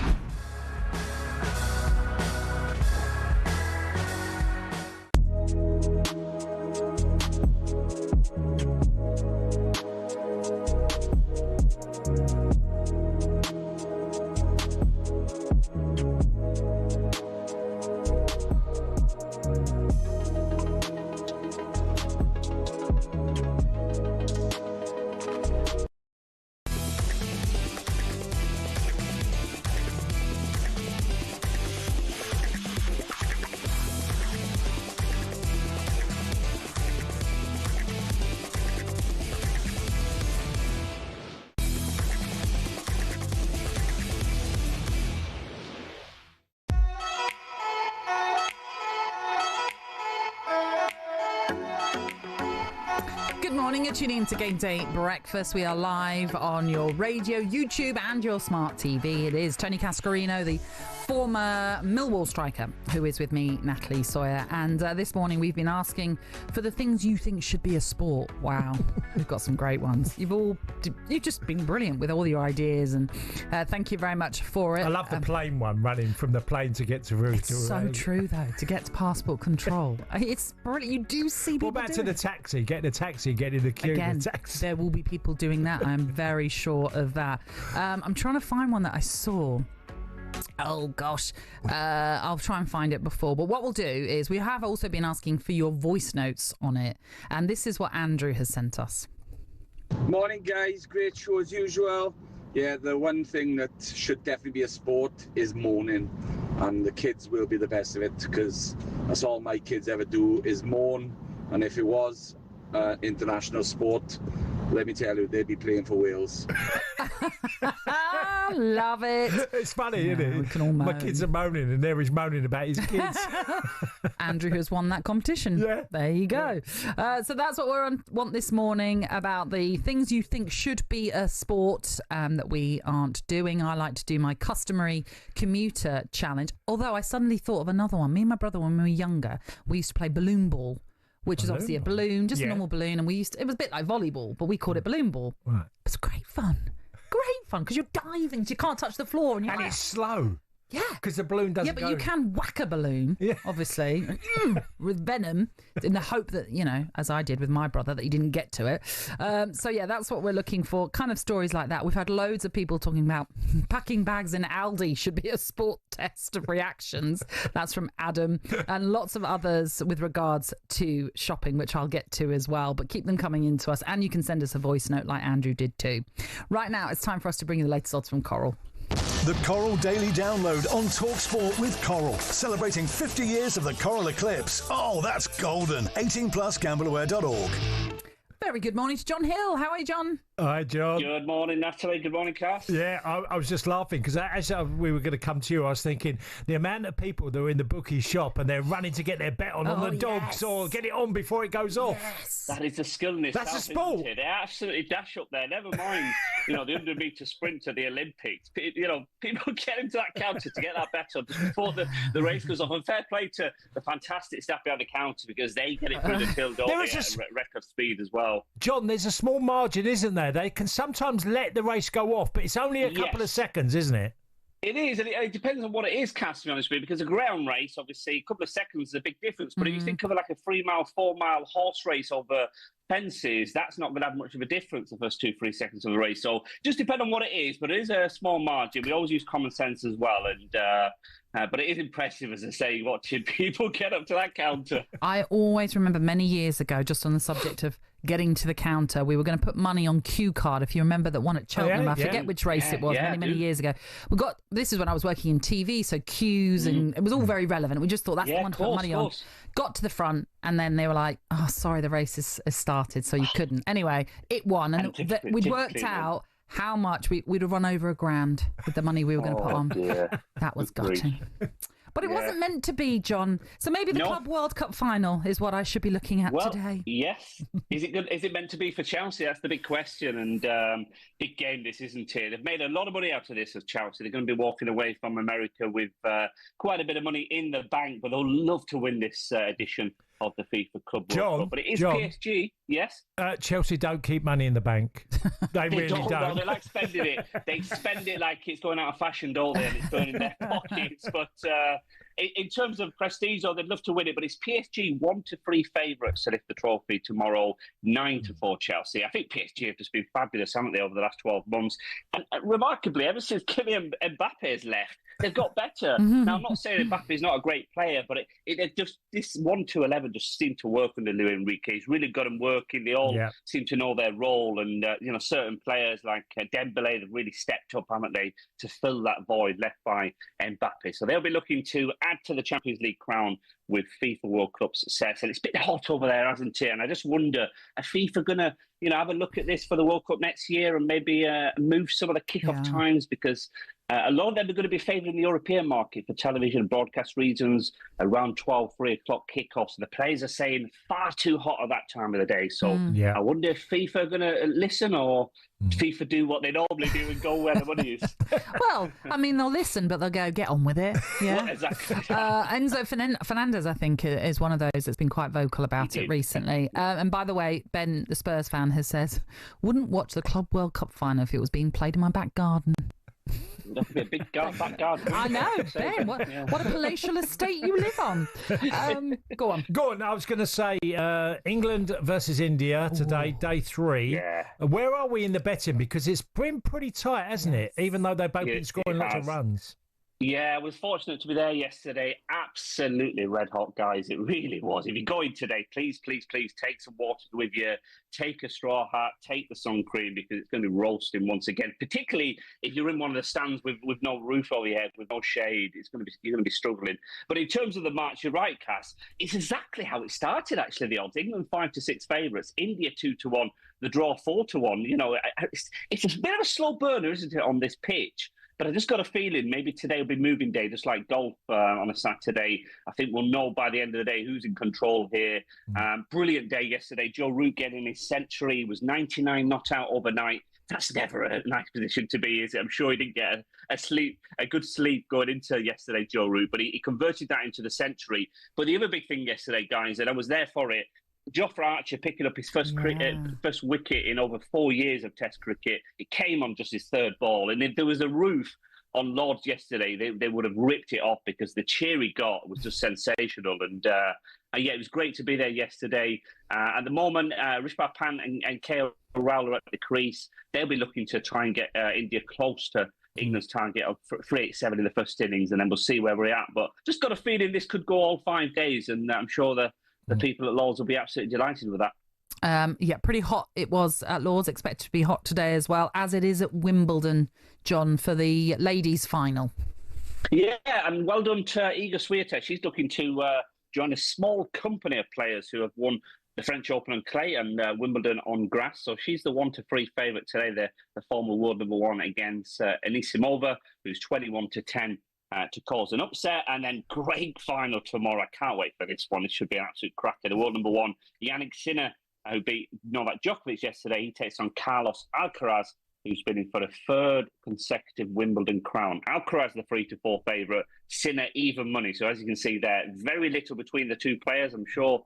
Speaker 1: You're tuning into Game Day Breakfast. We are live on your radio, YouTube and your smart TV. It is Tony Cascarino, the former Millwall striker, who is with me, Natalie Sawyer. And this morning we've been asking for the things you think should be a sport. Wow, we've got some great ones. You've just been brilliant with all your ideas, and thank you very much for it.
Speaker 2: I love the plane one, running from the plane to get to route.
Speaker 1: It's so true, though, to get to passport control. It's brilliant. You do see people
Speaker 2: What about to the taxi? Get in the taxi, get in the queue.
Speaker 1: Again,
Speaker 2: the taxi.
Speaker 1: There will be people doing that. I'm very sure of that. I'm trying to find one that I saw. Oh, gosh. I'll try and find it before. But what we'll do is we have also been asking for your voice notes on it. And this is what Andrew has sent us.
Speaker 21: Morning, guys. Great show as usual. Yeah, the one thing that should definitely be a sport is moaning. And the kids will be the best of it, because that's all my kids ever do is moan. And if it was international sport, let me tell you, they'd be playing for Wales.
Speaker 1: Love it.
Speaker 2: It's funny, isn't it?
Speaker 1: We can all moan.
Speaker 2: My kids are moaning, and there he's moaning about his kids.
Speaker 1: Andrew has won that competition.
Speaker 2: Yeah.
Speaker 1: There you go. So that's what we want this morning, about the things you think should be a sport that we aren't doing. I like to do my customary commuter challenge, although I suddenly thought of another one. Me and my brother, when we were younger, we used to play balloon ball, which is obviously a balloon, just a normal balloon, and it was a bit like volleyball, but we called it balloon ball.
Speaker 2: Right.
Speaker 1: It was great fun. Great fun, because you're diving, so you can't touch the floor. And
Speaker 2: it's slow.
Speaker 1: Yeah.
Speaker 2: Because the balloon doesn't
Speaker 1: go.
Speaker 2: go.
Speaker 1: You can whack a balloon, obviously, with venom, in the hope that, as I did with my brother, that he didn't get to it. So, yeah, that's what we're looking for. Kind of stories like that. We've had loads of people talking about packing bags in Aldi should be a sport test of reactions. That's from Adam. And lots of others with regards to shopping, which I'll get to as well. But keep them coming into us. And you can send us a voice note like Andrew did too. Right now, it's time for us to bring you the latest odds from Coral.
Speaker 22: The Coral Daily Download on talkSPORT with Coral. Celebrating 50 years of the Coral Eclipse. Oh, that's golden. 18+ gambleaware.org.
Speaker 1: Very good morning to John Hill. How are you, John?
Speaker 2: Hi, John.
Speaker 23: Good morning, Natalie. Good morning, Cass.
Speaker 2: Yeah, I was just laughing because as we were going to come to you, I was thinking the amount of people that are in the bookie shop and they're running to get their bet on the dogs or get it on before it goes off.
Speaker 23: Yes. That is a skill in itself.
Speaker 2: That's a sport.
Speaker 23: They absolutely dash up there. Never mind, the 100-metre sprint at the Olympics. People get into that counter to get that bet on just before the race goes off. And fair play to the fantastic staff behind the counter, because they get it through the field at record speed as well.
Speaker 2: John, there's a small margin, isn't there? They can sometimes let the race go off, but it's only a couple of seconds, isn't it?
Speaker 23: It is, and it depends on what it is, Cass, to be honest with you, because a ground race, obviously, a couple of seconds is a big difference. But if you think of like a 3-mile, 4-mile horse race over fences, that's not going to have much of a difference the first 2-3 seconds of the race. So just depend on what it is, but it is a small margin. We always use common sense as well, and but it is impressive, as I say, watching people get up to that counter.
Speaker 1: I always remember many years ago, just on the subject of getting to the counter. We were going to put money on Q Card, if you remember that one at Cheltenham. I forget which race it was, many years ago. This is when I was working in TV, so Qs, and it was all very relevant. We just thought that's the one to put money on. Got to the front, and then they were like, "Oh, sorry, the race has started, so you couldn't." Anyway, it won, and we'd worked out how much we'd have run over £1,000 with the money we were going to put on. That was gutting. But it wasn't meant to be, John. So maybe the Club World Cup final is what I should be looking at today.
Speaker 23: Yes. Is it good? Is it meant to be for Chelsea? That's the big question. And big game this, isn't it? They've made a lot of money out of this as Chelsea. They're going to be walking away from America with quite a bit of money in the bank, but they'll love to win this edition of the FIFA Club World Cup. But it is PSG, yes?
Speaker 2: Chelsea don't keep money in the bank. They really don't.
Speaker 23: No, they like spending it. They spend it like it's going out of fashion, don't they? And it's burning their pockets. But in terms of prestige, they'd love to win it. But it's PSG 1-3 favourites to lift the trophy tomorrow, 9-4 Chelsea. I think PSG have just been fabulous, haven't they, over the last 12 months? And remarkably, ever since Kylian Mbappe has left, they've got better. Now, I'm not saying Mbappe's not a great player, but it just this 1-11 just seemed to work under Luis Enrique. He's really got them working. They all seem to know their role, and certain players like Dembele have really stepped up, haven't they, to fill that void left by Mbappe. So they'll be looking to add to the Champions League crown with FIFA World Cup success. And it's a bit hot over there, hasn't it? And I just wonder, are FIFA going to have a look at this for the World Cup next year and maybe move some of the kick-off times, because a lot of them are going to be favouring the European market for television and broadcast reasons, around 12, 3 o'clock kickoffs. The players are saying far too hot at that time of the day. So I wonder if FIFA are going to listen, or FIFA do what they normally do and go where the money is.
Speaker 1: Well, I mean, they'll listen, but they'll go, get on with it. Yeah,
Speaker 23: well, exactly.
Speaker 1: Enzo Fernandez, I think, is one of those that's been quite vocal about it recently. And by the way, Ben, the Spurs fan, has said, wouldn't watch the Club World Cup final if it was being played in my back garden.
Speaker 23: That could be a big back garden.
Speaker 1: I know, Ben. What a palatial estate you live on. Go on.
Speaker 2: I was going to say England versus India today, day 3.
Speaker 23: Yeah.
Speaker 2: Where are we in the betting? Because it's been pretty tight, hasn't it? Even though they've both been scoring lots of runs.
Speaker 23: Yeah, I was fortunate to be there yesterday. Absolutely red hot, guys. It really was. If you're going today, please take some water with you. Take a straw hat. Take the sun cream, because it's going to be roasting once again. Particularly if you're in one of the stands with no roof over your head, with no shade, you're going to be struggling. But in terms of the match, you're right, Cass. It's exactly how it started. Actually, the odds: England 5-6 favourites, India 2-1, the draw 4-1. It's a bit of a slow burner, isn't it, on this pitch? But I just got a feeling maybe today will be moving day, just like golf on a Saturday. I think we'll know by the end of the day who's in control here. Brilliant day yesterday. Joe Root getting his century. He was 99 not out overnight. That's never a nice position to be, is it? I'm sure he didn't get a good sleep going into yesterday, Joe Root, but he converted that into the century. But the other big thing yesterday, guys, and I was there for it, Jofra Archer picking up his first wicket in over 4 years of Test cricket. It came on just his third ball. And if there was a roof on Lord's yesterday, they would have ripped it off, because the cheer he got was just sensational. And it was great to be there yesterday. At the moment, Rishabh Pant and KL Rahul are at the crease. They'll be looking to try and get India close to England's target of 387 in the first innings, and then we'll see where we're at. But just got a feeling this could go all 5 days, and I'm sure the people at Lord's will be absolutely delighted with that.
Speaker 1: Pretty hot it was at Lord's. Expected to be hot today as well, as it is at Wimbledon, John, for the ladies' final.
Speaker 23: Yeah, and well done to Iga Swiatek. She's looking to join a small company of players who have won the French Open on clay and Wimbledon on grass. So she's the 1-3 favourite today, the former world number 1 against Anisimova, who's 21-10. To cause an upset. And then great final tomorrow. I can't wait for this one. It should be an absolute cracker. The world number 1, Yannick Sinner, who beat Novak Djokovic yesterday. He takes on Carlos Alcaraz, who's been in for the 3rd consecutive Wimbledon crown. Alcaraz the 3-4 favourite, Sinner even money. So as you can see there, very little between the two players. I'm sure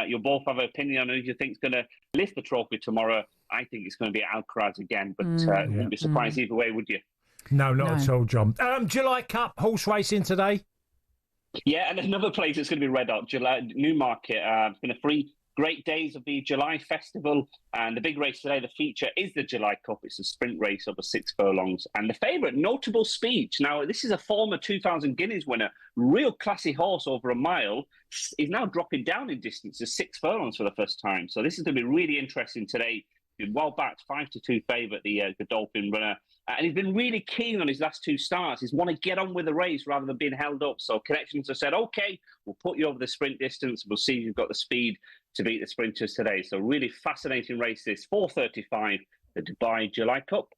Speaker 23: you'll both have an opinion on who you think is going to lift the trophy tomorrow. I think it's going to be Alcaraz again, but wouldn't be surprised either way, would you?
Speaker 2: No, not at all, John. July Cup horse racing today.
Speaker 23: Yeah, and another place that's going to be red hot, Newmarket. It's been a free Great days of the July Festival, and the big race today, the feature, is the July Cup. It's a sprint race over 6 furlongs, and the favourite, Notable Speech. Now, this is a former 2000 Guineas winner, real classy horse over a mile, is now dropping down in distance to 6 furlongs for the first time. So this is going to be really interesting today. Been well backed, 5-2 favourite, the Godolphin runner. And he's been really keen on his last 2 starts. He's want to get on with the race rather than being held up. So Connections have said, OK, we'll put you over the sprint distance. We'll see if you've got the speed to beat the sprinters today. So really fascinating race this, 4:35, the Dubai July Cup.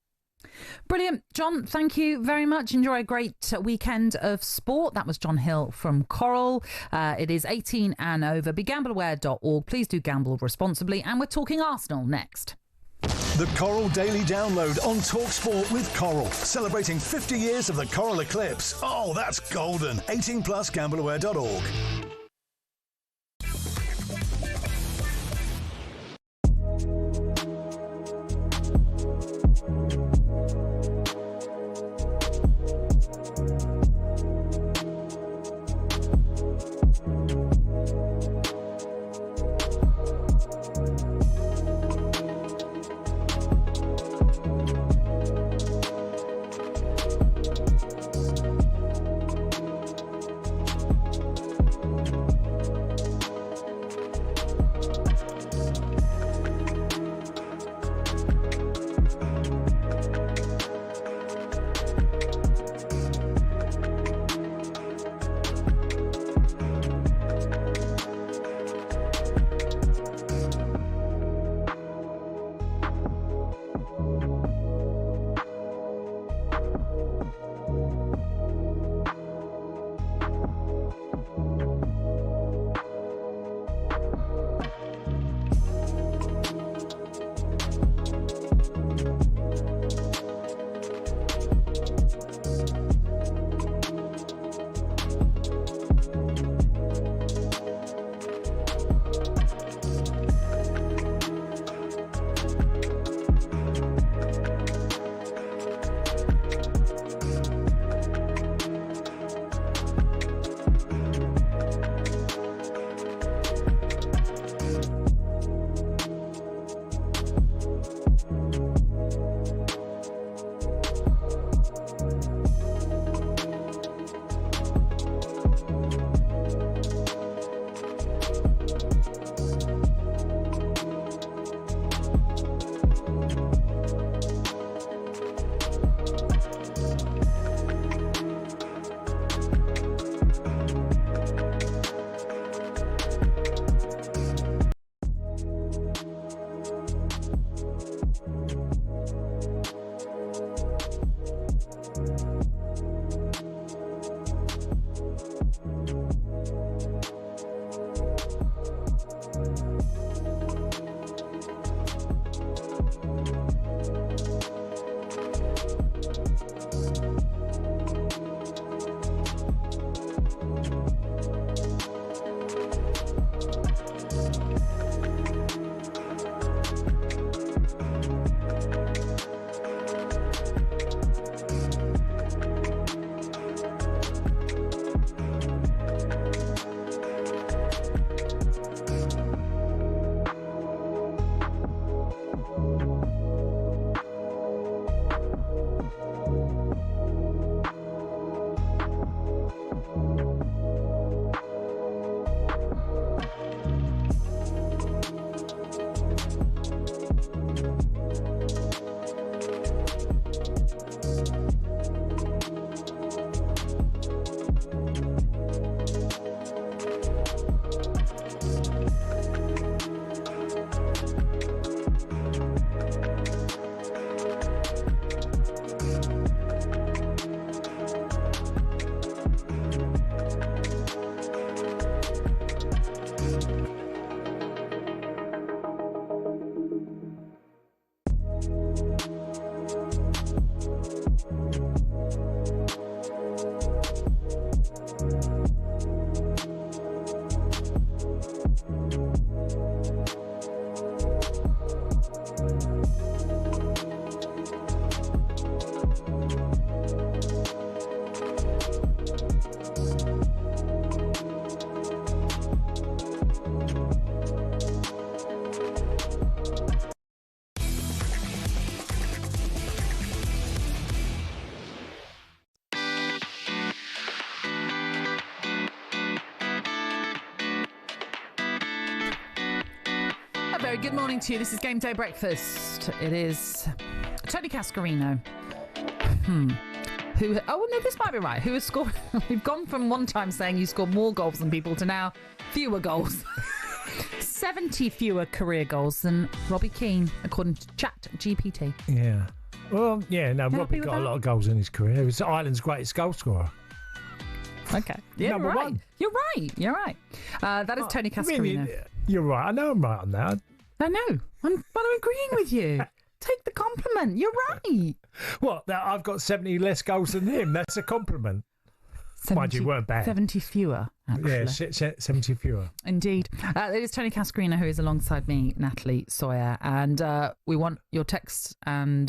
Speaker 1: Brilliant. John, thank you very much. Enjoy a great weekend of sport. That was John Hill from Coral. It is 18 and over. BeGambleAware.org. Please do gamble responsibly. And we're talking Arsenal next.
Speaker 22: The Coral Daily Download on talkSPORT with Coral. Celebrating 50 years of the Coral Eclipse. Oh, that's golden. 18 plus GambleAware.org.
Speaker 1: A very good morning to you. This is Game Day Breakfast. It is Tony Cascarino. Who? Oh no, this might be right. Who has scored? We've gone from one time saying you scored more goals than people to now fewer goals. 70 fewer career goals than Robbie Keane, according to ChatGPT.
Speaker 2: Yeah. Well, yeah. No, Robbie got a lot of goals in his career. He was Ireland's greatest goal scorer.
Speaker 1: Okay. Yeah,
Speaker 2: Number
Speaker 1: right.
Speaker 2: one.
Speaker 1: You're right. You're right. That is Tony Cascarino.
Speaker 2: Really, you're right. I know I'm right on that.
Speaker 1: I know. I'm agreeing with you. Take the compliment. You're right.
Speaker 2: What? That I've got 70 less goals than him. That's a compliment. Mind you, weren't bad.
Speaker 1: 70 fewer, actually.
Speaker 2: Yeah, 70 fewer.
Speaker 1: Indeed. It is Tony Cascarino who is alongside me, Natalie Sawyer. And we want your texts and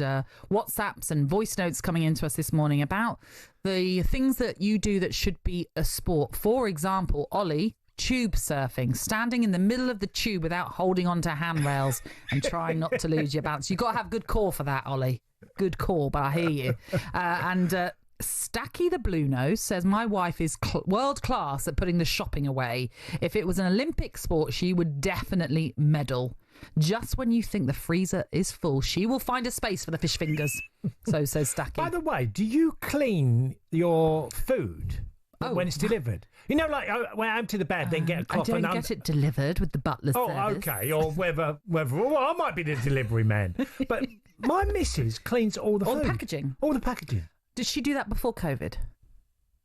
Speaker 1: WhatsApps and voice notes coming into us this morning about the things that you do that should be a sport. For example, Ollie, tube surfing, standing in the middle of the tube without holding onto handrails and trying not to lose your balance. You've got to have good core for that, Ollie. Good core, but I hear you. And Stacky the Blue Nose says, my wife is world class at putting the shopping away. If it was an Olympic sport, she would definitely medal. Just when you think the freezer is full, she will find a space for the fish fingers. So says Stacky.
Speaker 2: By the way, do you clean your food when it's delivered? You know, like when I empty the bag, then get a cloth.
Speaker 1: I don't get it delivered with the butler's service.
Speaker 2: Okay. Or whether well, I might be the delivery man. But my missus cleans all the food.
Speaker 1: Packaging.
Speaker 2: All the packaging.
Speaker 1: Did she do that before COVID?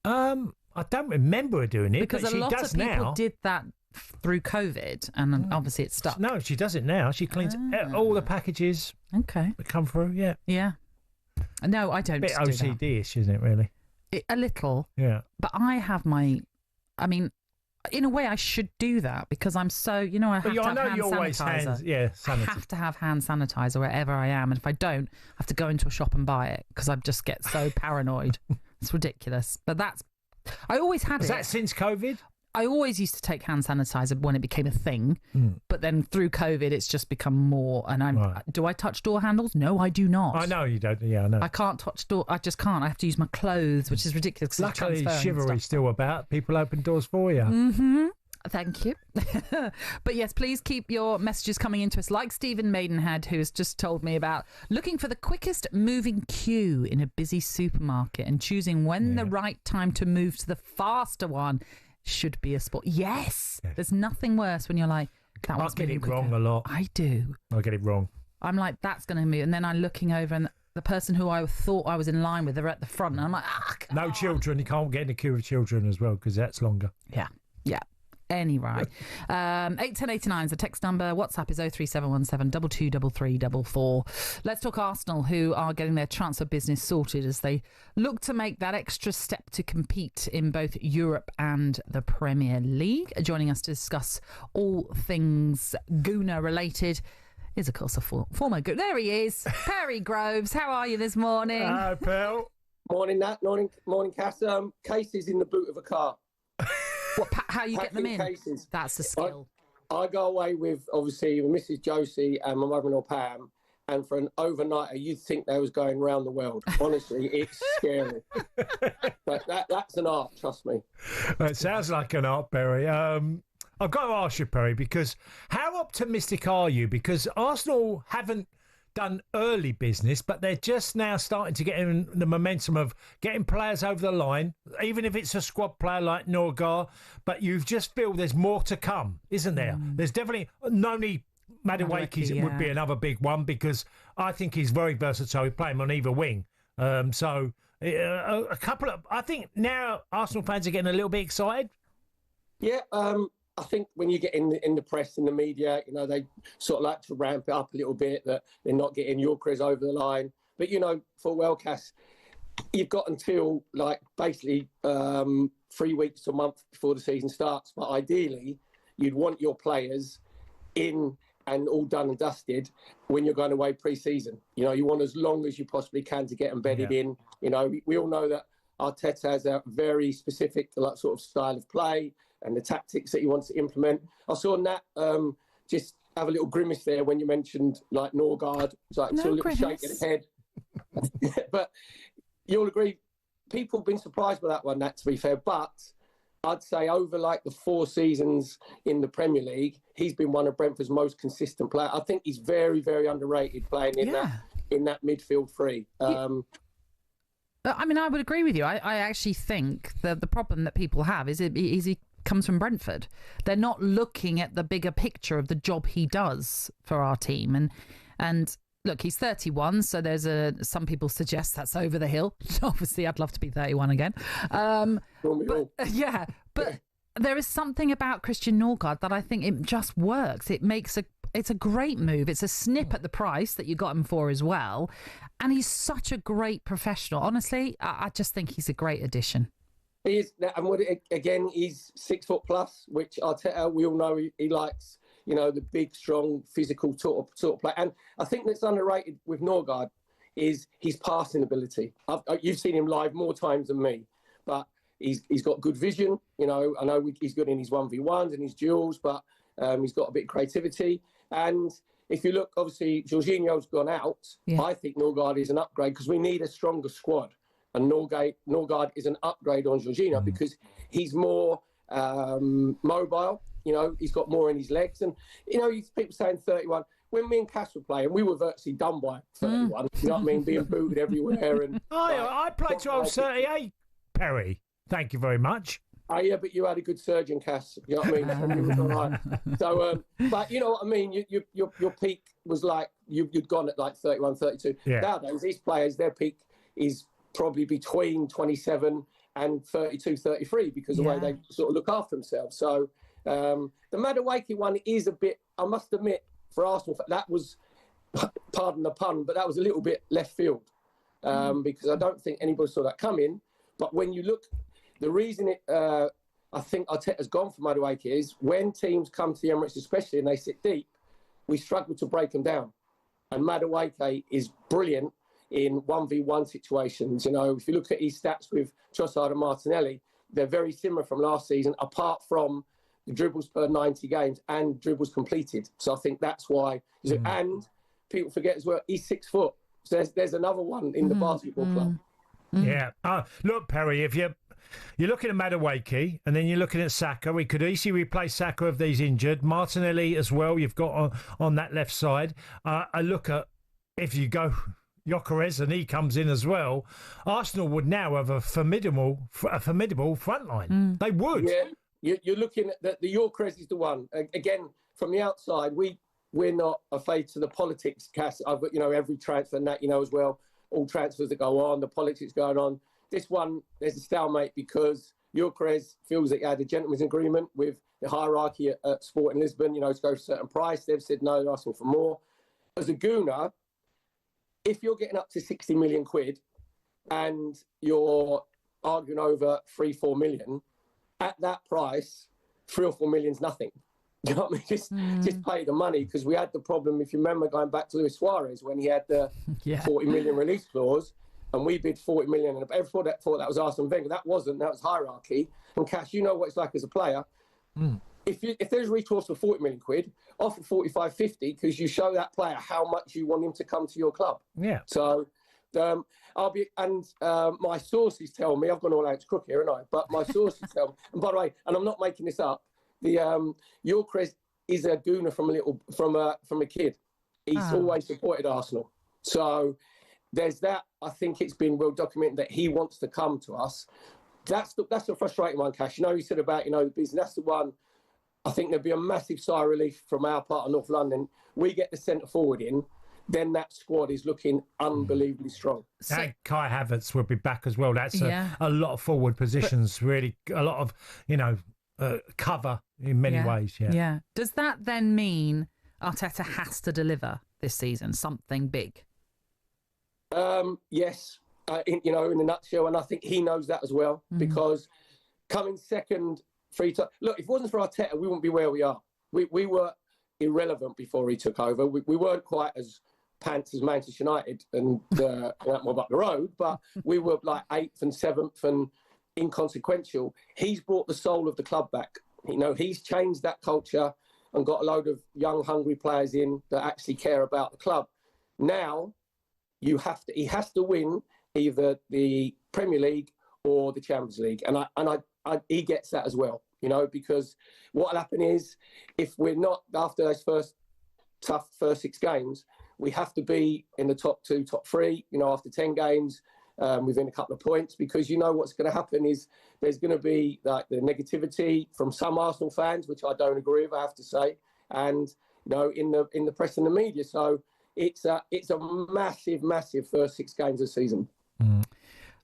Speaker 2: I don't remember her doing it,
Speaker 1: because
Speaker 2: but she does now.
Speaker 1: Because a lot of people did that through COVID, and obviously it's stuck.
Speaker 2: No, she does it now. She cleans all the packages.
Speaker 1: Okay.
Speaker 2: That come through. Yeah.
Speaker 1: Yeah. No, I don't.
Speaker 2: Bit OCD-ish, isn't it? Really.
Speaker 1: A little.
Speaker 2: Yeah.
Speaker 1: But I have I mean, in a way, I should do that because I'm so, I have to have hand sanitizer. I have to have hand sanitizer wherever I am, and if I don't, I have to go into a shop and buy it because I just get so paranoid. It's ridiculous. But I always had it.
Speaker 2: Is that since COVID?
Speaker 1: I always used to take hand sanitizer when it became a thing, but then through COVID, it's just become more. And do I touch door handles? No, I do not.
Speaker 2: I know you don't. Yeah, I know.
Speaker 1: I can't touch door. I just can't. I have to use my clothes, which is ridiculous.
Speaker 2: Luckily, chivalry's still about. People open doors for you.
Speaker 1: Mm-hmm. Thank you. But yes, please keep your messages coming into us, like Stephen Maidenhead, who has just told me about looking for the quickest moving queue in a busy supermarket and choosing when the right time to move to the faster one should be a sport. Yes. There's nothing worse when you're like, that one's
Speaker 2: I get it wrong a lot.
Speaker 1: I do.
Speaker 2: I get it wrong.
Speaker 1: I'm like, that's going to move. And then I'm looking over and the person who I thought I was in line with, they're at the front. And I'm like,
Speaker 2: no children. You can't get in the queue of children as well because that's longer.
Speaker 1: Yeah. Yeah. Anyway, 81089 is the text number. WhatsApp is 03717 223344. Let's talk Arsenal, who are getting their transfer business sorted as they look to make that extra step to compete in both Europe and the Premier League. Joining us to discuss all things Gooner related is, of course, a former Gooner. There he is, Perry Groves. How are you this morning?
Speaker 2: Hello, Pell.
Speaker 3: Morning, Nat. Morning, Cass. Cases in the boot of a car.
Speaker 1: How you get them in?
Speaker 3: Cases.
Speaker 1: That's a skill.
Speaker 3: I go away with, obviously, Mrs. Josie and my mother-in-law Pam, and for an overnighter, you'd think they was going around the world. Honestly, it's scary. But that's an art, trust me.
Speaker 2: It sounds like an art, Perry. I've got to ask you, Perry, because how optimistic are you? Because Arsenal haven't done early business, but they're just now starting to get in the momentum of getting players over the line, even if it's a squad player like Norgar. But you just feel there's more to come, isn't there? There's definitely Noni Madueke would be another big one because I think he's very versatile. We play him on either wing. So a couple of, I think now Arsenal fans are getting a little bit excited.
Speaker 3: Yeah, I think when you get in the press and the media, they sort of like to ramp it up a little bit, that they're not getting Yorkers over the line. But, for Wellcast, you've got until basically 3 weeks to a month before the season starts. But ideally, you'd want your players in and all done and dusted when you're going away pre-season. You want as long as you possibly can to get embedded in. We all know that Arteta has a very specific sort of style of play and the tactics that he wants to implement. I saw Nat just have a little grimace there when you mentioned Norgard. It's a little shake of the head. But you'll agree, people have been surprised by that one, Nat, to be fair. But I'd say over like the 4 seasons in the Premier League, he's been one of Brentford's most consistent players. I think he's very, very underrated playing in that midfield three.
Speaker 1: I mean, I would agree with you. I actually think the problem that people have is he comes from Brentford. They're not looking at the bigger picture of the job he does for our team. And look, he's 31, so there's some people suggest that's over the hill. Obviously, I'd love to be 31 again. But there is something about Christian Norgard that I think it just works. It's a great move. It's a snip at the price that you got him for as well. And he's such a great professional. Honestly, I just think he's a great addition.
Speaker 3: He is, and again, he's 6 foot plus, which Arteta, we all know he likes, the big, strong, physical sort of play. And I think that's underrated with Norgard is his passing ability. You've seen him live more times than me, but he's got good vision. I know he's good in his 1v1s and his duels, but he's got a bit of creativity. And if you look, obviously, Jorginho's gone out. Yeah. I think Norgard is an upgrade because we need a stronger squad. And Norgard is an upgrade on Jorginho because he's more mobile. He's got more in his legs. And, people saying 31. When me and Cass were playing, we were virtually done by 31. You know what I mean? Being booted everywhere. And
Speaker 2: I played till I was 38, Perry. Thank you very much.
Speaker 3: Oh, yeah, but you had a good surgeon, Cass. You know what I mean? Right. So, but you know what I mean? Your peak was like, you'd gone at like 31, 32. Yeah. Nowadays, these players, their peak is probably between 27 and 32, 33 because of the way they sort of look after themselves. So the Madueke one is a bit, I must admit, for Arsenal, that was, pardon the pun, but that was a little bit left field because I don't think anybody saw that coming. But when you look, the reason I think Arteta's gone for Madueke is when teams come to the Emirates especially and they sit deep, we struggle to break them down. And Madueke is brilliant in 1v1 situations. If you look at his stats with Trossard and Martinelli, they're very similar from last season, apart from the dribbles per 90 games and dribbles completed. So I think that's why. And people forget as well, he's 6 foot. So there's another one in the basketball club.
Speaker 2: Yeah. Look, Perry, if you're looking at Madueke and then you're looking at Saka, we could easily replace Saka if he's injured. Martinelli as well, you've got on that left side. I look at, if you go Gyökeres and he comes in as well, Arsenal would now have a formidable front line. They would.
Speaker 3: Yeah, you're looking at the Gyökeres is the one. Again, from the outside, we're not afraid to the politics, Cass. I've got, every transfer and that, as well, all transfers that go on, the politics going on. This one, there's a stalemate because Gyökeres feels that he had a gentleman's agreement with the hierarchy at Sporting Lisbon, to go for a certain price. They've said no, they're asking for more. As a Gooner, if you're getting up to 60 million quid and you're arguing over 3-4 million, at that price, 3 or 4 million is nothing. You know what I mean? Just pay the money, because we had the problem, if you remember, going back to Luis Suarez when he had the 40 million release clause, and we bid 40 million, and everyone thought that was Arsene Wenger. That wasn't. That was hierarchy. And Cash, you know what it's like as a player. If there's recourse for 40 million quid, offer 45, 50, because you show that player how much you want him to come to your club.
Speaker 2: Yeah.
Speaker 3: So my sources tell me, I've gone all out to crook here, haven't I? But my sources tell me, and by the way, and I'm not making this up, the Gyökeres is a gooner from a kid. He's always supported Arsenal. So there's that. I think it's been well documented that he wants to come to us. That's the frustrating one, Cash. You said about, the business. That's the one. I think there'd be a massive sigh of relief from our part of North London. We get the centre forward in, then that squad is looking unbelievably strong.
Speaker 2: And Kai Havertz will be back as well. That's a lot of forward positions, really, a lot of cover in many ways.
Speaker 1: Yeah. Does that then mean Arteta has to deliver this season something big?
Speaker 3: Yes, in a nutshell, and I think he knows that as well, because coming second 3 times. Look, if it wasn't for Arteta, we wouldn't be where we are. We were irrelevant before he took over. We weren't quite as pants as Manchester United and that mob up the road, but we were like 8th and 7th and inconsequential. He's brought the soul of the club back. He's changed that culture and got a load of young, hungry players in that actually care about the club. Now, he has to win either the Premier League or the Champions League. And he gets that as well, you know, because what will happen is if we're not, after those tough first 6 games, we have to be in the top 2, top 3, you know, after 10 games, within a couple of points, because you know what's going to happen is there's going to be like the negativity from some Arsenal fans, which I don't agree with, I have to say, and you know, in the press and the media. So it's a massive first 6 games of the season.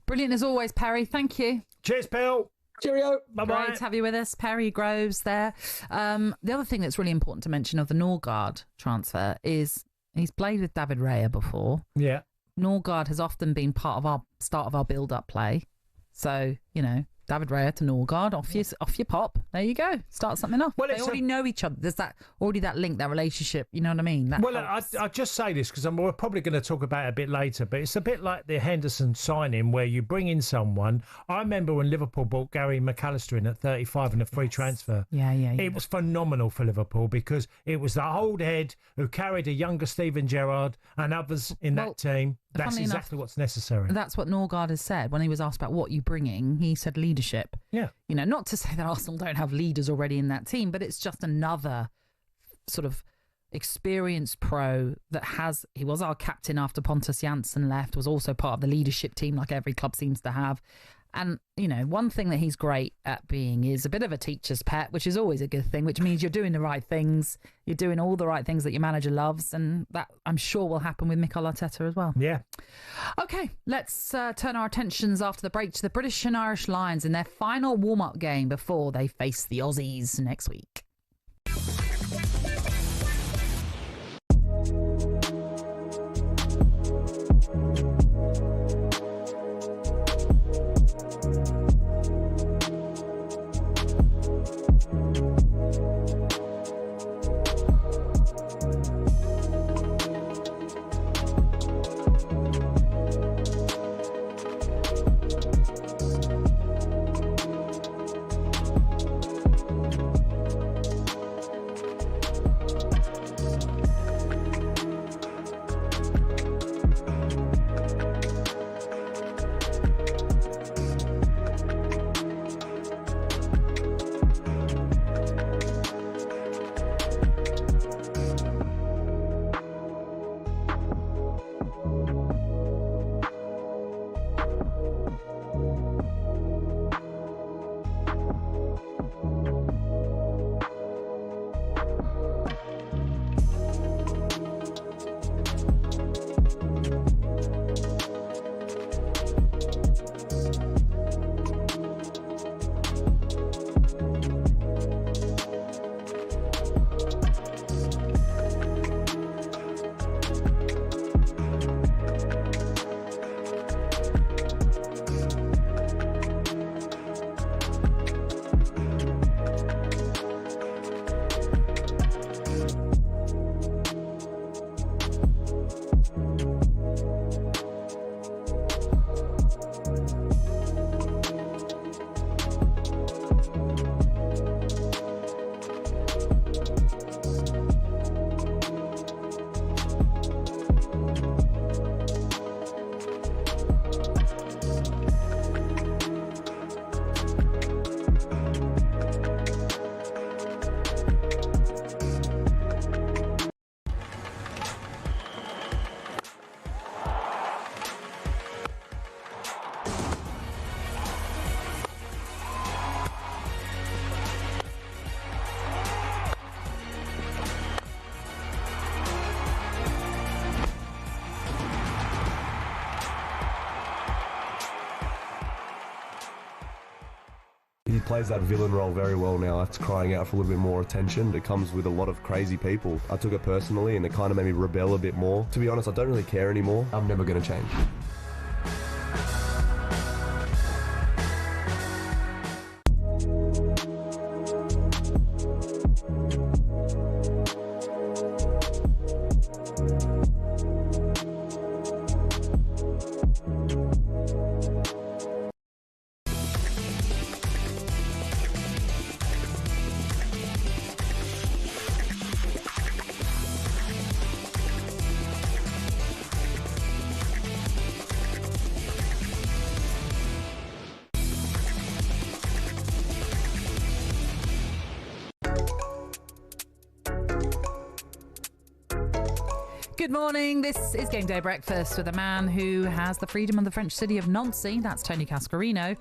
Speaker 1: Brilliant as always, Perry. Thank you.
Speaker 2: Cheers, Bill.
Speaker 3: Cheerio.
Speaker 2: Bye-bye.
Speaker 1: Great to have you with us, Perry Groves there. The other thing that's really important to mention of the Norgard transfer is he's played with David Raya before.
Speaker 2: Yeah.
Speaker 1: Norgard has often been part of our start of our build-up play. So, you know, David Raya to Norgard, off you pop. There you go. Start something off. Well, they already know each other. There's that link, that relationship. You know what I mean?
Speaker 2: I just say this because we're probably going to talk about it a bit later, but it's a bit like the Henderson signing where you bring in someone. I remember when Liverpool bought Gary McAllister in at 35 in a free transfer.
Speaker 1: Yeah.
Speaker 2: It was phenomenal for Liverpool because it was the old head who carried a younger Steven Gerrard and others in that team. That's exactly what's necessary.
Speaker 1: That's what Norgard has said. When he was asked about what you're bringing, he said leadership.
Speaker 2: Yeah.
Speaker 1: You know, not to say that Arsenal don't have leaders already in that team, but it's just another sort of experienced pro that he was our captain after Pontus Jansson left, was also part of the leadership team like every club seems to have. And, you know, one thing that he's great at being is a bit of a teacher's pet, which is always a good thing, which means you're doing the right things. You're doing all the right things that your manager loves. And that, I'm sure, will happen with Mikel Arteta as well.
Speaker 2: Yeah.
Speaker 1: OK, let's turn our attentions after the break to the British and Irish Lions in their final warm-up game before they face the Aussies next week.
Speaker 5: He plays that villain role very well now. It's crying out for a little bit more attention. It comes with a lot of crazy people. I took it personally and it kind of made me rebel a bit more. To be honest, I don't really care anymore. I'm never going to change.
Speaker 1: Good morning. This is Game Day Breakfast with a man who has the freedom of the French city of Nancy. That's Tony Cascarino.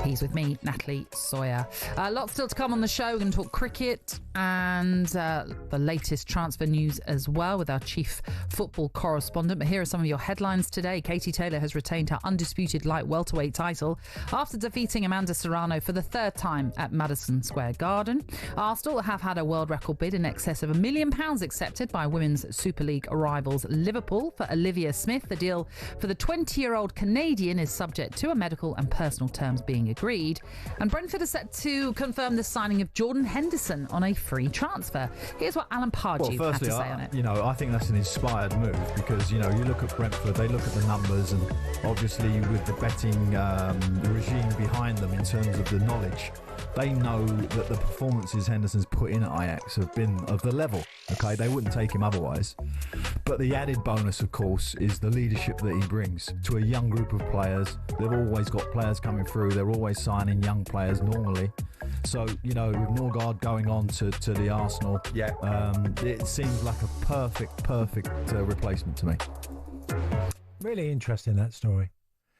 Speaker 1: He's with me, Natalie Sawyer. Lots still to come on the show. We're going to talk cricket and the latest transfer news as well with our chief football correspondent. But here are some of your headlines today. Katie Taylor has retained her undisputed light welterweight title after defeating Amanda Serrano for the third time at Madison Square Garden. Arsenal have had a world record bid in excess of £1 million accepted by Women's Super League rivals Liverpool for Olivia Smith. The deal for the 20-year-old Canadian is subject to a medical and personal terms being agreed. And Brentford are set to confirm the signing of Jordan Henderson on a free transfer. Here's what Alan Pardew had to say on it.
Speaker 13: I think that's an inspired move because, you look at Brentford, they look at the numbers, and obviously with the betting regime behind them in terms of the knowledge, they know that the performances Henderson's put in at Ajax have been of the level. Okay, they wouldn't take him otherwise. But the added bonus, of course, is the leadership that he brings to a young group of players. They've always got players coming through. They're always signing young players normally. So, with Norgard going on to the Arsenal, it seems like a perfect replacement to me.
Speaker 2: Really interesting, that story.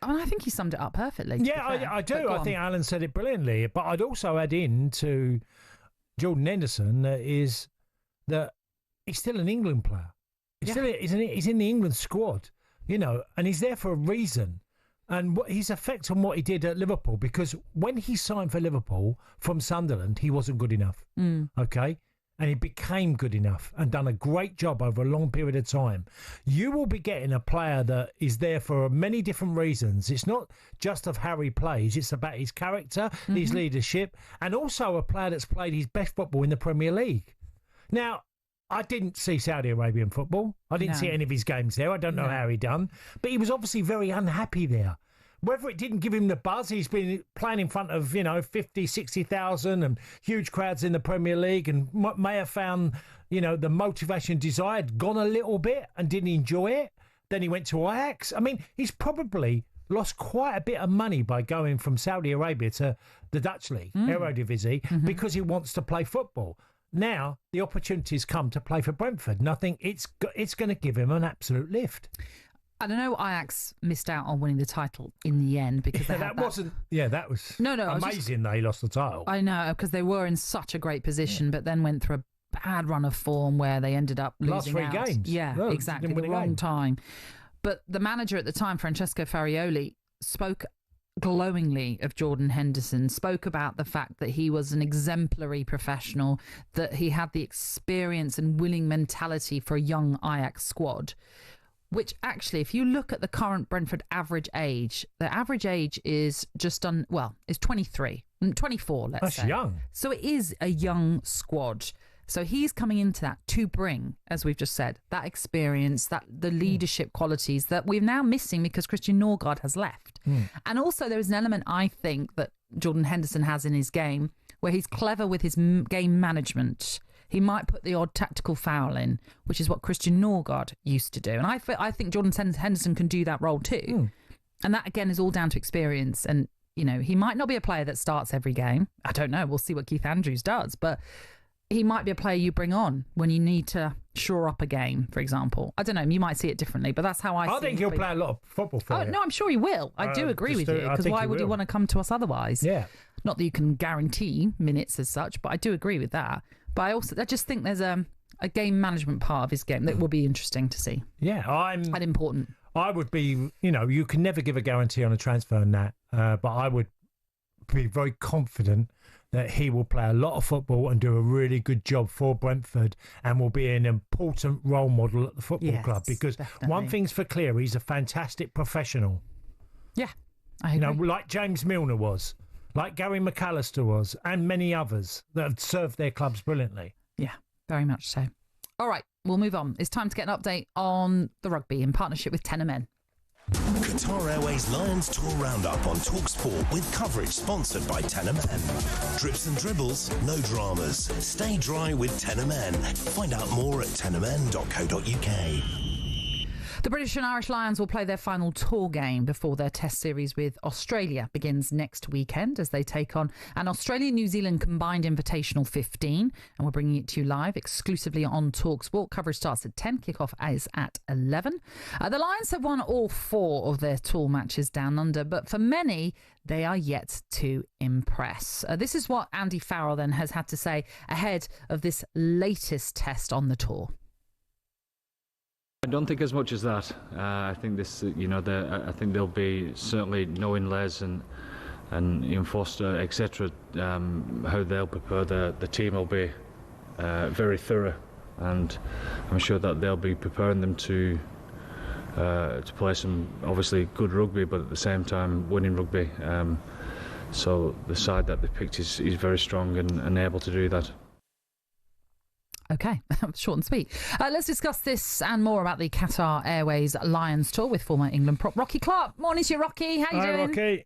Speaker 1: I mean, I think he summed it up perfectly.
Speaker 2: Yeah, I do. I think Alan said it brilliantly. But I'd also add in to Jordan Henderson is that he's still an England player. He's in the England squad, and he's there for a reason. And his effect on what he did at Liverpool, because when he signed for Liverpool from Sunderland, he wasn't good enough. Okay? And he became good enough and done a great job over a long period of time. You will be getting a player that is there for many different reasons. It's not just of how he plays. It's about his character, his leadership, and also a player that's played his best football in the Premier League. Now, I didn't see Saudi Arabian football. I didn't see any of his games there. I don't know how he done. But he was obviously very unhappy there. Whether it didn't give him the buzz, he's been playing in front of, 50, 60,000 and huge crowds in the Premier League, and may have found, the motivation, desire had gone a little bit and didn't enjoy it. Then he went to Ajax. I mean, he's probably lost quite a bit of money by going from Saudi Arabia to the Dutch League, Eredivisie, because he wants to play football. Now, the opportunity's come to play for Brentford, and I think it's going to give him an absolute lift.
Speaker 1: I don't know. Ajax missed out on winning the title in the end because
Speaker 2: that was amazing. They lost the title.
Speaker 1: I know, because they were in such a great position, but then went through a bad run of form where they ended up losing
Speaker 2: last 3 games.
Speaker 1: Yeah, exactly, the wrong time. But the manager at the time, Francesco Farioli, spoke glowingly of Jordan Henderson, spoke about the fact that he was an exemplary professional, that he had the experience and winning mentality for a young Ajax squad. Which actually, if you look at the current Brentford average age, the average age is is 23, 24, let's say.
Speaker 2: That's young.
Speaker 1: So it is a young squad. So he's coming into that to bring, as we've just said, that experience, the leadership qualities that we're now missing because Christian Norgard has left. And also there is an element, I think, that Jordan Henderson has in his game where he's clever with his game management. He might put the odd tactical foul in, which is what Christian Norgard used to do. And I think Jordan Henderson can do that role too. And that, again, is all down to experience. And, he might not be a player that starts every game. I don't know. We'll see what Keith Andrews does. But he might be a player you bring on when you need to shore up a game, for example. I don't know. You might see it differently, but that's how I see it.
Speaker 2: I think he'll play a lot of football for you.
Speaker 1: No, I'm sure he will. I do agree with you, because why would he want to come to us otherwise?
Speaker 2: Yeah.
Speaker 1: Not that you can guarantee minutes as such, but I do agree with that. But I just think there's a game management part of his game that will be interesting to see.
Speaker 2: Yeah,
Speaker 1: and important.
Speaker 2: I would be, you can never give a guarantee on a transfer on that, but I would be very confident that he will play a lot of football and do a really good job for Brentford and will be an important role model at the football club, because one thing's for clear, he's a fantastic professional.
Speaker 1: Yeah, I agree.
Speaker 2: Like James Milner was. Like Gary McAllister was, and many others that have served their clubs brilliantly.
Speaker 1: Yeah, very much so. All right, we'll move on. It's time to get an update on the rugby in partnership with Tenor Men.
Speaker 4: Qatar Airways Lions Tour Roundup on talkSPORT with coverage sponsored by Tenor Men. Drips and dribbles, no dramas. Stay dry with Tenor Men. Find out more at tenormen.co.uk.
Speaker 1: The British and Irish Lions will play their final tour game before their test series with Australia begins next weekend as they take on an Australia-New Zealand combined invitational 15. And we're bringing it to you live exclusively on talkSPORT. Coverage starts at 10, kickoff is at 11. The Lions have won all 4 of their tour matches down under, but for many, they are yet to impress. This is what Andy Farrell then has had to say ahead of this latest test on the tour.
Speaker 17: I don't think as much as that. I think this, I think they'll be certainly knowing Les and Ian Foster, etc. How they'll prepare the team will be very thorough, and I'm sure that they'll be preparing them to play some obviously good rugby, but at the same time winning rugby. So the side that they picked is very strong and able to do that.
Speaker 1: OK, short and sweet. Let's discuss this and more about the Qatar Airways Lions tour with former England prop Rocky Clark. Morning to you, Rocky. How you doing?
Speaker 2: Rocky.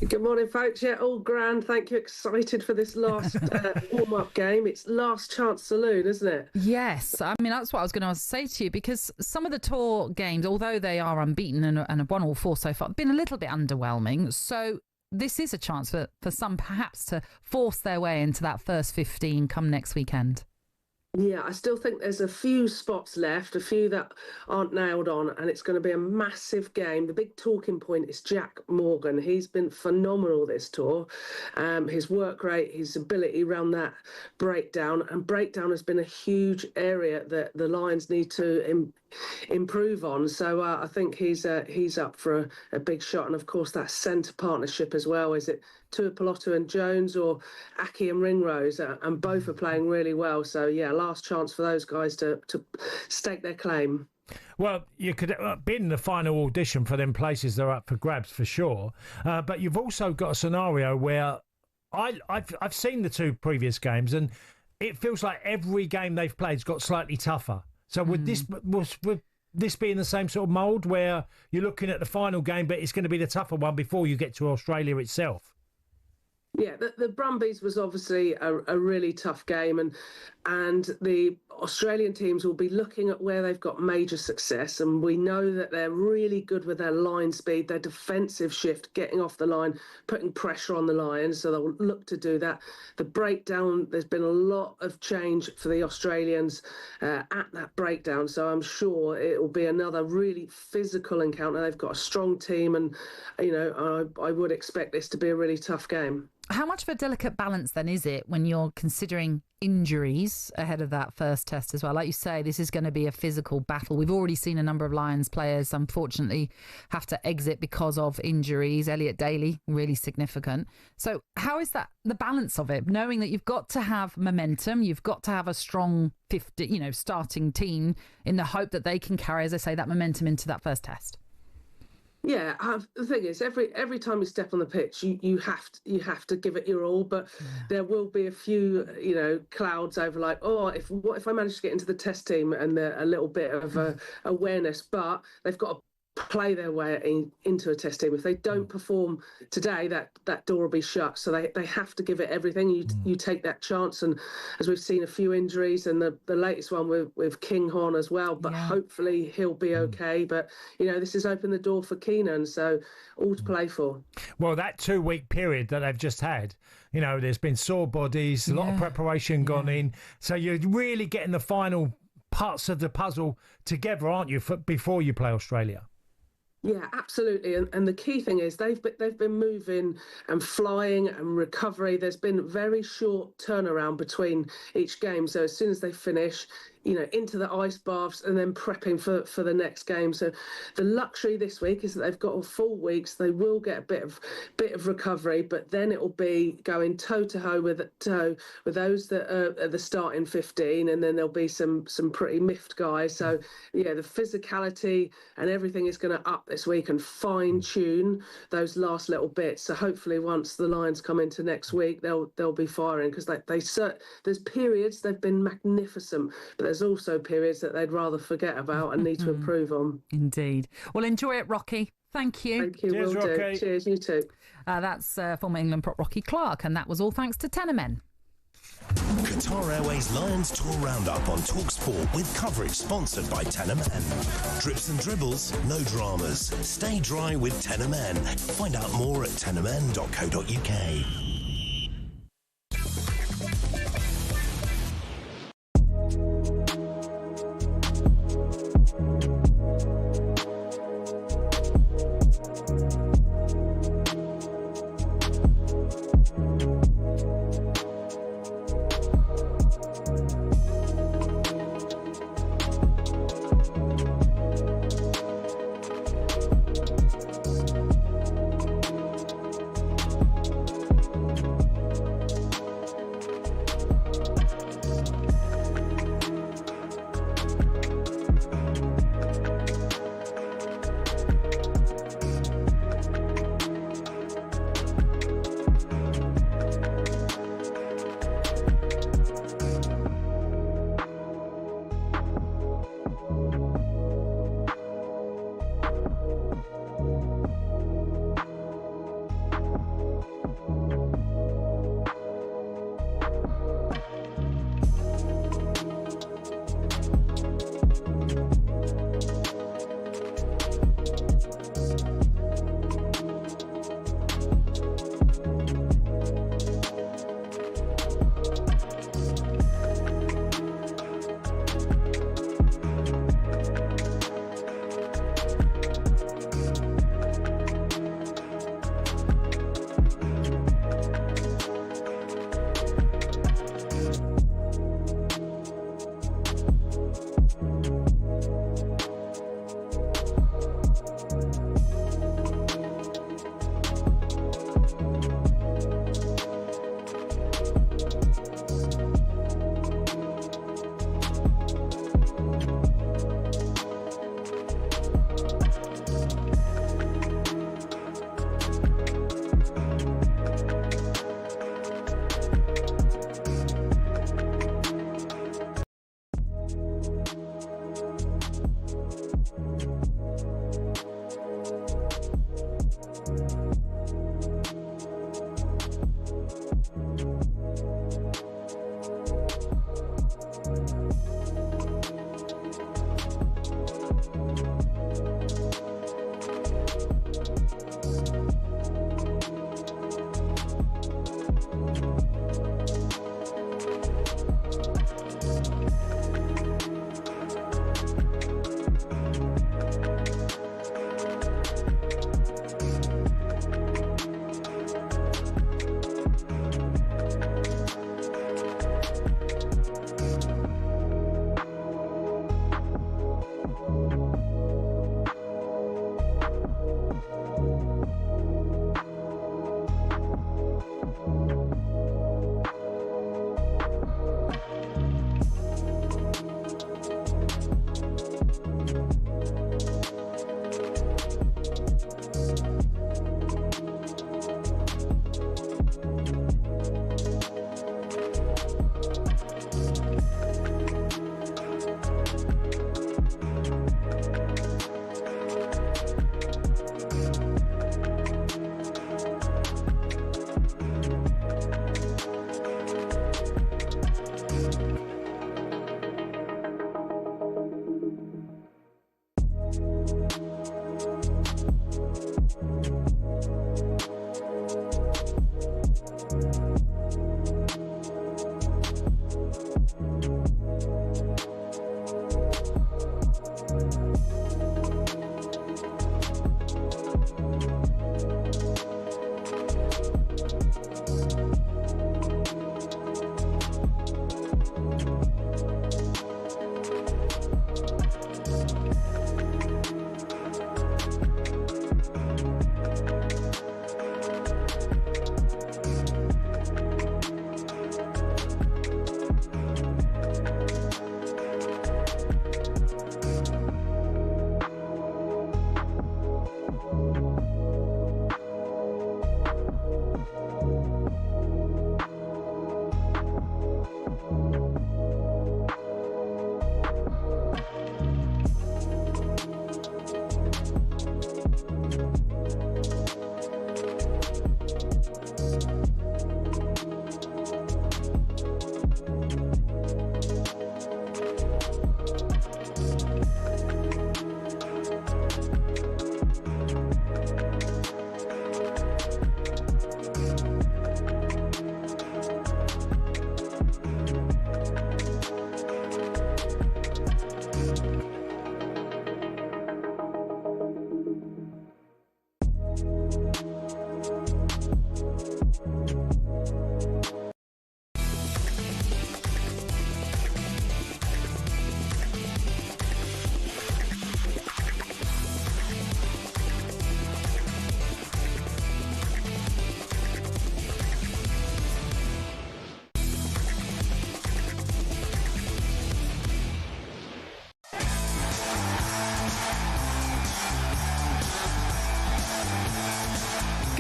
Speaker 6: Good morning, folks. Yeah, all grand. Thank you. Excited for this last warm-up game. It's last chance saloon, isn't it?
Speaker 1: Yes. I mean, that's what I was going to say to you, because some of the tour games, although they are unbeaten and have won all 4 so far, have been a little bit underwhelming. So this is a chance for some perhaps to force their way into that first 15 come next weekend.
Speaker 6: Yeah, I still think there's a few spots left, a few that aren't nailed on, and it's going to be a massive game. The big talking point is Jack Morgan. He's been phenomenal this tour. His work rate, his ability around that breakdown, and breakdown has been a huge area that the Lions need to improve on. So I think he's up for a big shot. And of course, that centre partnership as well. Is it Tuipulotu and Jones or Aki and Ringrose? And both are playing really well. So yeah, last chance for those guys to stake their claim.
Speaker 2: Well, you could be in the final audition for them places that are up for grabs for sure. But you've also got a scenario where I've seen the 2 previous games, and it feels like every game they've played's got slightly tougher. So would this be in the same sort of mould where you're looking at the final game, but it's going to be the tougher one before you get to Australia itself?
Speaker 6: Yeah, the Brumbies was obviously a really tough game, and the Australian teams will be looking at where they've got major success, and we know that they're really good with their line speed, their defensive shift, getting off the line, putting pressure on the Lions, so they'll look to do that. The breakdown, there's been a lot of change for the Australians at that breakdown, so I'm sure it will be another really physical encounter. They've got a strong team, and I would expect this to be a really tough game.
Speaker 1: How much of a delicate balance then is it when you're considering injuries ahead of that first test as well? Like you say, this is going to be a physical battle. We've already seen a number of Lions players unfortunately have to exit because of injuries. Elliot Daly, really significant. So how is that, the balance of it, knowing that you've got to have momentum, you've got to have a strong starting team in the hope that they can carry, as I say, that momentum into that first test?
Speaker 6: Yeah, the thing is, every time you step on the pitch, you have to give it your all. But there will be a few, clouds over, like, what if I manage to get into the test team, and a little bit of awareness. But they've got to play their way into a test team. If they don't perform today, that door will be shut. So they have to give it everything. You take that chance, and as we've seen, a few injuries, and the latest one with Kinghorn as well. But hopefully he'll be okay. But this has opened the door for Keenan, so all to play for.
Speaker 2: Well, that 2-week period that they've just had, there's been sore bodies, a lot of preparation gone in. So you're really getting the final parts of the puzzle together, aren't you, before you play Australia?
Speaker 6: Yeah, absolutely. And the key thing is they've been moving and flying and recovery. There's been very short turnaround between each game. So as soon as they finish, into the ice baths and then prepping for the next game. So the luxury this week is that they've got a full week, so they will get a bit of recovery, but then it will be going toe to toe with those that are the starting 15, and then there'll be some pretty miffed guys. So yeah, the physicality and everything is going to up this week and fine tune those last little bits. So hopefully once the Lions come into next week, they'll be firing, because there's periods they've been magnificent, but there's also periods that they'd rather forget about and need to improve on.
Speaker 1: Indeed. Well, enjoy it, Rocky. Thank you.
Speaker 6: Thank you.
Speaker 2: Cheers,
Speaker 6: will
Speaker 2: Rocky.
Speaker 6: do. Cheers, you too.
Speaker 1: That's former England prop Rocky Clark, and that was all thanks to Tenor Men.
Speaker 4: Qatar Airways Lions Tour Roundup on talkSPORT with coverage sponsored by Tenor Man. Drips and dribbles, no dramas. Stay dry with Tenor Man. Find out more at tenorman.co.uk.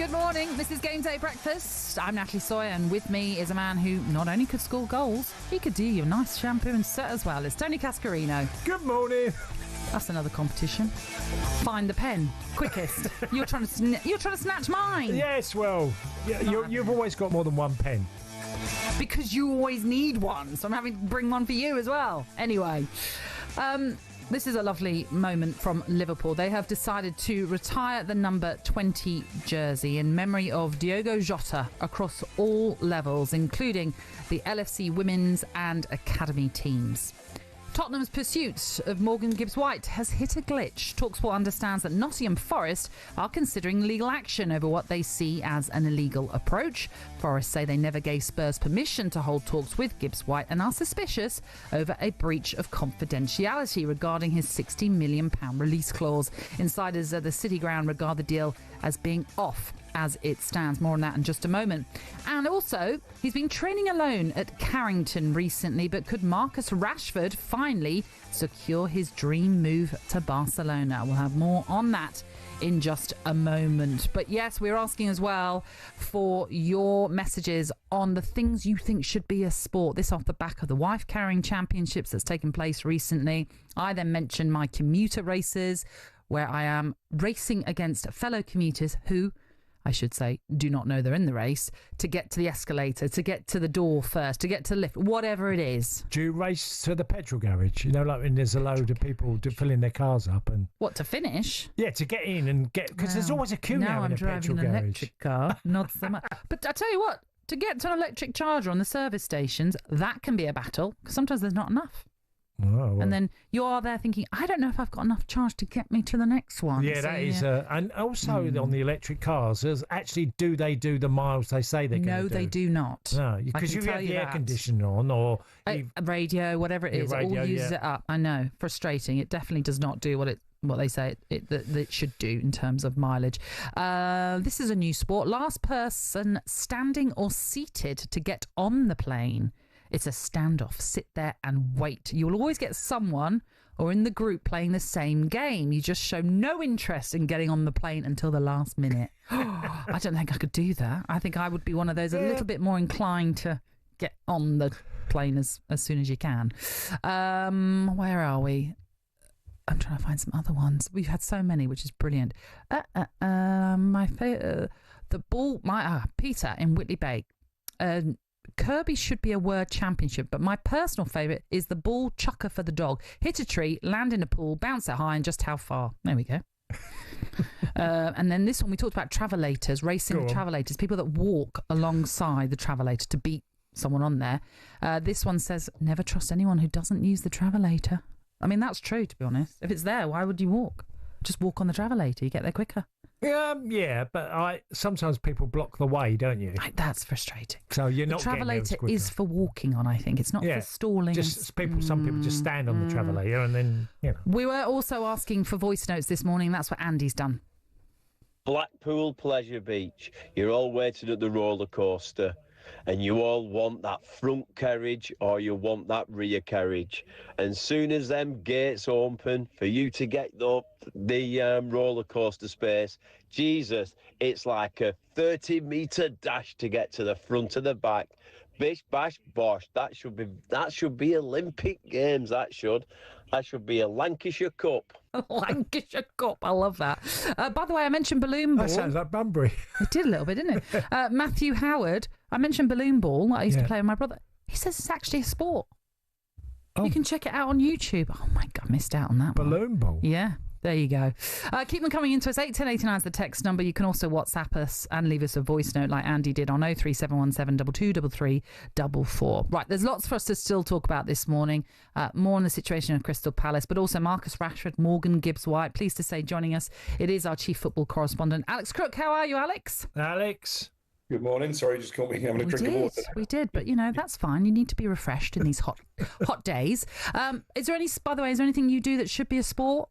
Speaker 1: Good morning. This is Game Day Breakfast. I'm Natalie Sawyer, and with me is a man who not only could score goals, he could do you a nice shampoo and set as well. It's Tony Cascarino.
Speaker 2: Good morning.
Speaker 1: That's another competition. Find the pen quickest. You're trying to snatch mine.
Speaker 2: Yes, well, you've always got more than one pen.
Speaker 1: Because you always need one, so I'm having to bring one for you as well. Anyway, this is a lovely moment from Liverpool. They have decided to retire the number 20 jersey in memory of Diogo Jota across all levels, including the LFC women's and academy teams. Tottenham's pursuit of Morgan Gibbs-White has hit a glitch. talkSPORT understands that Nottingham Forest are considering legal action over what they see as an illegal approach. Forest say they never gave Spurs permission to hold talks with Gibbs-White and are suspicious over a breach of confidentiality regarding his £60 million release clause. Insiders at the City ground regard the deal as being off as it stands. More on that in just a moment. And also, he's been training alone at Carrington recently, but could Marcus Rashford finally secure his dream move to Barcelona? We'll have more on that in just a moment. But yes, we're asking as well for your messages on the things you think should be a sport. This off the back of the wife carrying championships that's taken place recently. I then mentioned my commuter races, where I am racing against fellow commuters who, I should say, do not know they're in the race, to get to the escalator, to get to the door first, to get to the lift, whatever it is.
Speaker 2: Do you race to the petrol garage? You know, like when there's a load of people filling their cars up and...
Speaker 1: What, to finish?
Speaker 2: Yeah, to get in and get... Because there's always a queue now in a petrol garage.
Speaker 1: Now I'm driving an electric car, not so much. But I tell you what, to get to an electric charger on the service stations, that can be a battle, because sometimes there's not enough.
Speaker 2: Oh, well.
Speaker 1: And then you are there thinking, I don't know if I've got enough charge to get me to the next one.
Speaker 2: Yeah, that is. And also on the electric cars, actually, do they do the miles they say they're going to do?
Speaker 1: No, they do not.
Speaker 2: No, because you have the air conditioner on or...
Speaker 1: A radio, whatever it is, radio, it all uses it up. I know, frustrating. It definitely does not do what they say it should do in terms of mileage. This is a new sport. Last person standing or seated to get on the plane. It's a standoff. Sit there and wait. You'll always get someone or in the group playing the same game. You just show no interest in getting on the plane until the last minute. I don't think I could do that. I think I would be one of those a little bit more inclined to get on the plane as soon as you can. Where are we? I'm trying to find some other ones. We've had so many, which is brilliant. My favourite, the ball. Peter in Whitley Bay. Kirby should be a word championship, but my personal favourite is the ball chucker for the dog. Hit a tree, land in a pool, bounce it high, and just how far. There we go. And then this one, we talked about travelators, racing travelators, people that walk alongside the travelator to beat someone on there. This one says, never trust anyone who doesn't use the travelator. I mean, that's true, to be honest. If it's there, why would you walk? Just walk on the travelator, you get there quicker.
Speaker 2: Yeah, but sometimes people block the way, don't you?
Speaker 1: That's frustrating.
Speaker 2: So you're not getting there as quicker.
Speaker 1: The travelator is for walking on, I think. It's not for stalling.
Speaker 2: Some people just stand on the travelator and then, you know.
Speaker 1: We were also asking for voice notes this morning. That's what Andy's done.
Speaker 9: Blackpool Pleasure Beach. You're all waiting at the roller coaster, and you all want that front carriage or you want that rear carriage. And soon as them gates open for you to get up the roller coaster space, Jesus, it's like a 30-metre dash to get to the front and the back. Bish, bash, bosh. That should be Olympic Games. That should be a Lancashire Cup.
Speaker 1: Lancashire Cup. I love that. By the way, I mentioned balloon ball.
Speaker 2: That sounds like Bunbury.
Speaker 1: It did a little bit, didn't it? Matthew Howard. I mentioned balloon ball that I used to play with my brother. He says it's actually a sport. Oh. You can check it out on YouTube. Oh my God, I missed out on that
Speaker 2: balloon ball.
Speaker 1: Yeah. There you go. Keep them coming into us. 81089 is the text number. You can also WhatsApp us and leave us a voice note like Andy did on 03717 223344. Right, there's lots for us to still talk about this morning. More on the situation of Crystal Palace, but also Marcus Rashford, Morgan Gibbs-White. Pleased to say joining us, it is our chief football correspondent, Alex Crook. How are you, Alex?
Speaker 2: Alex.
Speaker 10: Good morning. Sorry, just caught me having a drink of water.
Speaker 1: We did, but you know, that's fine. You need to be refreshed in these hot days. Is there anything you do that should be a sport?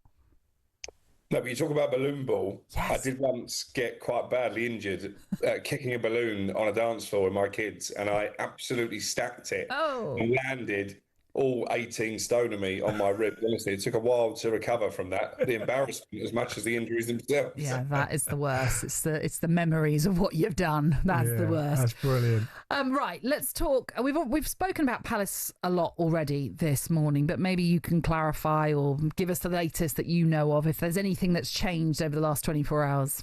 Speaker 10: No, but you talk about balloon ball.
Speaker 1: Yes.
Speaker 10: I did once get quite badly injured kicking a balloon on a dance floor with my kids, and I absolutely stacked it and landed all 18 stone of me on my rib. Honestly, it took a while to recover from that. The embarrassment as much as the injuries themselves.
Speaker 1: Yeah, that is the worst. It's the memories of what you've done. That's the worst.
Speaker 2: That's brilliant.
Speaker 1: Right, let's talk. We've spoken about Palace a lot already this morning, but maybe you can clarify or give us the latest that you know of, if there's anything that's changed over the last 24 hours.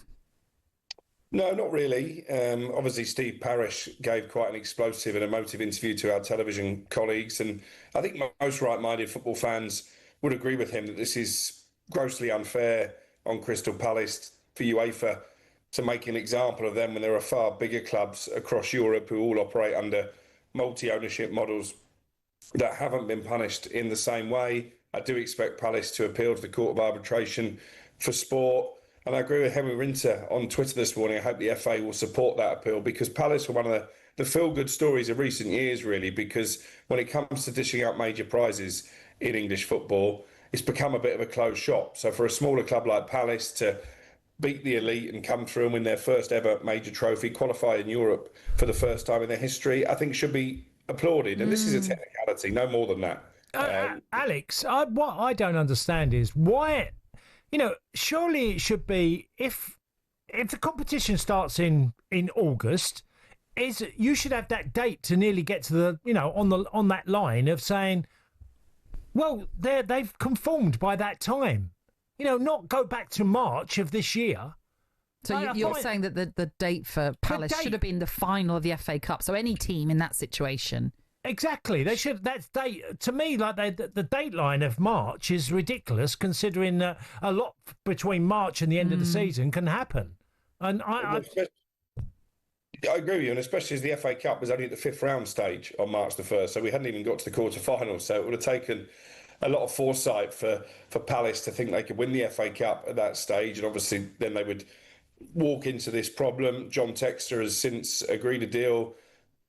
Speaker 10: No, not really. Obviously, Steve Parish gave quite an explosive and emotive interview to our television colleagues, and I think most right-minded football fans would agree with him that this is grossly unfair on Crystal Palace for UEFA to make an example of them when there are far bigger clubs across Europe who all operate under multi-ownership models that haven't been punished in the same way. I do expect Palace to appeal to the Court of Arbitration for Sport. And I agree with Henry Rinter on Twitter this morning. I hope the FA will support that appeal, because Palace were one of the feel-good stories of recent years, really, because when it comes to dishing out major prizes in English football, it's become a bit of a closed shop. So for a smaller club like Palace to beat the elite and come through and win their first ever major trophy, qualify in Europe for the first time in their history, I think should be applauded. And this is a technicality, no more than that.
Speaker 2: Alex, what I don't understand is why... surely it should be, if the competition starts in August, you should have that date to nearly get to the on that line of saying, well, they've conformed by that time. Not go back to March of this year.
Speaker 1: So you're saying that the date for Palace should have been the final of the FA Cup. So any team in that situation.
Speaker 2: Exactly. They should. That's date to me. Like the dateline of March is ridiculous, considering that a lot between March and the end of the season can happen. And I agree with you, and especially as the FA Cup was only at the 5th round stage on March the 1st, so we hadn't even got to the quarter-finals. So it would have taken a lot of foresight for Palace to think they could win the FA Cup at that stage, and obviously then they would walk into this problem. John Textor has since agreed a deal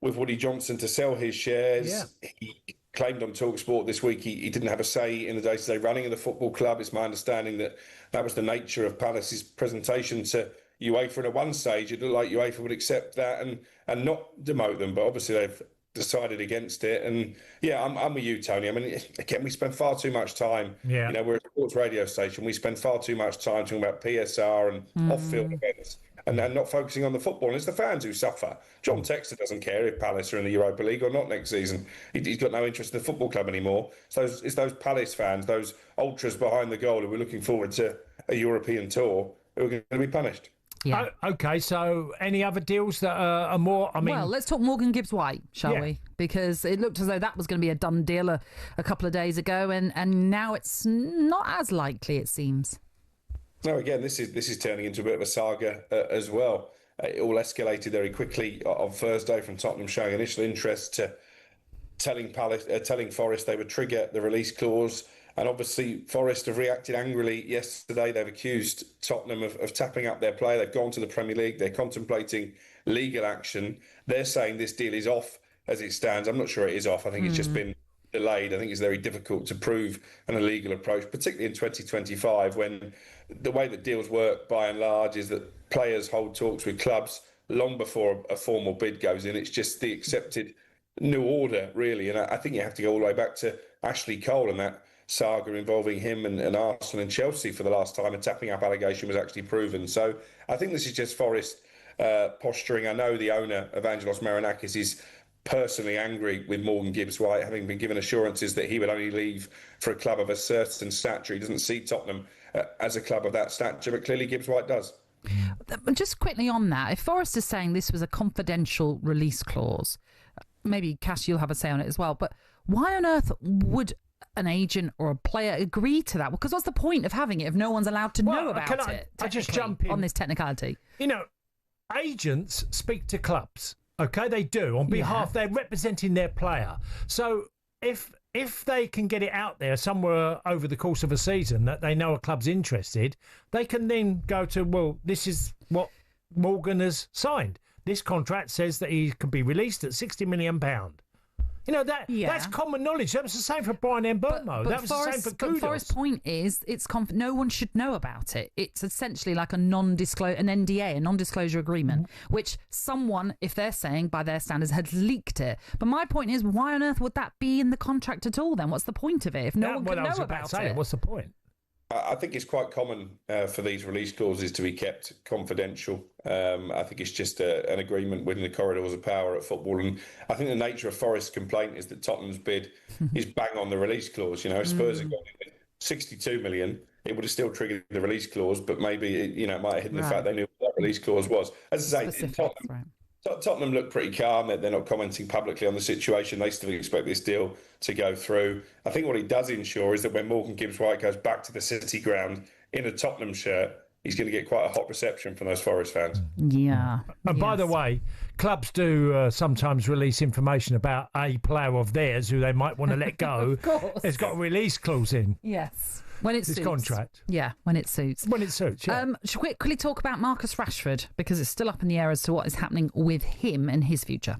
Speaker 2: with Woody Johnson to sell his shares. Yeah. He claimed on talkSPORT this week he didn't have a say in the day-to-day running of the football club. It's my understanding that was the nature of Palace's presentation to UEFA. And at one stage, it looked like UEFA would accept that and not demote them. But obviously, they've decided against it. And yeah, I'm with you, Tony. I mean, again, we spend far too much time. Yeah. We're a sports radio station. We spend far too much time talking about PSR and off-field events, and not focusing on the football. And it's the fans who suffer. John Textor doesn't care if Palace are in the Europa League or not next season. He's got no interest in the football club anymore. So it's those Palace fans, those ultras behind the goal who are looking forward to a European tour who are going to be punished.
Speaker 1: Yeah.
Speaker 2: Okay, so any other deals that are more...
Speaker 1: Well, let's talk Morgan Gibbs-White, shall we? Because it looked as though that was going to be a done deal a couple of days ago, and now it's not as likely, it seems.
Speaker 10: No, again, this is turning into a bit of a saga as well. It all escalated very quickly on Thursday, from Tottenham showing initial interest to telling Forest they would trigger the release clause. And obviously, Forest have reacted angrily yesterday. They've accused Tottenham of tapping up their player. They've gone to the Premier League. They're contemplating legal action. They're saying this deal is off as it stands. I'm not sure it is off. I think it's just been delayed. I think it's very difficult to prove an illegal approach, particularly in 2025, when the way that deals work by and large is that players hold talks with clubs long before a formal bid goes in. It's just the accepted new order, really. And I think you have to go all the way back to Ashley Cole and that saga involving him and Arsenal and Chelsea for the last time a tapping up allegation was actually proven. So I think this is just Forest posturing. I know the owner, Evangelos Marinakis, is personally angry with Morgan Gibbs-White, having been given assurances that he would only leave for a club of a certain stature. He doesn't see Tottenham as a club of that stature, but clearly Gibbs-White does.
Speaker 1: Just quickly on that, if Forest is saying this was a confidential release clause, maybe Cash, you'll have a say on it as well, but why on earth would an agent or a player agree to that? Because what's the point of having it if no one's allowed to know about it?
Speaker 2: I just jump in
Speaker 1: on this technicality.
Speaker 2: Agents speak to clubs. Okay, they do on behalf. They're representing their player. So if they can get it out there somewhere over the course of a season that they know a club's interested, they can then go to, well, this is what Morgan has signed. This contract says that he can be released at £60 million. You know, that's common knowledge. That was the same for Brian Mbeumo. That was the same for Kudos.
Speaker 1: But Forest's point is, no one should know about it. It's essentially like an NDA, a non-disclosure agreement, which someone, if they're saying by their standards, had leaked it. But my point is, why on earth would that be in the contract at all then? What's the point of it if no one can know about it?
Speaker 2: What's the point?
Speaker 10: I think it's quite common for these release clauses to be kept confidential. I think it's just an agreement within the corridors of power at football. And I think the nature of Forest's complaint is that Tottenham's bid is bang on the release clause. You know, Spurs have got 62 million. It would have still triggered the release clause, but maybe it might have hidden the fact they knew what that release clause was. As I say, Tottenham look pretty calm. They're not commenting publicly on the situation. They still expect this deal to go through. I think what he does ensure is that when Morgan Gibbs-White goes back to the City ground in a Tottenham shirt, he's going to get quite a hot reception from those Forest fans.
Speaker 1: Yeah.
Speaker 2: And by the way, clubs do sometimes release information about a player of theirs who they might want to let go.
Speaker 1: Of course.
Speaker 2: It's got a release clause in.
Speaker 1: Yes. When it suits.
Speaker 2: His contract.
Speaker 1: Yeah, when it suits.
Speaker 2: When it suits, yeah.
Speaker 1: Should we quickly talk about Marcus Rashford, because it's still up in the air as to what is happening with him and his future.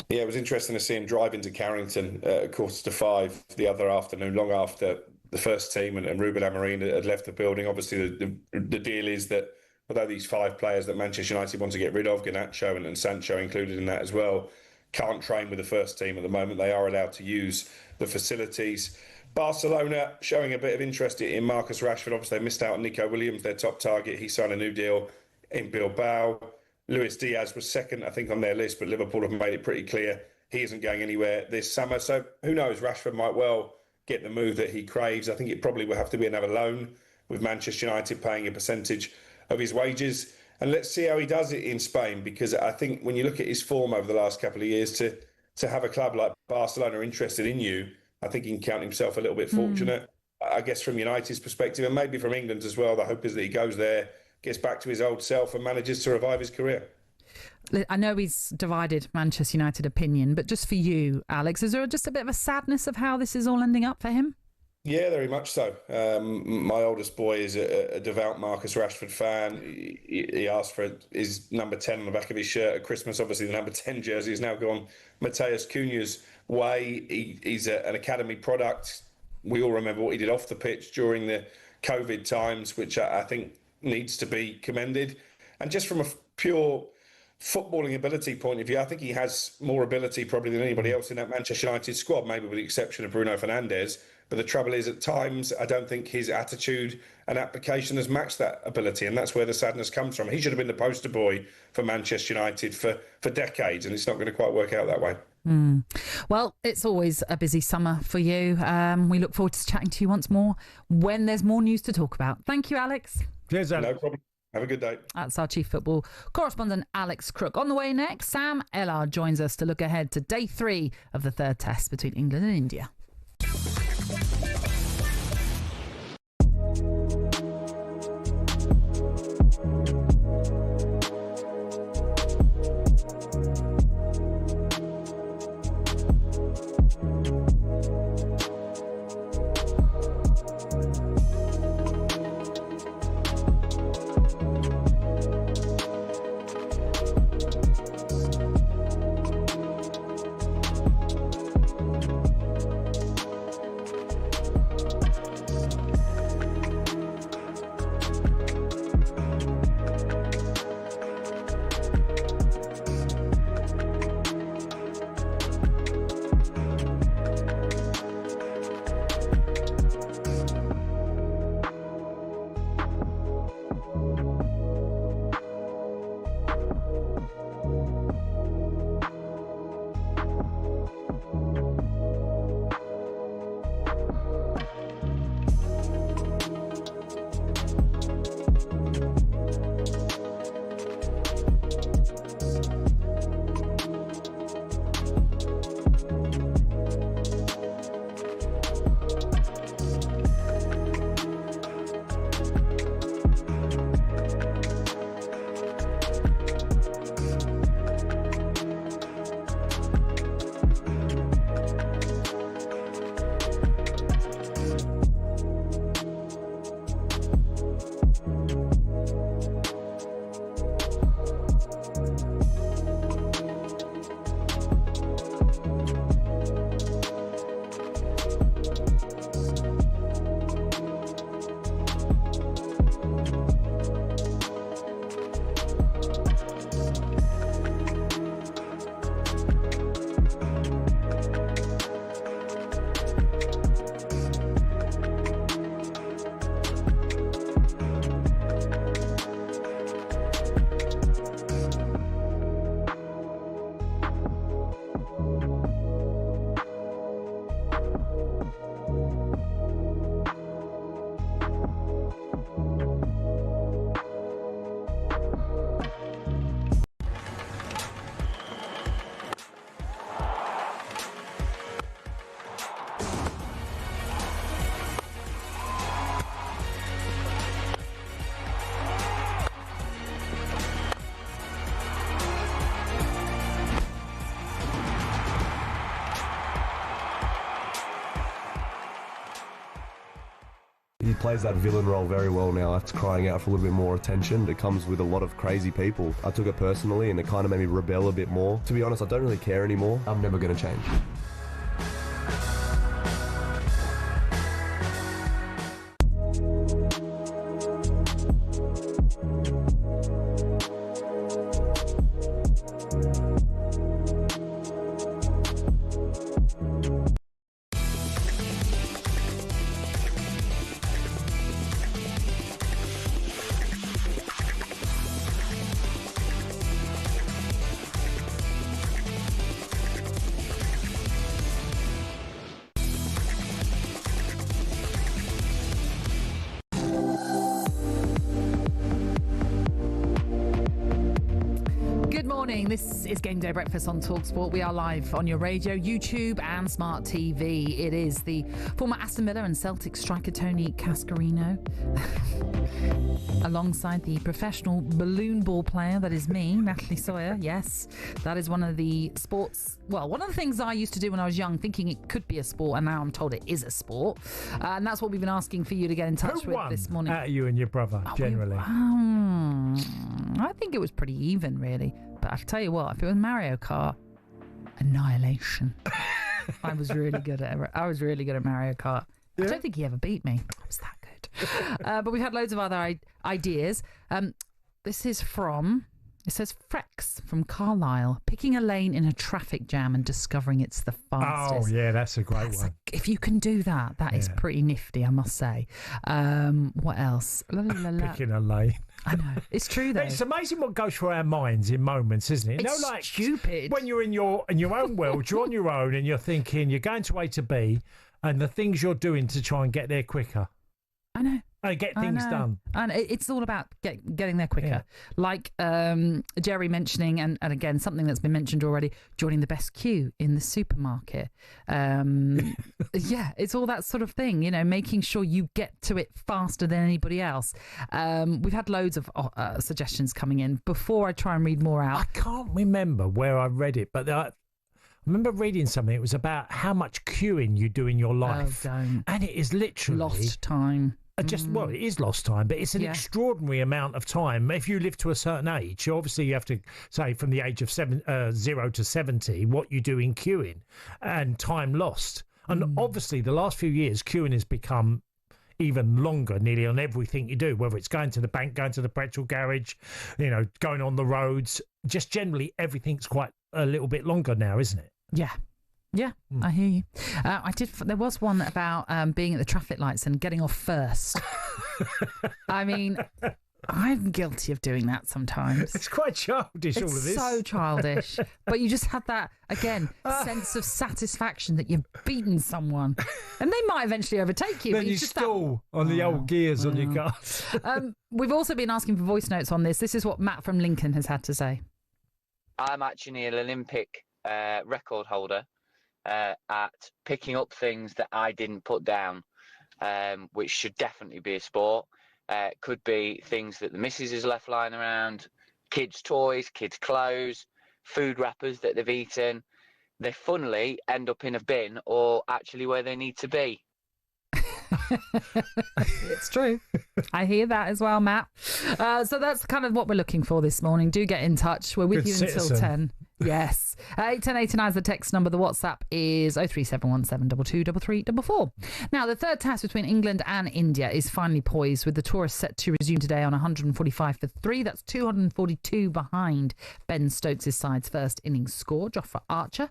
Speaker 10: Yeah, it was interesting to see him drive into Carrington at 5:15 the other afternoon, long after the first team and Ruben Amorim had left the building. Obviously, the deal is that although these 5 players that Manchester United want to get rid of, Garnacho and Sancho included in that as well, can't train with the first team at the moment. They are allowed to use the facilities. Barcelona showing a bit of interest in Marcus Rashford. Obviously, they missed out on Nico Williams, their top target. He signed a new deal in Bilbao. Luis Diaz was second, I think, on their list, but Liverpool have made it pretty clear he isn't going anywhere this summer. So who knows? Rashford might well get the move that he craves. I think it probably will have to be another loan, with Manchester United paying a percentage of his wages. And let's see how he does it in Spain, because I think when you look at his form over the last couple of years, to have a club like Barcelona interested in you, I think he can count himself a little bit fortunate. I guess from United's perspective, and maybe from England's as well, the hope is that he goes there, gets back to his old self and manages to revive his career.
Speaker 1: I know he's divided Manchester United opinion, but just for you, Alex, is there just a bit of a sadness of how this is all ending up for him?
Speaker 10: Yeah, very much so. My oldest boy is a devout Marcus Rashford fan. He asked for his number 10 on the back of his shirt at Christmas. Obviously, the number 10 jersey has now gone Mateus Cunha's way. He's an academy product. We all remember what he did off the pitch during the COVID times, which I think needs to be commended. And just from a pure footballing ability point of view, I think he has more ability probably than anybody else in that Manchester United squad, maybe with the exception of Bruno Fernandes. But the trouble is, at times, I don't think his attitude and application has matched that ability, and that's where the sadness comes from. He should have been the poster boy for Manchester United for decades, and it's not going to quite work out that way.
Speaker 1: Well, it's always a busy summer for you. We look forward to chatting to you once more when there's more news to talk about. Thank you, Alex.
Speaker 2: Cheers, Alex.
Speaker 10: No problem. Have a good day.
Speaker 1: That's our chief football correspondent, Alex Crook. On the way next, Sam Ellard joins us to look ahead to day 3 of the third test between England and India.
Speaker 5: He plays that villain role very well now. It's crying out for a little bit more attention. It comes with a lot of crazy people. I took it personally and it kind of made me rebel a bit more. To be honest, I don't really care anymore. I'm never going to change.
Speaker 1: This is Game Day Breakfast on talkSPORT. We are live on your radio, YouTube and smart TV. It is the former Aston Villa and Celtic striker Tony Cascarino alongside the professional balloon ball player that is me, Natalie Sawyer. Yes, that is one of the sports, well, one of the things I used to do when I was young, thinking it could be a sport, and now I'm told it is a sport. And that's what we've been asking for you to get in touch with this morning.
Speaker 2: You and your brother, generally?
Speaker 1: I think it was pretty even, really. But I tell you what, if it was Mario Kart, annihilation. I was really good at Mario Kart. Yeah. I don't think he ever beat me. I was that good. But we've had loads of other ideas. This is from, it says Frex from Carlisle, picking a lane in a traffic jam and discovering it's the fastest.
Speaker 2: Oh, yeah, that's a great one.
Speaker 1: If you can do that, that is pretty nifty, I must say. What else?
Speaker 2: Picking a lane.
Speaker 1: I know. It's true, though.
Speaker 2: It's amazing what goes through our minds in moments, isn't it?
Speaker 1: It's
Speaker 2: like
Speaker 1: stupid.
Speaker 2: When you're in your own world, you're on your own and you're thinking you're going to A to B and the things you're doing to try and get there quicker.
Speaker 1: I know.
Speaker 2: And get things done.
Speaker 1: And it's all about getting there quicker. Yeah. Like Jerry mentioning, and again, something that's been mentioned already, joining the best queue in the supermarket. Yeah, it's all that sort of thing, you know, making sure you get to it faster than anybody else. We've had loads of suggestions coming in. Before I try and read more out.
Speaker 2: I can't remember where I read it, but I remember reading something. It was about how much queuing you do in your life.
Speaker 1: Oh, don't.
Speaker 2: And it is literally...
Speaker 1: lost time.
Speaker 2: Well, it is lost time, but it's an extraordinary amount of time. If you live to a certain age, obviously you have to say from the age of 0 to 70 what you do in queuing and time lost. And obviously the last few years, queuing has become even longer nearly on everything you do, whether it's going to the bank, going to the petrol garage, you know, going on the roads. Just generally everything's quite a little bit longer now, isn't it?
Speaker 1: Yeah. Yeah, I hear you. There was one about being at the traffic lights and getting off first. I mean, I'm guilty of doing that sometimes.
Speaker 2: It's quite childish, all of this.
Speaker 1: It's so childish. But you just had that, again, sense of satisfaction that you've beaten someone. And they might eventually overtake you.
Speaker 2: Then you stall on the old gears on your car.
Speaker 1: We've also been asking for voice notes on this. This is what Matt from Lincoln has had to say.
Speaker 11: I'm actually an Olympic record holder. At picking up things that I didn't put down, which should definitely be a sport. Could be things that the missus has left lying around, kids' toys, kids' clothes, food wrappers that they've eaten. They funnily end up in a bin or actually where they need to be.
Speaker 1: It's true. I hear that as well, Matt. So that's kind of what we're looking for this morning. Do get in touch. We're with you until 10. Yes. 81089 is the text number. The WhatsApp is 03717223344. Now, the third test between England and India is finally poised, with the tourists set to resume today on 145 for 3. That's 242 behind Ben Stokes' side's first innings score. Jofra Archer,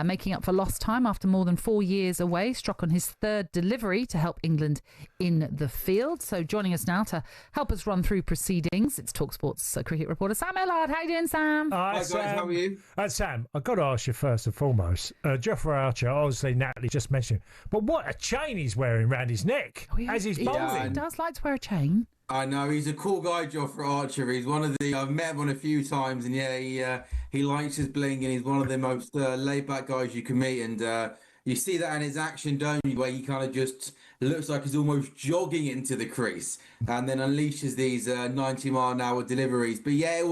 Speaker 1: making up for lost time after more than 4 years away, struck on his third delivery to help England in the field. So joining us now to help us run through proceedings, it's talkSPORT's cricket reporter Sam Ellard. How you doing, Sam?
Speaker 2: Hi,
Speaker 12: guys. How are you?
Speaker 2: Sam, I've got to ask you first and foremost, Jofra Archer, obviously Natalie just mentioned, but what a chain he's wearing around his neck as he's bowling.
Speaker 1: He does like to wear a chain.
Speaker 12: I know, he's a cool guy, Jofra Archer. He's one of the, I've met him on a few times, and he likes his bling, and he's one of the most laid-back guys you can meet, and you see that in his action, don't you, where he kind of just looks like he's almost jogging into the crease and then unleashes these 90-mile-an-hour deliveries. But yeah, it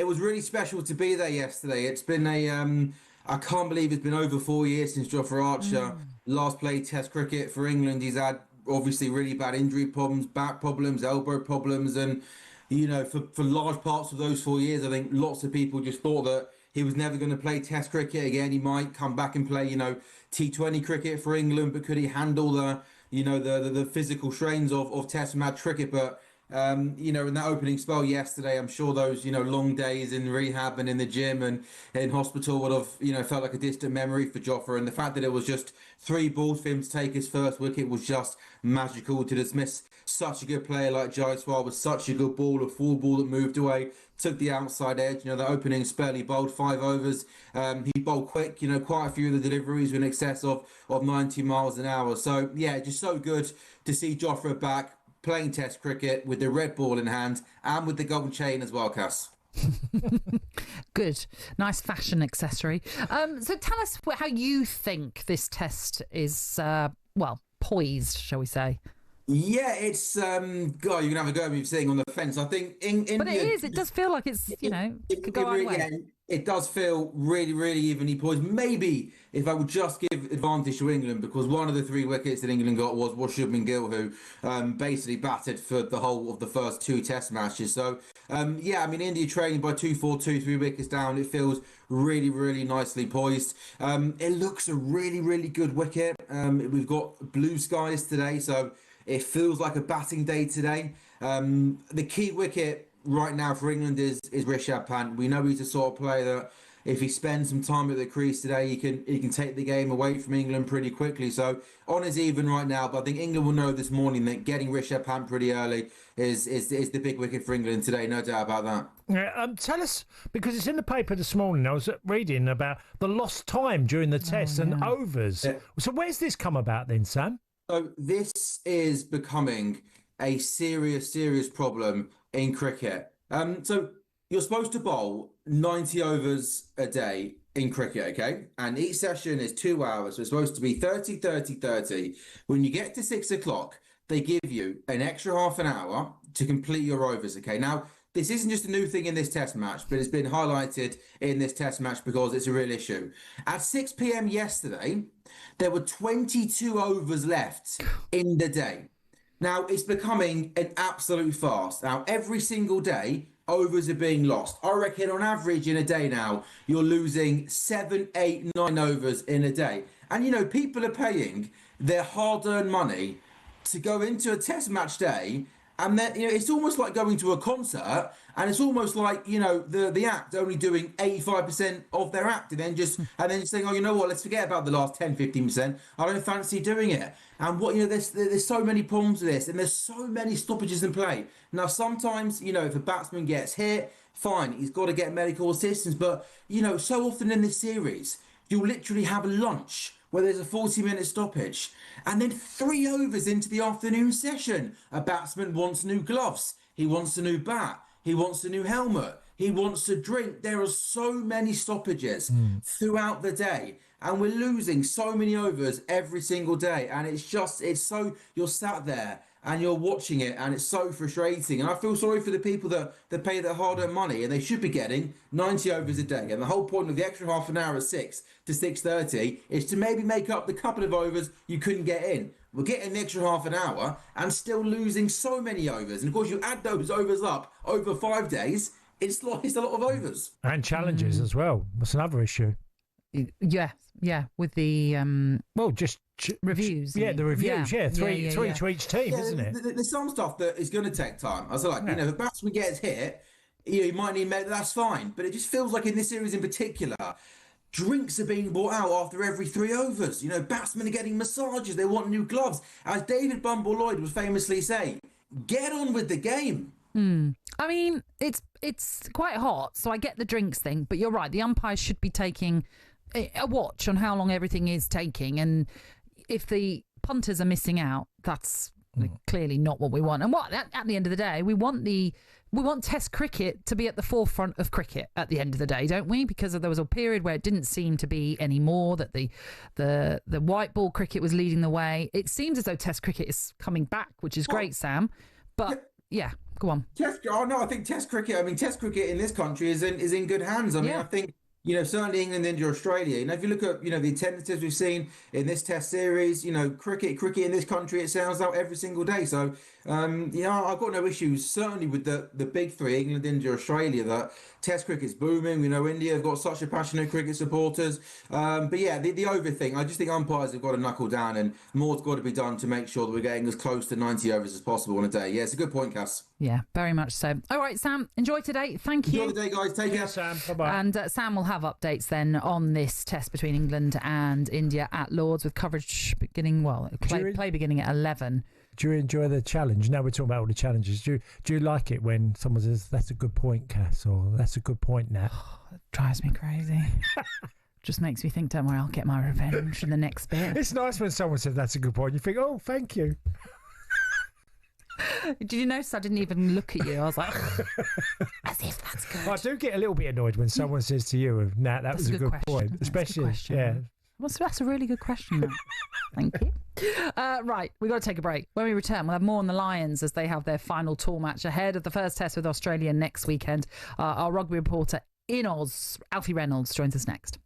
Speaker 12: was really special to be there yesterday. It's been I can't believe it's been over 4 years since Jofra Archer last played Test cricket for England. He's had obviously really bad injury problems, back problems, elbow problems, and for large parts of those 4 years, I think lots of people just thought that he was never going to play Test cricket again. He might come back and play, T20 cricket for England, but could he handle the physical strains of Test match cricket? But in that opening spell yesterday, I'm sure those long days in rehab and in the gym and in hospital would have felt like a distant memory for Jota. And the fact that it was just 3 balls for him to take his first wicket was just magical. To dismiss such a good player like Jaiswal with such a good ball, a full ball that moved away, took the outside edge. The opening spell, he bowled 5 overs. He bowled quick. Quite a few of the deliveries were in excess of 90 miles an hour. So yeah, just so good to see Jota back playing Test cricket with the red ball in hand and with the gold chain as well, Cass.
Speaker 1: Good. Nice fashion accessory. So tell us how you think this Test is, poised, shall we say?
Speaker 12: Yeah, it's God, you're gonna have a go at me sitting on the fence. I think India,
Speaker 1: but it is. It does feel like it's it could go either way.
Speaker 12: Yeah, it does feel really, really evenly poised. Maybe if I would just give advantage to England, because one of the 3 wickets that England got was Shubman Gill, who basically batted for the whole of the first 2 Test matches. So India trailing by 2-4, 2-3 wickets down. It feels really, really nicely poised. It looks a really, really good wicket. We've got blue skies today, so it feels like a batting day today. The key wicket right now for England is Rishabh Pant. We know he's the sort of player that if he spends some time at the crease today, he can take the game away from England pretty quickly. So honours even right now, but I think England will know this morning that getting Rishabh Pant pretty early is the big wicket for England today, no doubt about that.
Speaker 2: Yeah, tell us, because it's in the paper this morning, I was reading about the lost time during the Test and overs. Yeah. So where's this come about then, Sam?
Speaker 12: So this is becoming a serious problem in cricket. So you're supposed to bowl 90 overs a day in cricket, okay? And each session is 2 hours. So it's supposed to be 30, 30, 30. When you get to 6 o'clock, they give you an extra half an hour to complete your overs, okay? Now, this isn't just a new thing in this Test match, but it's been highlighted in this Test match because it's a real issue. At 6 p.m. yesterday, there were 22 overs left in the day. Now, it's becoming an absolute farce. Now, every single day, overs are being lost. I reckon on average in a day now, you're losing 7, 8, 9 overs in a day. And, people are paying their hard-earned money to go into a Test match day. And then, it's almost like going to a concert, and it's almost like, the act only doing 85% of their act, and then just saying, oh, you know what, let's forget about the last 10, 15%. I don't fancy doing it. And there's so many problems with this, and there's so many stoppages in play. Now, sometimes, if a batsman gets hit, fine, he's got to get medical assistance. But, so often in this series, you'll literally have a lunch where there's a 40-minute stoppage. And then 3 overs into the afternoon session, a batsman wants new gloves. He wants a new bat. He wants a new helmet. He wants a drink. There are so many stoppages throughout the day. And we're losing so many overs every single day. And you're sat there and you're watching it, and it's so frustrating. And I feel sorry for the people that pay their hard-earned money, and they should be getting 90 overs a day. And the whole point of the extra half an hour at 6 to 6:30 is to maybe make up the couple of overs you couldn't get in. We're getting the extra half an hour and still losing so many overs. And of course, you add those overs up over 5 days, it's a lot of overs.
Speaker 2: And challenges as well. That's another issue.
Speaker 1: Yeah, with the reviews.
Speaker 2: Yeah, the reviews. Yeah, three to each team, isn't it?
Speaker 12: There's some stuff that is going to take time. I was like, if a batsman gets hit, you might need medical. That's fine. But it just feels like in this series in particular, drinks are being brought out after every 3 overs. Batsmen are getting massages. They want new gloves. As David Bumble-Lloyd would famously say, get on with the game.
Speaker 1: I mean, it's quite hot, so I get the drinks thing. But you're right. The umpires should be taking a watch on how long everything is taking, and if the punters are missing out, that's clearly not what we want. And at the end of the day, we want Test cricket to be at the forefront of cricket at the end of the day, don't we? Because there was a period where it didn't seem to be anymore, that the white ball cricket was leading the way. It seems as though Test cricket is coming back, which is great, Sam. But yeah, go on.
Speaker 12: I think Test cricket. Test cricket in this country is in good hands. I think certainly England, India, Australia. If you look at, the attendances we've seen in this Test series, cricket in this country, it sounds out every single day. So, I've got no issues, certainly with the big three, England, India, Australia, that Test cricket's booming. We know India have got such a passionate cricket supporters. But yeah, the over thing, I just think umpires have got to knuckle down and more's got to be done to make sure that we're getting as close to 90 overs as possible on a day. Yeah, it's a good point, Cass.
Speaker 1: Yeah, very much so. All right, Sam, enjoy today. Thank you.
Speaker 12: Enjoy the day, guys. Take care.
Speaker 2: Sam. Bye-bye.
Speaker 1: And Sam will have updates then on this test between England and India at Lords, with coverage beginning, play beginning at 11.
Speaker 2: Do you enjoy the challenge? Now we're talking about all the challenges. Do you like it when someone says, that's a good point, Cass, or that's a good point, Nat?
Speaker 1: It drives me crazy. Just makes me think, don't worry, I'll get my revenge in the next bit.
Speaker 2: It's nice when someone says that's a good point. You think, oh, thank you.
Speaker 1: Did you notice I didn't even look at you? I was like, as if that's good.
Speaker 2: I do get a little bit annoyed when someone says to you, Nat, that was a good point. Especially, yeah.
Speaker 1: Well, that's a really good question, Matt. Thank you. Right, we've got to take a break. When we return, we'll have more on the Lions as they have their final tour match ahead of the first test with Australia next weekend. Our rugby reporter in Oz, Alfie Reynolds, joins us next.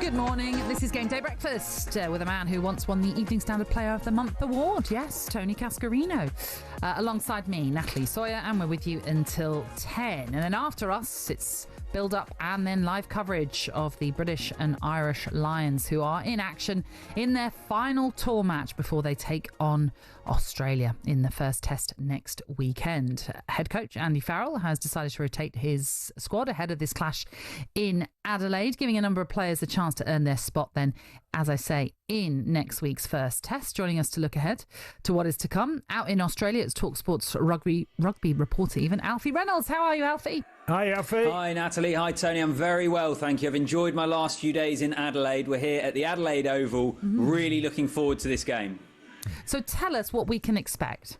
Speaker 1: Good morning. This is Game Day Breakfast with a man who once won the Evening Standard Player of the Month award. Yes, Tony Cascarino. Alongside me, Natalie Sawyer, and we're with you until 10. And then after us, it's build-up and then live coverage of the British and Irish Lions, who are in action in their final tour match before they take on Australia in the first test next weekend. Head coach Andy Farrell has decided to rotate his squad ahead of this clash in Adelaide, giving a number of players a chance to earn their spot then, as I say, in next week's first test. Joining us to look ahead to what is to come out in Australia, it's talkSPORT's rugby reporter, even Alfie Reynolds. How are you, Alfie?
Speaker 2: Hi, Alfie.
Speaker 14: Hi, Natalie. Hi, Tony. I'm very well, thank you. I've enjoyed my last few days in Adelaide. We're here at the Adelaide Oval. Really looking forward to this game.
Speaker 1: So tell us what we can expect.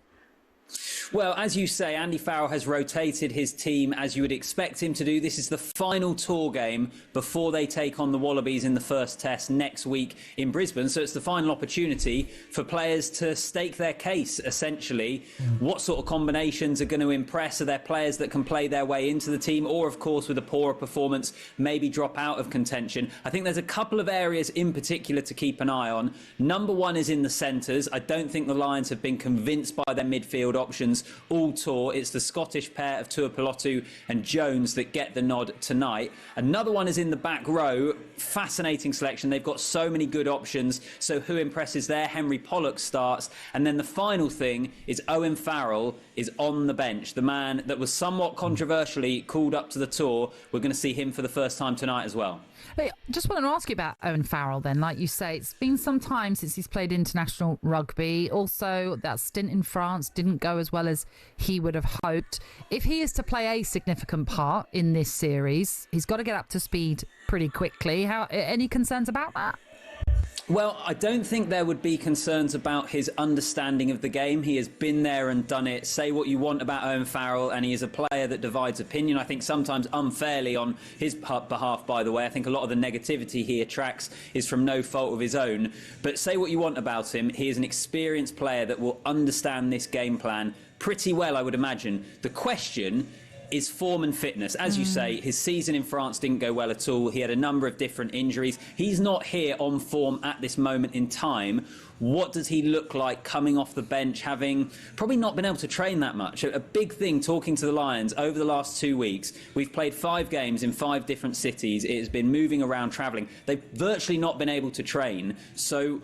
Speaker 14: Well, as you say, Andy Farrell has rotated his team as you would expect him to do. This is the final tour game before they take on the Wallabies in the first test next week in Brisbane. So it's the final opportunity for players to stake their case, essentially. What sort of combinations are going to impress? Are there players that can play their way into the team? Or, of course, with a poorer performance, maybe drop out of contention? I think there's a couple of areas in particular to keep an eye on. Number one is in the centres. I don't think the Lions have been convinced by their midfield options all tour. It's the Scottish pair of Tuipulotu and Jones that get the nod tonight. Another one is in the back row. Fascinating selection. They've got so many good options. So who impresses there? Henry Pollock starts. And then the final thing is Owen Farrell is on the bench. The man that was somewhat controversially called up to the tour. We're going to see him for the first time tonight as well.
Speaker 1: Hey, just want to ask you about Owen Farrell then. Like you say, it's been some time since he's played international rugby. Also, that stint in France didn't go as well as he would have hoped. If he is to play a significant part in this series, he's got to get up to speed pretty quickly. Any concerns about that?
Speaker 14: Well, I don't think there would be concerns about his understanding of the game. He has been there and done it. Say what you want about Owen Farrell, and he is a player that divides opinion. I think sometimes unfairly on his behalf, by the way. I think a lot of the negativity he attracts is from no fault of his own. But say what you want about him, he is an experienced player that will understand this game plan pretty well, I would imagine. The question is form and fitness. As you say, his season in France didn't go well at all. He had a number of different injuries. He's not here on form at this moment in time. What does he look like coming off the bench, having probably not been able to train that much? A big thing talking to the Lions over the last 2 weeks, we've played 5 games in 5 different cities. It has been moving around, travelling. They've virtually not been able to train. So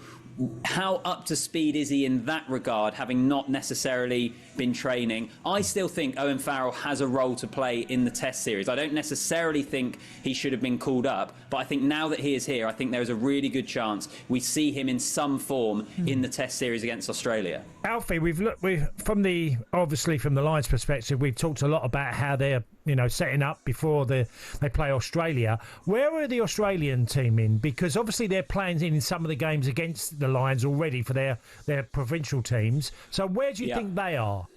Speaker 14: how up to speed is he in that regard, having not necessarily been training? I still think Owen Farrell has a role to play in the Test series. I don't necessarily think he should have been called up, but I think now that he is here, I think there is a really good chance we see him in some form in the Test series against Australia.
Speaker 2: Alfie, obviously from the Lions' perspective, we've talked a lot about how they're setting up before they play Australia. Where are the Australian team in? Because obviously they're playing in some of the games against the Lions already for their provincial teams. So where do you think they are?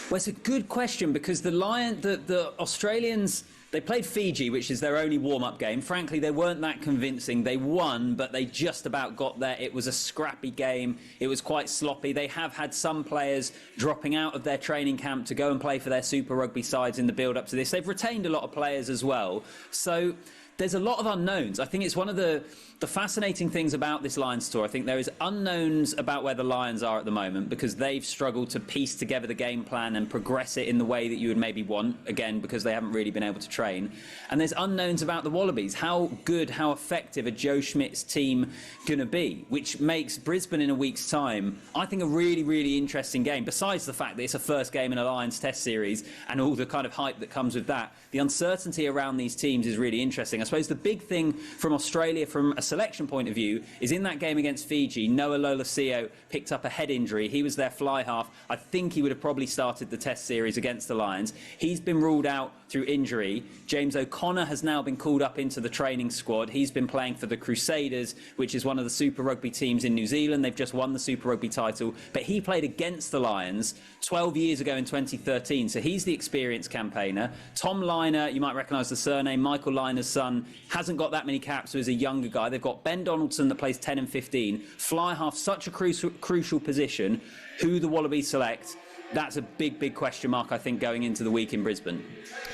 Speaker 14: Well, it's a good question because the Australians, they played Fiji, which is their only warm-up game. Frankly, they weren't that convincing. They won, but they just about got there. It was a scrappy game. It was quite sloppy. They have had some players dropping out of their training camp to go and play for their Super Rugby sides in the build-up to this. They've retained a lot of players as well. So there's a lot of unknowns. I think it's one of the fascinating things about this Lions tour. I think there is unknowns about where the Lions are at the moment because they've struggled to piece together the game plan and progress it in the way that you would maybe want, again, because they haven't really been able to train. And there's unknowns about the Wallabies. How good, how effective are Joe Schmidt's team going to be? Which makes Brisbane in a week's time, I think, a really, really interesting game. Besides the fact that it's a first game in a Lions Test series and all the kind of hype that comes with that, the uncertainty around these teams is really interesting. I suppose the big thing from Australia, from a selection point of view, is in that game against Fiji, Noah Lolesio picked up a head injury. He was their fly half. I think he would have probably started the Test series against the Lions. He's been ruled out through injury. James O'Connor has now been called up into the training squad. He's been playing for the Crusaders, which is one of the Super Rugby teams in New Zealand. They've just won the Super Rugby title, but he played against the Lions 12 years ago in 2013, so he's the experienced campaigner. Tom Liner, you might recognise the surname, Michael Liner's son, hasn't got that many caps, so he's a younger guy. They've got Ben Donaldson that plays 10 and 15. Fly half, such a crucial position. Who the Wallabies select, that's a big question mark, I think, going into the week in Brisbane.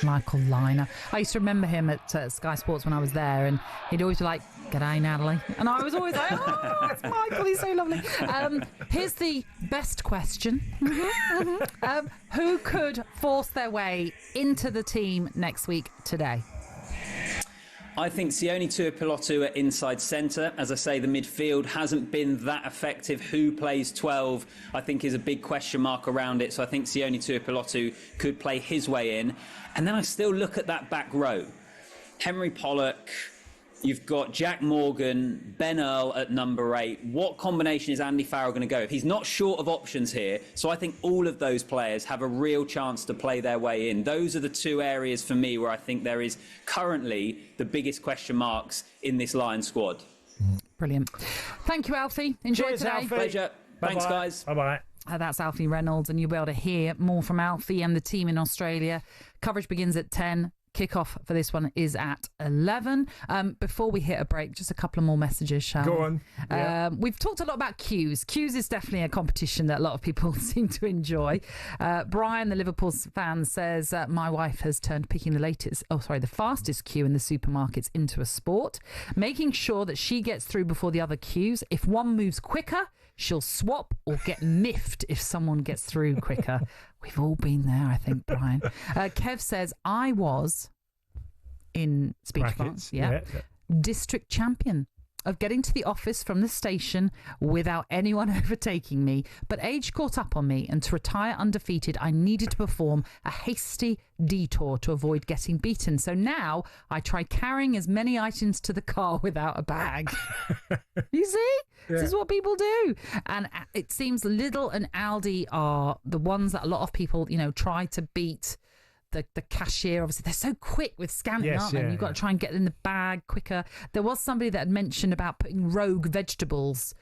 Speaker 1: Michael Liner. I used to remember him at Sky Sports when I was there, and he'd always be like, "G'day, Natalie," and I was always like, "Oh, it's Michael. He's so lovely." Here's the best question: who could force their way into the team next week today?
Speaker 14: I think Sione Tuipulotu at inside centre. As I say, the midfield hasn't been that effective. Who plays 12, I think, is a big question mark around it. So I think Sione Tuipulotu could play his way in. And then I still look at that back row. Henry Pollock, you've got Jack Morgan, Ben Earl at number 8. What combination is Andy Farrell going to go? If he's not short of options here, so I think all of those players have a real chance to play their way in. Those are the two areas for me where I think there is currently the biggest question marks in this Lions squad.
Speaker 1: Brilliant. Thank you, Alfie. Enjoy
Speaker 2: Cheers,
Speaker 1: today.
Speaker 2: Alfie.
Speaker 14: Pleasure.
Speaker 2: Bye-bye.
Speaker 14: Thanks, guys.
Speaker 2: Bye-bye.
Speaker 1: That's Alfie Reynolds, and you'll be able to hear more from Alfie and the team in Australia. Coverage begins at 10. Kickoff for this one is at 11. Before we hit a break, just a couple of more messages, shall we?
Speaker 2: Go on. Yeah.
Speaker 1: We've talked a lot about Qs. Qs is definitely a competition that a lot of people seem to enjoy. Brian, the Liverpool fan, says, my wife has turned picking the fastest queue in the supermarkets into a sport, making sure that she gets through before the other queues. If one moves quicker, she'll swap or get miffed if someone gets through quicker. We've all been there, I think, Brian. Kev says, I was in speech marks, district champion of getting to the office from the station without anyone overtaking me. But age caught up on me, and to retire undefeated, I needed to perform a hasty detour to avoid getting beaten. So now I try carrying as many items to the car without a bag. You see? Yeah. This is what people do. And it seems Lidl and Aldi are the ones that a lot of people, try to beat. The cashier, obviously, they're so quick with scanning, aren't they? You've got to try and get in the bag quicker. There was somebody that had mentioned about putting rogue vegetables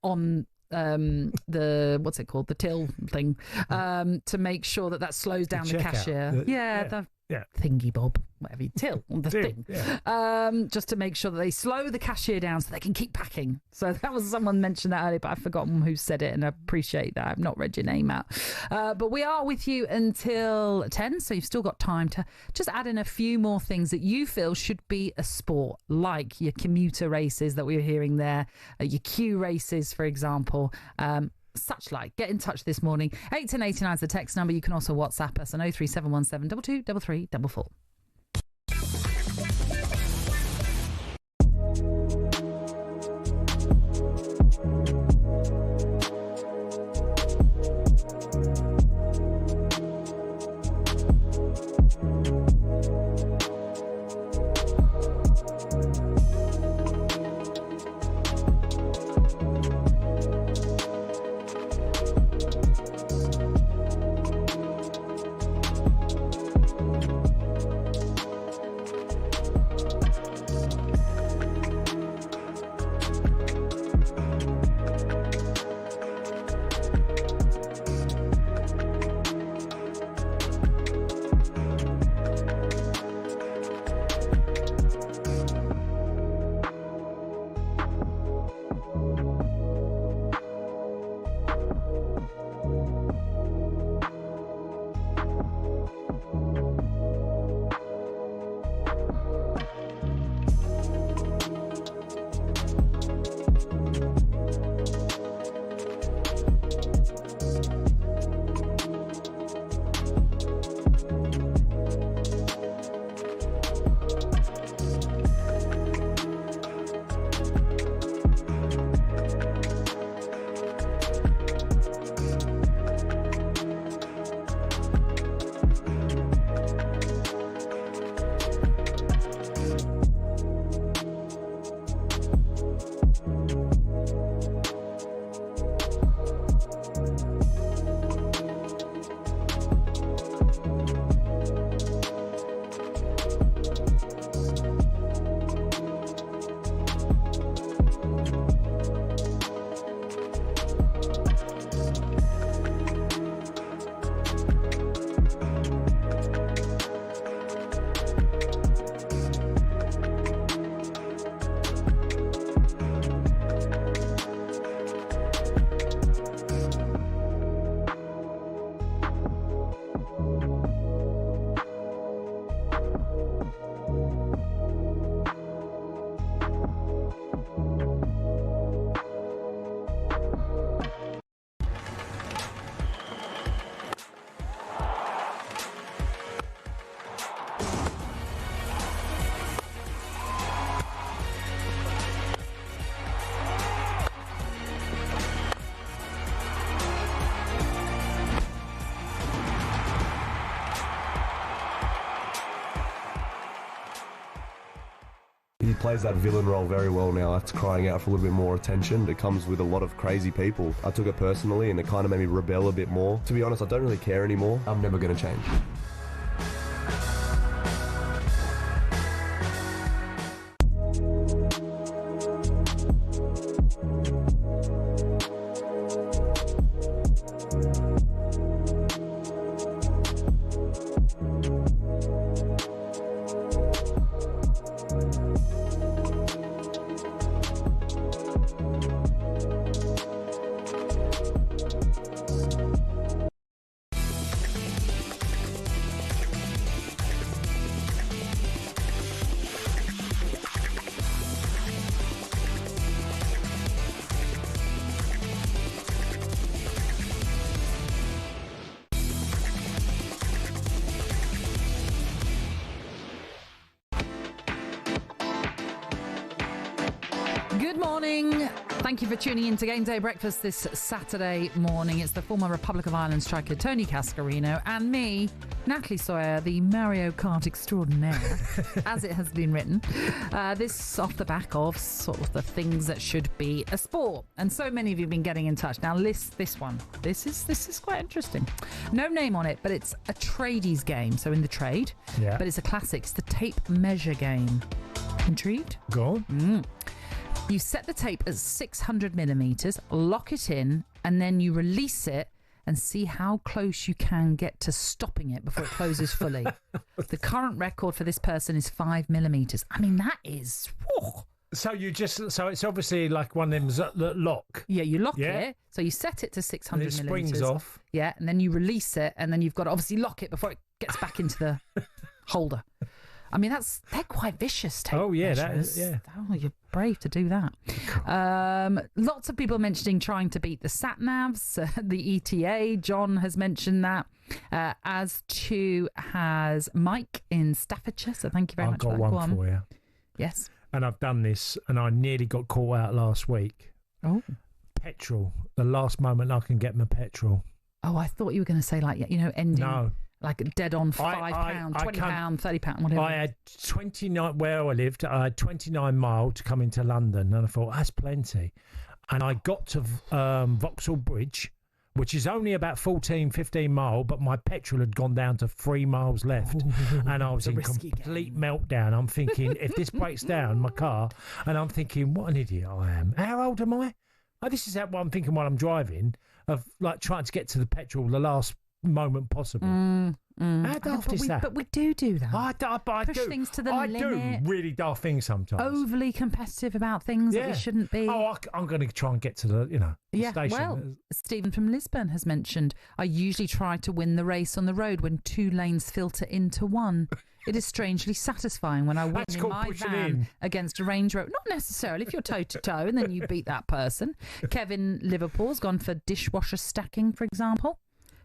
Speaker 1: on the what's it called, the till thing, to make sure that slows down the cashier. The thingy bob, whatever you till on the thing, just to make sure that they slow the cashier down so they can keep packing. So that was, someone mentioned that earlier, but I've forgotten who said it, and I appreciate that. I've not read your name out, but we are with you until 10, so you've still got time to just add in a few more things that you feel should be a sport, like your commuter races that we were hearing there, your queue races, for example. Such like. Get in touch this morning. 81089 is the text number. You can also WhatsApp us on 03717 223344.
Speaker 5: He plays that villain role very well now. That's crying out for a little bit more attention. It comes with a lot of crazy people. I took it personally and it kind of made me rebel a bit more. To be honest, I don't really care anymore. I'm never going to change.
Speaker 1: Good morning. Thank you for tuning in to Game Day Breakfast this Saturday morning. It's the former Republic of Ireland striker Tony Cascarino and me, Natalie Sawyer, the Mario Kart extraordinaire, as it has been written. This off the back of sort of the things that should be a sport. And so many of you have been getting in touch. Now, list this one. This is quite interesting. No name on it, but it's a tradies game. So in the trade.
Speaker 2: Yeah.
Speaker 1: But it's a classic. It's the tape measure game. Intrigued?
Speaker 2: Go on.
Speaker 1: You set the tape at 600 millimetres, lock it in, and then you release it and see how close you can get to stopping it before it closes fully. The current record for this person is 5 millimetres. I mean, that is... Whoa.
Speaker 2: So it's obviously like one of them that lock.
Speaker 1: Yeah, you lock it. So you set it to 600
Speaker 2: and it
Speaker 1: millimetres.
Speaker 2: springs off.
Speaker 1: Yeah, and then you release it, and then you've got to obviously lock it before it gets back into the holder. I mean, they're quite vicious tape measures. Oh, you're brave to do that. Lots of people mentioning trying to beat the sat-navs, the ETA. John has mentioned that, as too has Mike in Staffordshire. So thank you very much for that.
Speaker 2: I've got one for you.
Speaker 1: Yes.
Speaker 2: And I've done this, and I nearly got caught out last week.
Speaker 1: Oh.
Speaker 2: Petrol. The last moment I can get my petrol.
Speaker 1: Oh, I thought you were going to say ending.
Speaker 2: No.
Speaker 1: Like dead on £5, £20, £30, whatever.
Speaker 2: I had 29, where I lived, I had 29 mile to come into London, and I thought, that's plenty. And I got to Vauxhall Bridge, which is only about 15 mile, but my petrol had gone down to 3 miles left. And I was in complete meltdown. I'm thinking, if this breaks down, my car, and I'm thinking, what an idiot I am. How old am I? Oh, this is what I'm thinking while I'm driving, of like trying to get to the petrol the last moment possible. How daft is that?
Speaker 1: But we do that.
Speaker 2: I
Speaker 1: push
Speaker 2: do.
Speaker 1: things to the
Speaker 2: limit. I do really daft things sometimes.
Speaker 1: Overly competitive about things that we shouldn't be.
Speaker 2: Oh, I'm going to try and get to the station.
Speaker 1: Well, Stephen from Lisbon has mentioned, I usually try to win the race on the road when 2 lanes filter into one. It is strangely satisfying when I win in my van against a Range Rover. Not necessarily if you're toe-to-toe and then you beat that person. Kevin Liverpool's gone for dishwasher stacking, for example.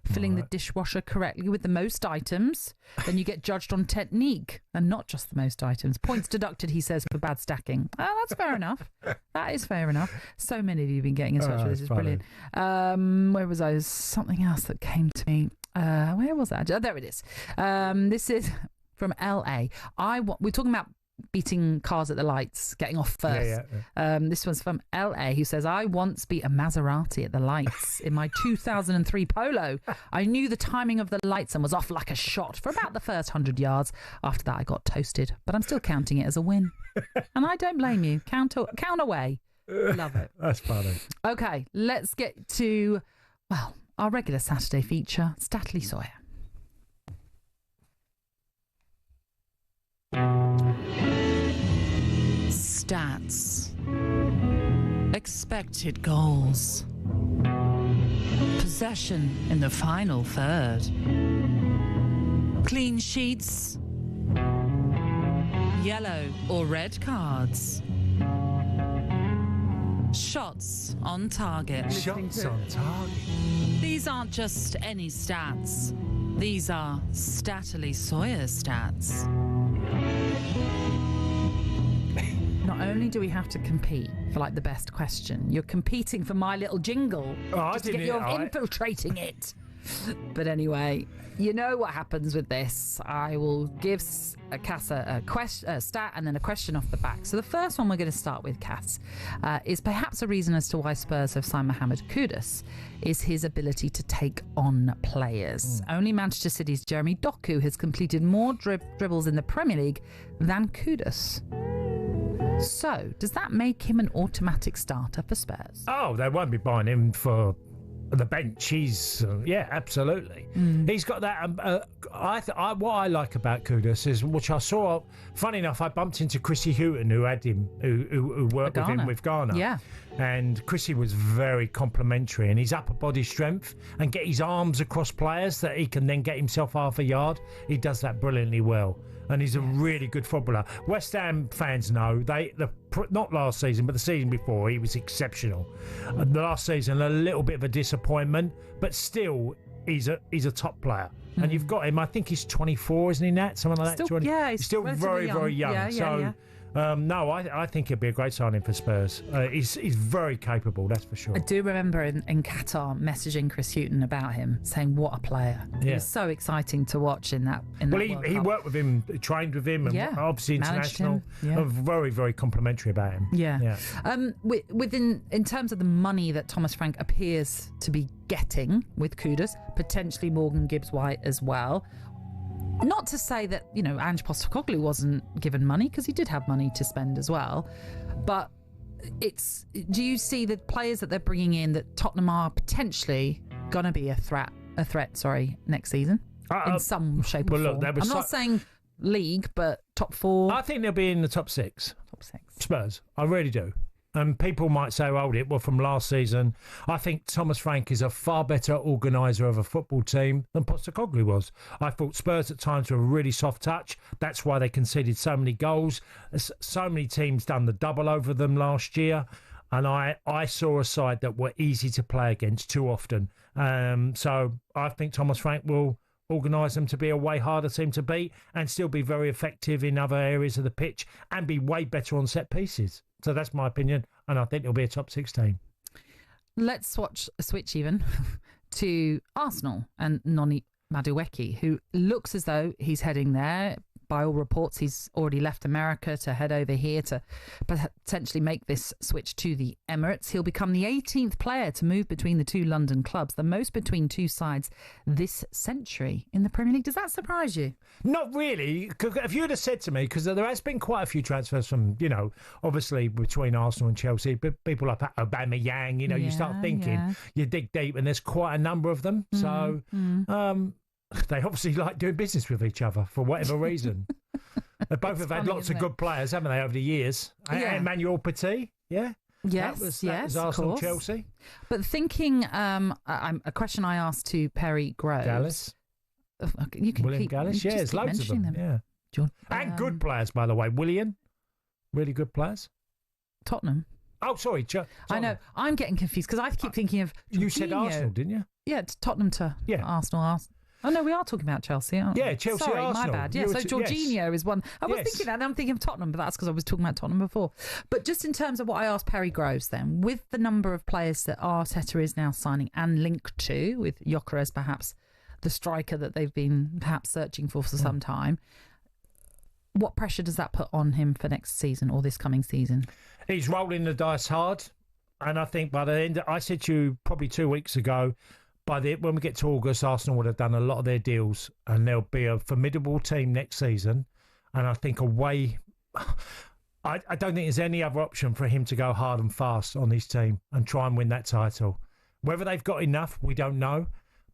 Speaker 1: Filling the dishwasher correctly with the most items, then you get judged on technique and not just the most items. Points deducted, he says, for bad stacking. Oh, that's fair enough. That is fair enough. So many of you have been getting in touch with this. It's brilliant. Where was I? There's something else that came to me. Where was that? Oh, there it is. This is from LA. We're talking about beating cars at the lights, getting off first. This one's from LA, who says, I once beat a Maserati at the lights in my 2003 Polo. I knew the timing of the lights and was off like a shot for about the first 100 yards. After that, I got toasted, but I'm still counting it as a win. And I don't blame you. Count away. Love it.
Speaker 2: That's funny.
Speaker 1: Okay, let's get to, our regular Saturday feature, Natalie Sawyer. Stats, expected goals, possession in the final third, clean sheets, yellow or red cards, shots on target.
Speaker 2: Shots on target.
Speaker 1: These aren't just any stats. These are Natalie Sawyer stats. Not only do we have to compete for the best question, you're competing for my little jingle.
Speaker 2: Oh,
Speaker 1: just to get you infiltrating it. But anyway, you know what happens with this. I will give Cass a stat and then a question off the back. So the first one we're going to start with, Cass, is perhaps a reason as to why Spurs have signed Mohamed Kudus is his ability to take on players. Only Manchester City's Jeremy Doku has completed more dribbles in the Premier League than Kudus. So, does that make him an automatic starter for Spurs?
Speaker 2: Oh, they won't be buying him for the bench. He's absolutely. He's got that. What I like about Kudus is, which I saw. Funny enough, I bumped into Chrissy Houghton, who had him, who worked with him with Ghana.
Speaker 1: Yeah.
Speaker 2: And Chrissy was very complimentary, and his upper body strength and get his arms across players that he can then get himself half a yard. He does that brilliantly well. And he's a really good footballer. West Ham fans know not last season, but the season before, he was exceptional. The last season, a little bit of a disappointment, but still, he's a top player. And you've got him. I think he's 24, isn't he, Nat? Something like that.
Speaker 1: He's
Speaker 2: still very, very young. No, I think he'd be a great signing for Spurs. He's very capable, that's for sure.
Speaker 1: I do remember in Qatar messaging Chris Houghton about him, saying what a player. He was so exciting to watch in that.
Speaker 2: He worked with him, trained with him, and obviously international. Very, very complimentary about him.
Speaker 1: In terms of the money that Thomas Frank appears to be getting with Kudus, potentially Morgan Gibbs-White as well. Not to say that, Ange Postecoglou wasn't given money, because he did have money to spend as well. But do you see the players that they're bringing in that Tottenham are potentially going to be a threat, next season? In some shape or form. I'm not saying league, but top 4.
Speaker 2: I think they'll be in the top 6. Spurs. I really do. And people might say, from last season. I think Thomas Frank is a far better organiser of a football team than Postecoglou was. I thought Spurs at times were a really soft touch. That's why they conceded so many goals. So many teams done the double over them last year. And I saw a side that were easy to play against too often. So I think Thomas Frank will organise them to be a way harder team to beat and still be very effective in other areas of the pitch and be way better on set pieces. So that's my opinion, and I think it'll be a top 6 team.
Speaker 1: Let's switch even to Arsenal and Noni Madueke, who looks as though he's heading there. By all reports, he's already left America to head over here to potentially make this switch to the Emirates. He'll become the 18th player to move between the two London clubs, the most between two sides this century in the Premier League. Does that surprise you?
Speaker 2: Not really. If you would have said to me, because there has been quite a few transfers from, obviously between Arsenal and Chelsea, people like Aubameyang, you start thinking, you dig deep, and there's quite a number of them. So, they obviously like doing business with each other for whatever reason. They both have had lots of good players, haven't they, over the years? Emmanuel Petit,
Speaker 1: Yes,
Speaker 2: that was Arsenal, Chelsea.
Speaker 1: But thinking, a question I asked to Perry Groves.
Speaker 2: Gallis.
Speaker 1: You can
Speaker 2: William Gallis, there's loads of them. Yeah. And good players, by the way. William, really good players.
Speaker 1: Tottenham.
Speaker 2: Oh, sorry.
Speaker 1: I know. I'm getting confused because I keep thinking of Jorginho.
Speaker 2: You said Arsenal, didn't you?
Speaker 1: Yeah, it's Tottenham to Arsenal. Oh, no, we are talking about Chelsea, aren't we?
Speaker 2: Yeah, Chelsea,
Speaker 1: Sorry,
Speaker 2: Arsenal.
Speaker 1: my bad. Yeah, so Jorginho is one. I was thinking that, and I'm thinking of Tottenham, but that's because I was talking about Tottenham before. But just in terms of what I asked Perry Groves then, with the number of players that Arteta is now signing and linked to, with Gyökeres perhaps the striker that they've been perhaps searching for some time, what pressure does that put on him for next season or this coming season?
Speaker 2: He's rolling the dice hard, and I think by the end, I said to you probably 2 weeks ago, when we get to August, Arsenal would have done a lot of their deals and there'll be a formidable team next season. And I think I don't think there's any other option for him to go hard and fast on his team and try and win that title. Whether they've got enough, we don't know.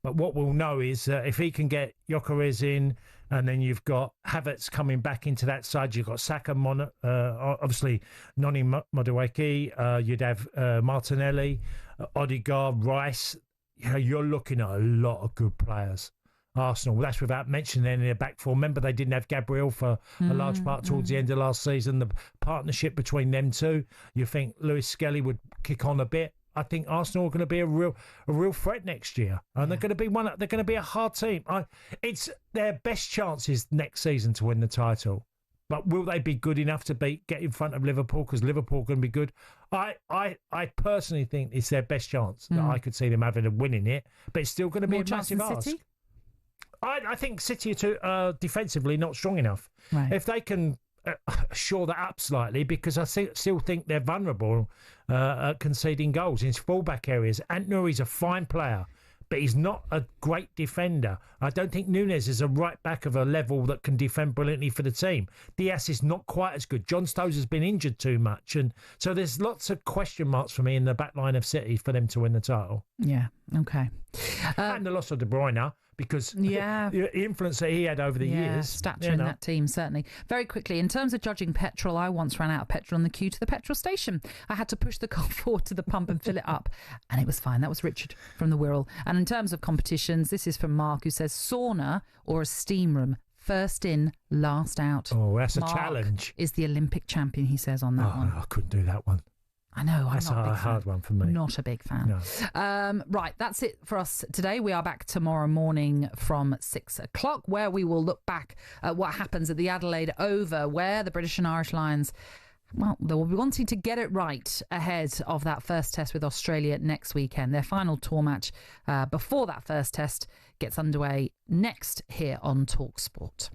Speaker 2: But what we'll know is that if he can get Gyökeres in, and then you've got Havertz coming back into that side, you've got Saka, obviously Noni Madueke, you'd have Martinelli, Odegaard, Rice. You're looking at a lot of good players. Arsenal, that's without mentioning any of their back four. Remember, they didn't have Gabriel for a large part towards the end of last season. The partnership between them two, you think Lewis Skelly would kick on a bit. I think Arsenal are going to be a real threat next year, and they're going to be They're going to be a hard team. It's their best chances next season to win the title. But will they be good enough to get in front of Liverpool? Because Liverpool can be good. I personally think it's their best chance that I could see them having a winning it, but it's still going to be a massive ask.
Speaker 1: City?
Speaker 2: I think City are defensively not strong enough.
Speaker 1: Right.
Speaker 2: If they can shore that up slightly, because I still think they're vulnerable at conceding goals in fullback areas. Ant-Nouri's a fine player, but he's not a great defender. I don't think Núñez is a right back of a level that can defend brilliantly for the team. Diaz is not quite as good. John Stones has been injured too much. And so there's lots of question marks for me in the back line of City for them to win the title.
Speaker 1: Yeah, okay.
Speaker 2: And the loss of De Bruyne, because the influence that he had over the years.
Speaker 1: Stature in that team, certainly. Very quickly, in terms of judging petrol, I once ran out of petrol on the queue to the petrol station. I had to push the car forward to the pump and fill it up, and it was fine. That was Richard from the Wirral. And in terms of competitions, this is from Mark, who says sauna or a steam room. First in, last out.
Speaker 2: Oh, that's
Speaker 1: Mark
Speaker 2: a challenge.
Speaker 1: Is the Olympic champion, he says on that one.
Speaker 2: I couldn't do that one.
Speaker 1: I know.
Speaker 2: That's
Speaker 1: I'm not
Speaker 2: a hard one for me.
Speaker 1: Not a big fan.
Speaker 2: No.
Speaker 1: Right, that's it for us today. We are back tomorrow morning from 6 o'clock, where we will look back at what happens at the Adelaide Oval, where the British and Irish Lions, well, they will be wanting to get it right ahead of that first test with Australia next weekend. Their final tour match before that first test gets underway next here on talkSPORT.